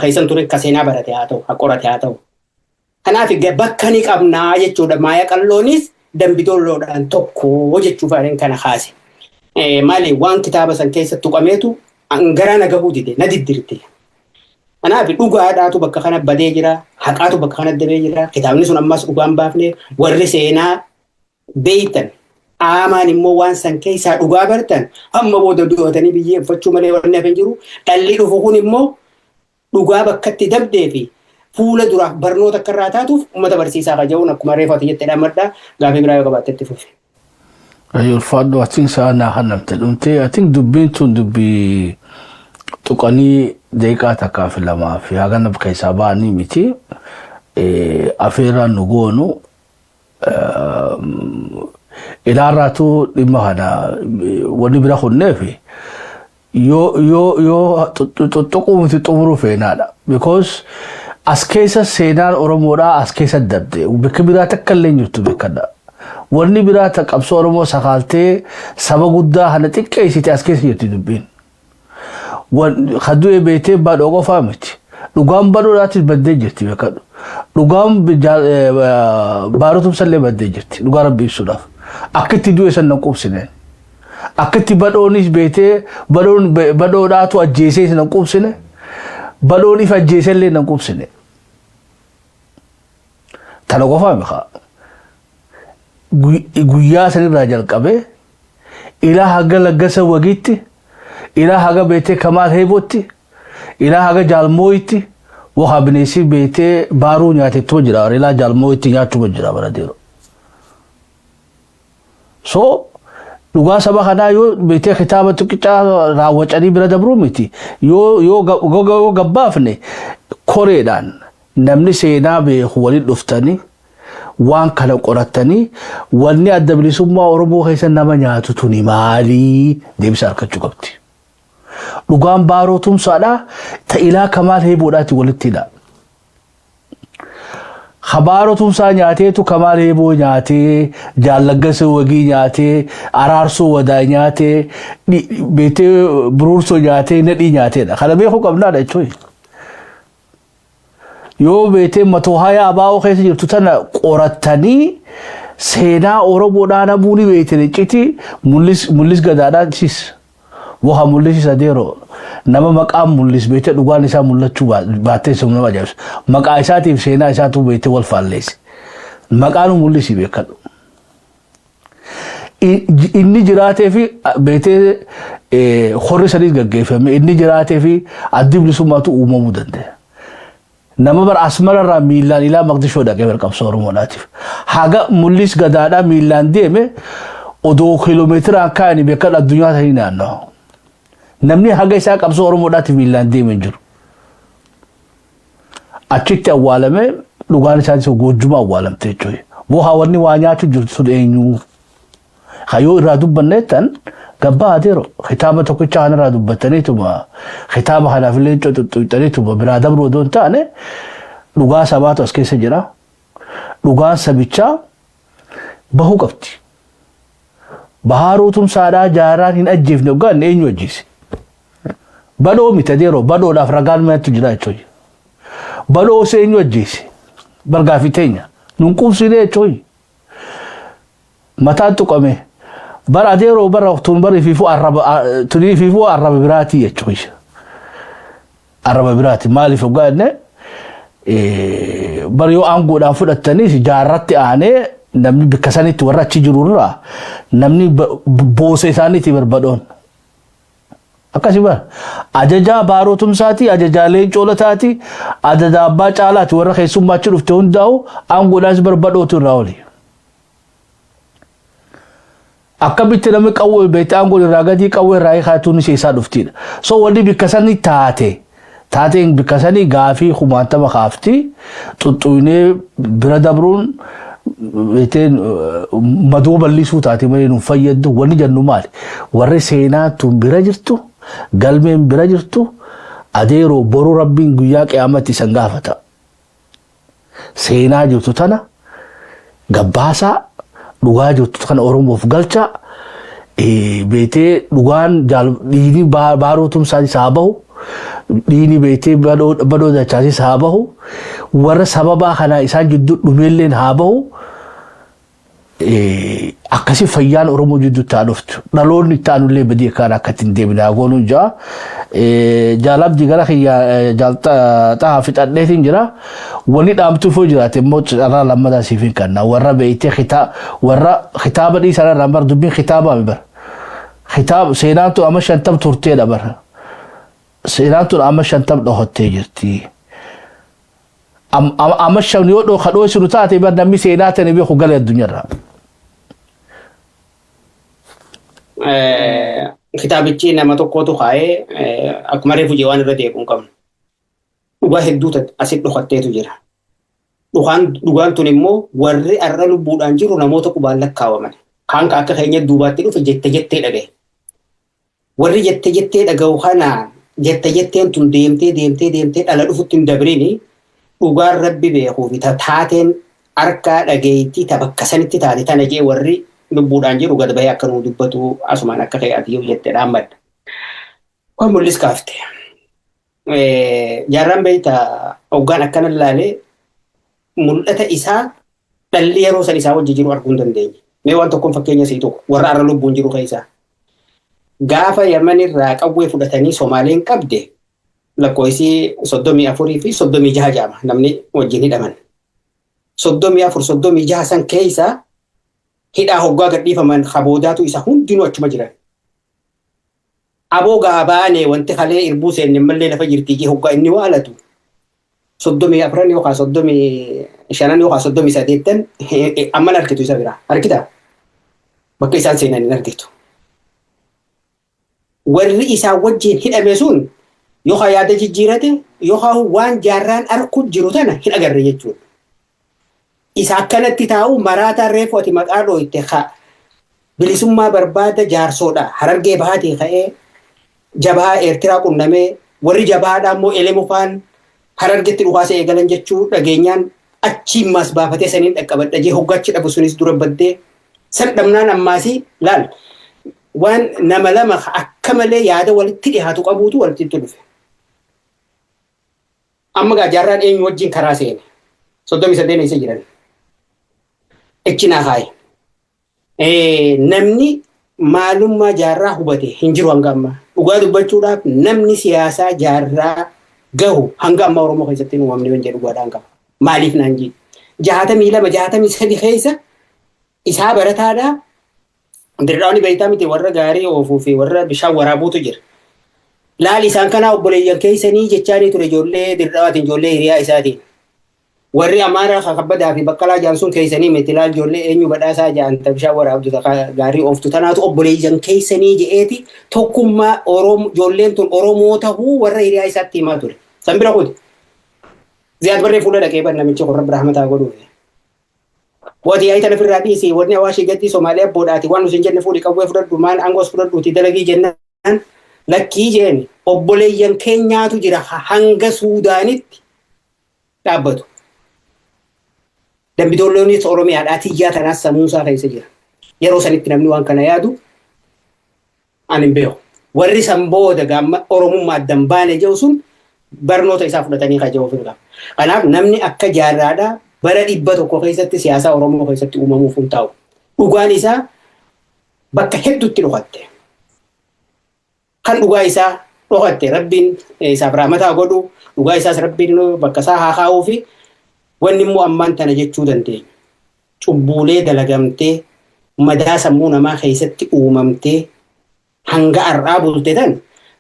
keessan ture kaseenaa barate haa ta'u qorate haa ta'u. Kanaaf bakka ni qabnaa jechuudha maaya qalloonis dambidolloodhaan tokko jechuuf aadeen kana kaase. Maali waan kitaaba san keessatti tuqameetu garaa na gahuu dide na diddirte. Kanaaf dhugaadhaatu bakka kana badee jira, haqaatu bakka kana dabee jira. Kitaabni sun ammas dhugaan baafne warri seenaa beeytan aamaan immoo waan san keessaa dhugaa bartan amma booda du'atanii biyyee uffachuu malee wanni hafeen jiru. Dhalli dhufu kun immoo dhugaa bakkatti dabdee fi fuula duraaf barnoota akka irraa taatuuf uummata barsiisaa qajaa'uun akkuma reefatu jettee madda gaafii biraa yoo qabaattetti fufe. Ulfaadhu atiin sa'aa hannamte dhumtee atiin dubbiin tun dubbii tuqanii deeqaa takkaaf lamaa fi hagana keessaa ba'anii miti afeeraan nu goonu ilaarraatu dhimma kana wanni bira hunneef yoo xuxuquu miti xumuruu feenaadha. Because as keessa seenaan Oromoodhaa as keessa dabde bakka biraa takka illee jirtu beekadha. Wanni biraa qabsoo Oromoo sakaaltee saba guddaa hana xiqqeessite as keessa jirti dubbiin. Hadduu beetee baadhoo qofaa miti. Dhugaan baadhoodhaatis baddee jirti beekadhu. Dhugaan baarotumsallee baddee jirti. Dhugaa rabbi ibsuudhaaf. Akka itti du'e san nan qubsine. Akka itti badhoonis beetee badhoodhaatu ajjeesee nan qubsine. Badhooniif ajjeesellee nan qubsine. Tana qofaa mikaa. Guyyaa sanirraa jalqabee ilaa haga laggasa wagiitti ilaa haga beetee kamaal heebotti ilaa haga jaalmooyitti waxa bineensii beetee baaruu nyaatettuma jira ilaa jaalmooyitti nyaachuma jira baradeero. So dhugaa saba kanaa yoo beetee kitaaba tuqicaa raawwacanii bira dabruu miti yoo gabbaafne koreedhaan namni seenaa beeku waliin dhuftanii waan kana qoratanii wanni adda bilisummaa Oromoo keessa nama nyaatu tuni maali deebisa argachuu qabdi. Dhugaan baarootumsaadha ta'ilaa kamaal heeboodhaati walittidha. Habaarotumsaa nyaateetu kamaal heeboo nyaatee jaallagasa wagii nyaatee araarsoo wadaa nyaatee beetee buruursoo nyaatee nadhii nyaateedha. Kana beekuu qabnaadha jechuudha. Yoo beetee matoo hayaa abaa'oo keessa jirtu tana qoratanii seenaa Oromoodhaan abuuni beetanii citi mul'is gadaadhaansis waha mul'is isa deeroo nama maqaan mul'is beetee dhugaan isaa mul'achuu baattee sun nama ajaa'ibsu maqaa isaatiif seenaa isaatu beetee wal faalleessi maqaanu mul'isi beekadhu. Inni jiraatee fi beetee horri saniis gaggeeffame inni jiraatee fi addi bilisummaatu uumamuu danda'a. Nama bar asmararraa miilaan ilaa Maqdishoo dhaqee barqabsa Oromoodhaatiif. Haga mul'is gadaadhaa miilaan deeme odoo kiiloomeetiraan kaa'anii beekan addunyaa ta'anii naanna'u. Namni haga isaa qabsoo Oromoodhaatiif miilaan deeme jiru. Achitti awwaalame dhugaan isaatis goojjuma awwaalamte jechuudha. Boo hawaasni waa nyaachuu jirtu sun eenyu? Hayoo irraa dubbanneettan قبا ديرو ختابة كوتشا أنا رادو بتنيتما ختابة هلا في اللي تنيتما بلا دبر ودون تاني لغا سبات أسكي سجرا لغا سبيتشا بهو قبتي بهارو تم سارا جاران هن أجيف نوغا نينيو أجيسي بدو متديرو بدو لافرقان ما تجرا چوي بدو سينيو أجيسي برغا في تينيا ننقوم سيني چوي متى تقومي برا ديرو برا تون بري في فوق الرب تني في فوق الرب براتي يچوي الرب براتي مالي فوق قادنا بريو أنقو دافود التنيس جارتي آني namni bikasanitti warra achi jirurra namni boose isaaniiti barbadoon akkasi bar ajaja baarotumsaati ajaja leencoolataati ajaja abbaa caalaati warra keessummaatti dhufte hundaa'u aangoodhaas barbadootu irraa oli akkamitti namni qawwee beekte aangoon irraa gadii qawwee irraa hiikaatuun isaa dhuftidha so wanni bikkasanii taateen bikkasanii gaafii kumaantama kaafti xuxxuynee bira dabruun Weten madu ballisu taati malee nu fayyadu wani jannu maali warri seenaa tun bira jirtu galmeen bira jirtu adeero boru rabbiin guyyaa qiyaamatti san gaafata seenaa jirtu tana gabbaasaa dhugaa jirtu kana oromoof galcha beetee dhugaan dhiini baarootum saabahu dhiini beetee badoo dachaasi saabahu warra sababa kana isaan jidduu dhumeelleen haabahu akkasi fayyaan oromoo jidduu taaduftu dhaloonni taanullee badii kana akkatiin deebinaa goonuu jaa jaalabdi gara kiyya jaaltaa fixadheetiin jira wani dhaamtuuf hoo jiraate immoo carraa lammadaa siifin kanna warra beeytee warra kitaaba dhiisan irraa bar dubbiin kitaabaa bar kitaab seenaan tun amma 50 turteedha bar seenaan tun amma 50 dhohottee jirti amma shan yoo dhoo kadhoo sinu taate bar namni seenaa tani beeku galee addunyaarraa kitaabichi nama tokkotu kaa'ee akkuma reefu jee waan irra deebi'uun qabnu. Dhugaa hedduutu asitti dhokatteetu jira. Dhugaan tun immoo warri arra lubbuudhaan jiru namoota qubaan lakkaawaman. Kaan akka keenya duubaatti dhufe jettee dhagaye. Warri jettee dhaga'u kanaan jetteen tun deemtee dhala dhufutti hin dabrini dhugaan rabbi beekuu fi taateen harkaa dhageetti bakka sanitti taate tana jee warri lubbuudhaan jiru gad bahee akka nuu dubbatu asumaan akka keeyyaati yoo jettee dhaammadha. Waan mul'is kaafte. Jaarraan beeyta hoggaan akkana ilaalee mul'ata isaa dhalli yeroo san isaa wajji jiru arguu hin dandeenye. Mee waan tokkoon fakkeenya sii tokko warra arra lubbuun jiru keessaa. Gaafa Yaman irraa qawwee fudhatanii Somaaleen qabde lakkoofsi 34 fi 36 jaama namni wajjin hidhaman. 34 36 san keessaa hidhaa hoggaa gadhiifaman kaboodaatu isa hundinuu achuma jiran. Aboo gaabaanee wanti kalee irbuu seenne mallee lafa jirtii hoggaa inni waalatu 34 yookaan 35 yookaan 38 amman argitu isa biraa argita bakka isaan seenan hin argitu. Warri isaa wajjin hidhame sun yookaan yaada jijjiirate yookaan waan jaarraan arku jiru tana hin agarre jechuudha. Isa akkanatti taa'u maraataa reefu ati maqaa dhooyte bilisummaa barbaada jaarsoodha. Harargee bahatee ka'ee jabaa Eertiraa qunnamee warri jabaadhaa immoo Elemufaan Harargetti dhukaasa eegalan jechuu dhageenyaan achiin maas baafatee saniin dhaqqabadha jee hoggachi dhabu sunis dura baddee san dhabnaan ammaasii laal waan nama lama akka malee yaada walitti dhiyaatu qabuutu walitti dhufe. Amma gaa jaarraan eenyu wajjin karaa seene 38 isa jiran. Echinaa haay. Namni maalummaa jaarraa hubate hin jiru hanga ammaa. Dhugaa dubbachuudhaaf namni siyaasaa jaarraa gahu hanga ammaa Oromoo keessatti uumamni waan jedhu dhugaadhaan qaba. Maaliif naan jii? 62 63 keessa isaa barataadhaa. Dirraawni beektaa miti warra gaarii oofuu fi warra bishaan waraabuutu jira. Laal isaan kanaa obboleeyyan keessanii jechaanii ture ijoollee dirraawaatiin ijoollee hiriyaa isaatiin. Warri Amaaraa kabbadaa fi Baqqalaa Jaansuun keessanii miti laal ijoollee eenyu badhaasaa ja'an bishaan waraabdu gaarii ooftu tanaatu obboleeyyan keessanii je'eeti tokkummaa ijoolleen tun Oromoo tahuu warra hiriyaa isaatti himaa ture. San bira kuti. Ziyaad barree fuula dhaqee ban namichi qorra bira hamataa godhuuf. Wati ay tana firraa dhiisi wanni hawaashii gadii Somaaliyaa boodhaati waan nuti hin jenne fuudhi qawwee fudhadhu maan aangoos fudhadhuuti dalagii jennaan lakkii jeen obboleeyyan keenyaatu jira hanga Suudaanitti dhaabbatu. Dambitoollonis Oromiyaadhaa tiyyaa tanaas samuusaa keessa jira. Yeroo sanitti namni waan kana yaadu ani hin beeku. Warri san booda gaamma Oromummaa addan baane jedhu sun barnoota isaa fudhatanii kaja'uu firqa. Kanaaf namni akka jaarraadhaa bara 100 keessatti siyaasa Oromoo keessatti uumamuuf hin taa'u. Dhugaan isaa bakka hedduutti dhokatte. Kan dhugaa isaa dhokatte Rabbiin isaaf rahmataa godhu dhugaa isaas Rabbiin bakka isaa haa kaa'uu fi wanni immoo ammaan tana jechuu dandeenya. Cubbuulee dalagamtee madaa sammuu namaa keessatti uumamtee hanga har'aa bulte tan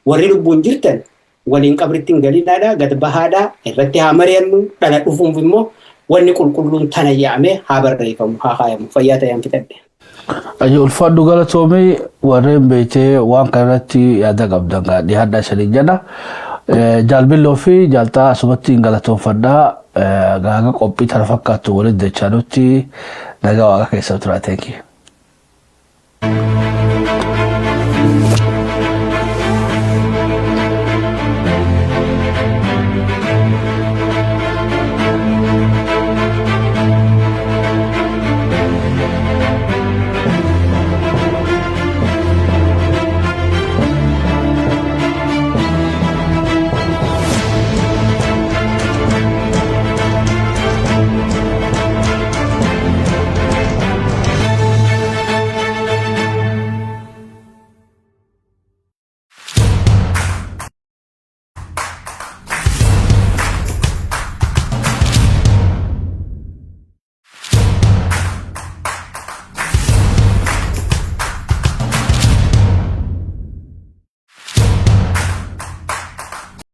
warri lubbuun jirtan waliin qabritti hin galiidhaadha gad bahaadha irratti haa mari'annu dhala dhufuuf immoo wanni qulqulluun tana yaa'ame haa barreeffamu haa kaayamu fayyaa ta'een fitadhe. Ayo ulfaadhu galatoomii warreen beekee waan kanarratti yaada qabdan dhiyaadhaa isanii jedha. Jaalbilloo fi jaaltaa asumatti galatoonfadhaa gaaga qophii tana fakkaattu waliin dachaanutti nagaa waaqa keessa turaa. Thank you.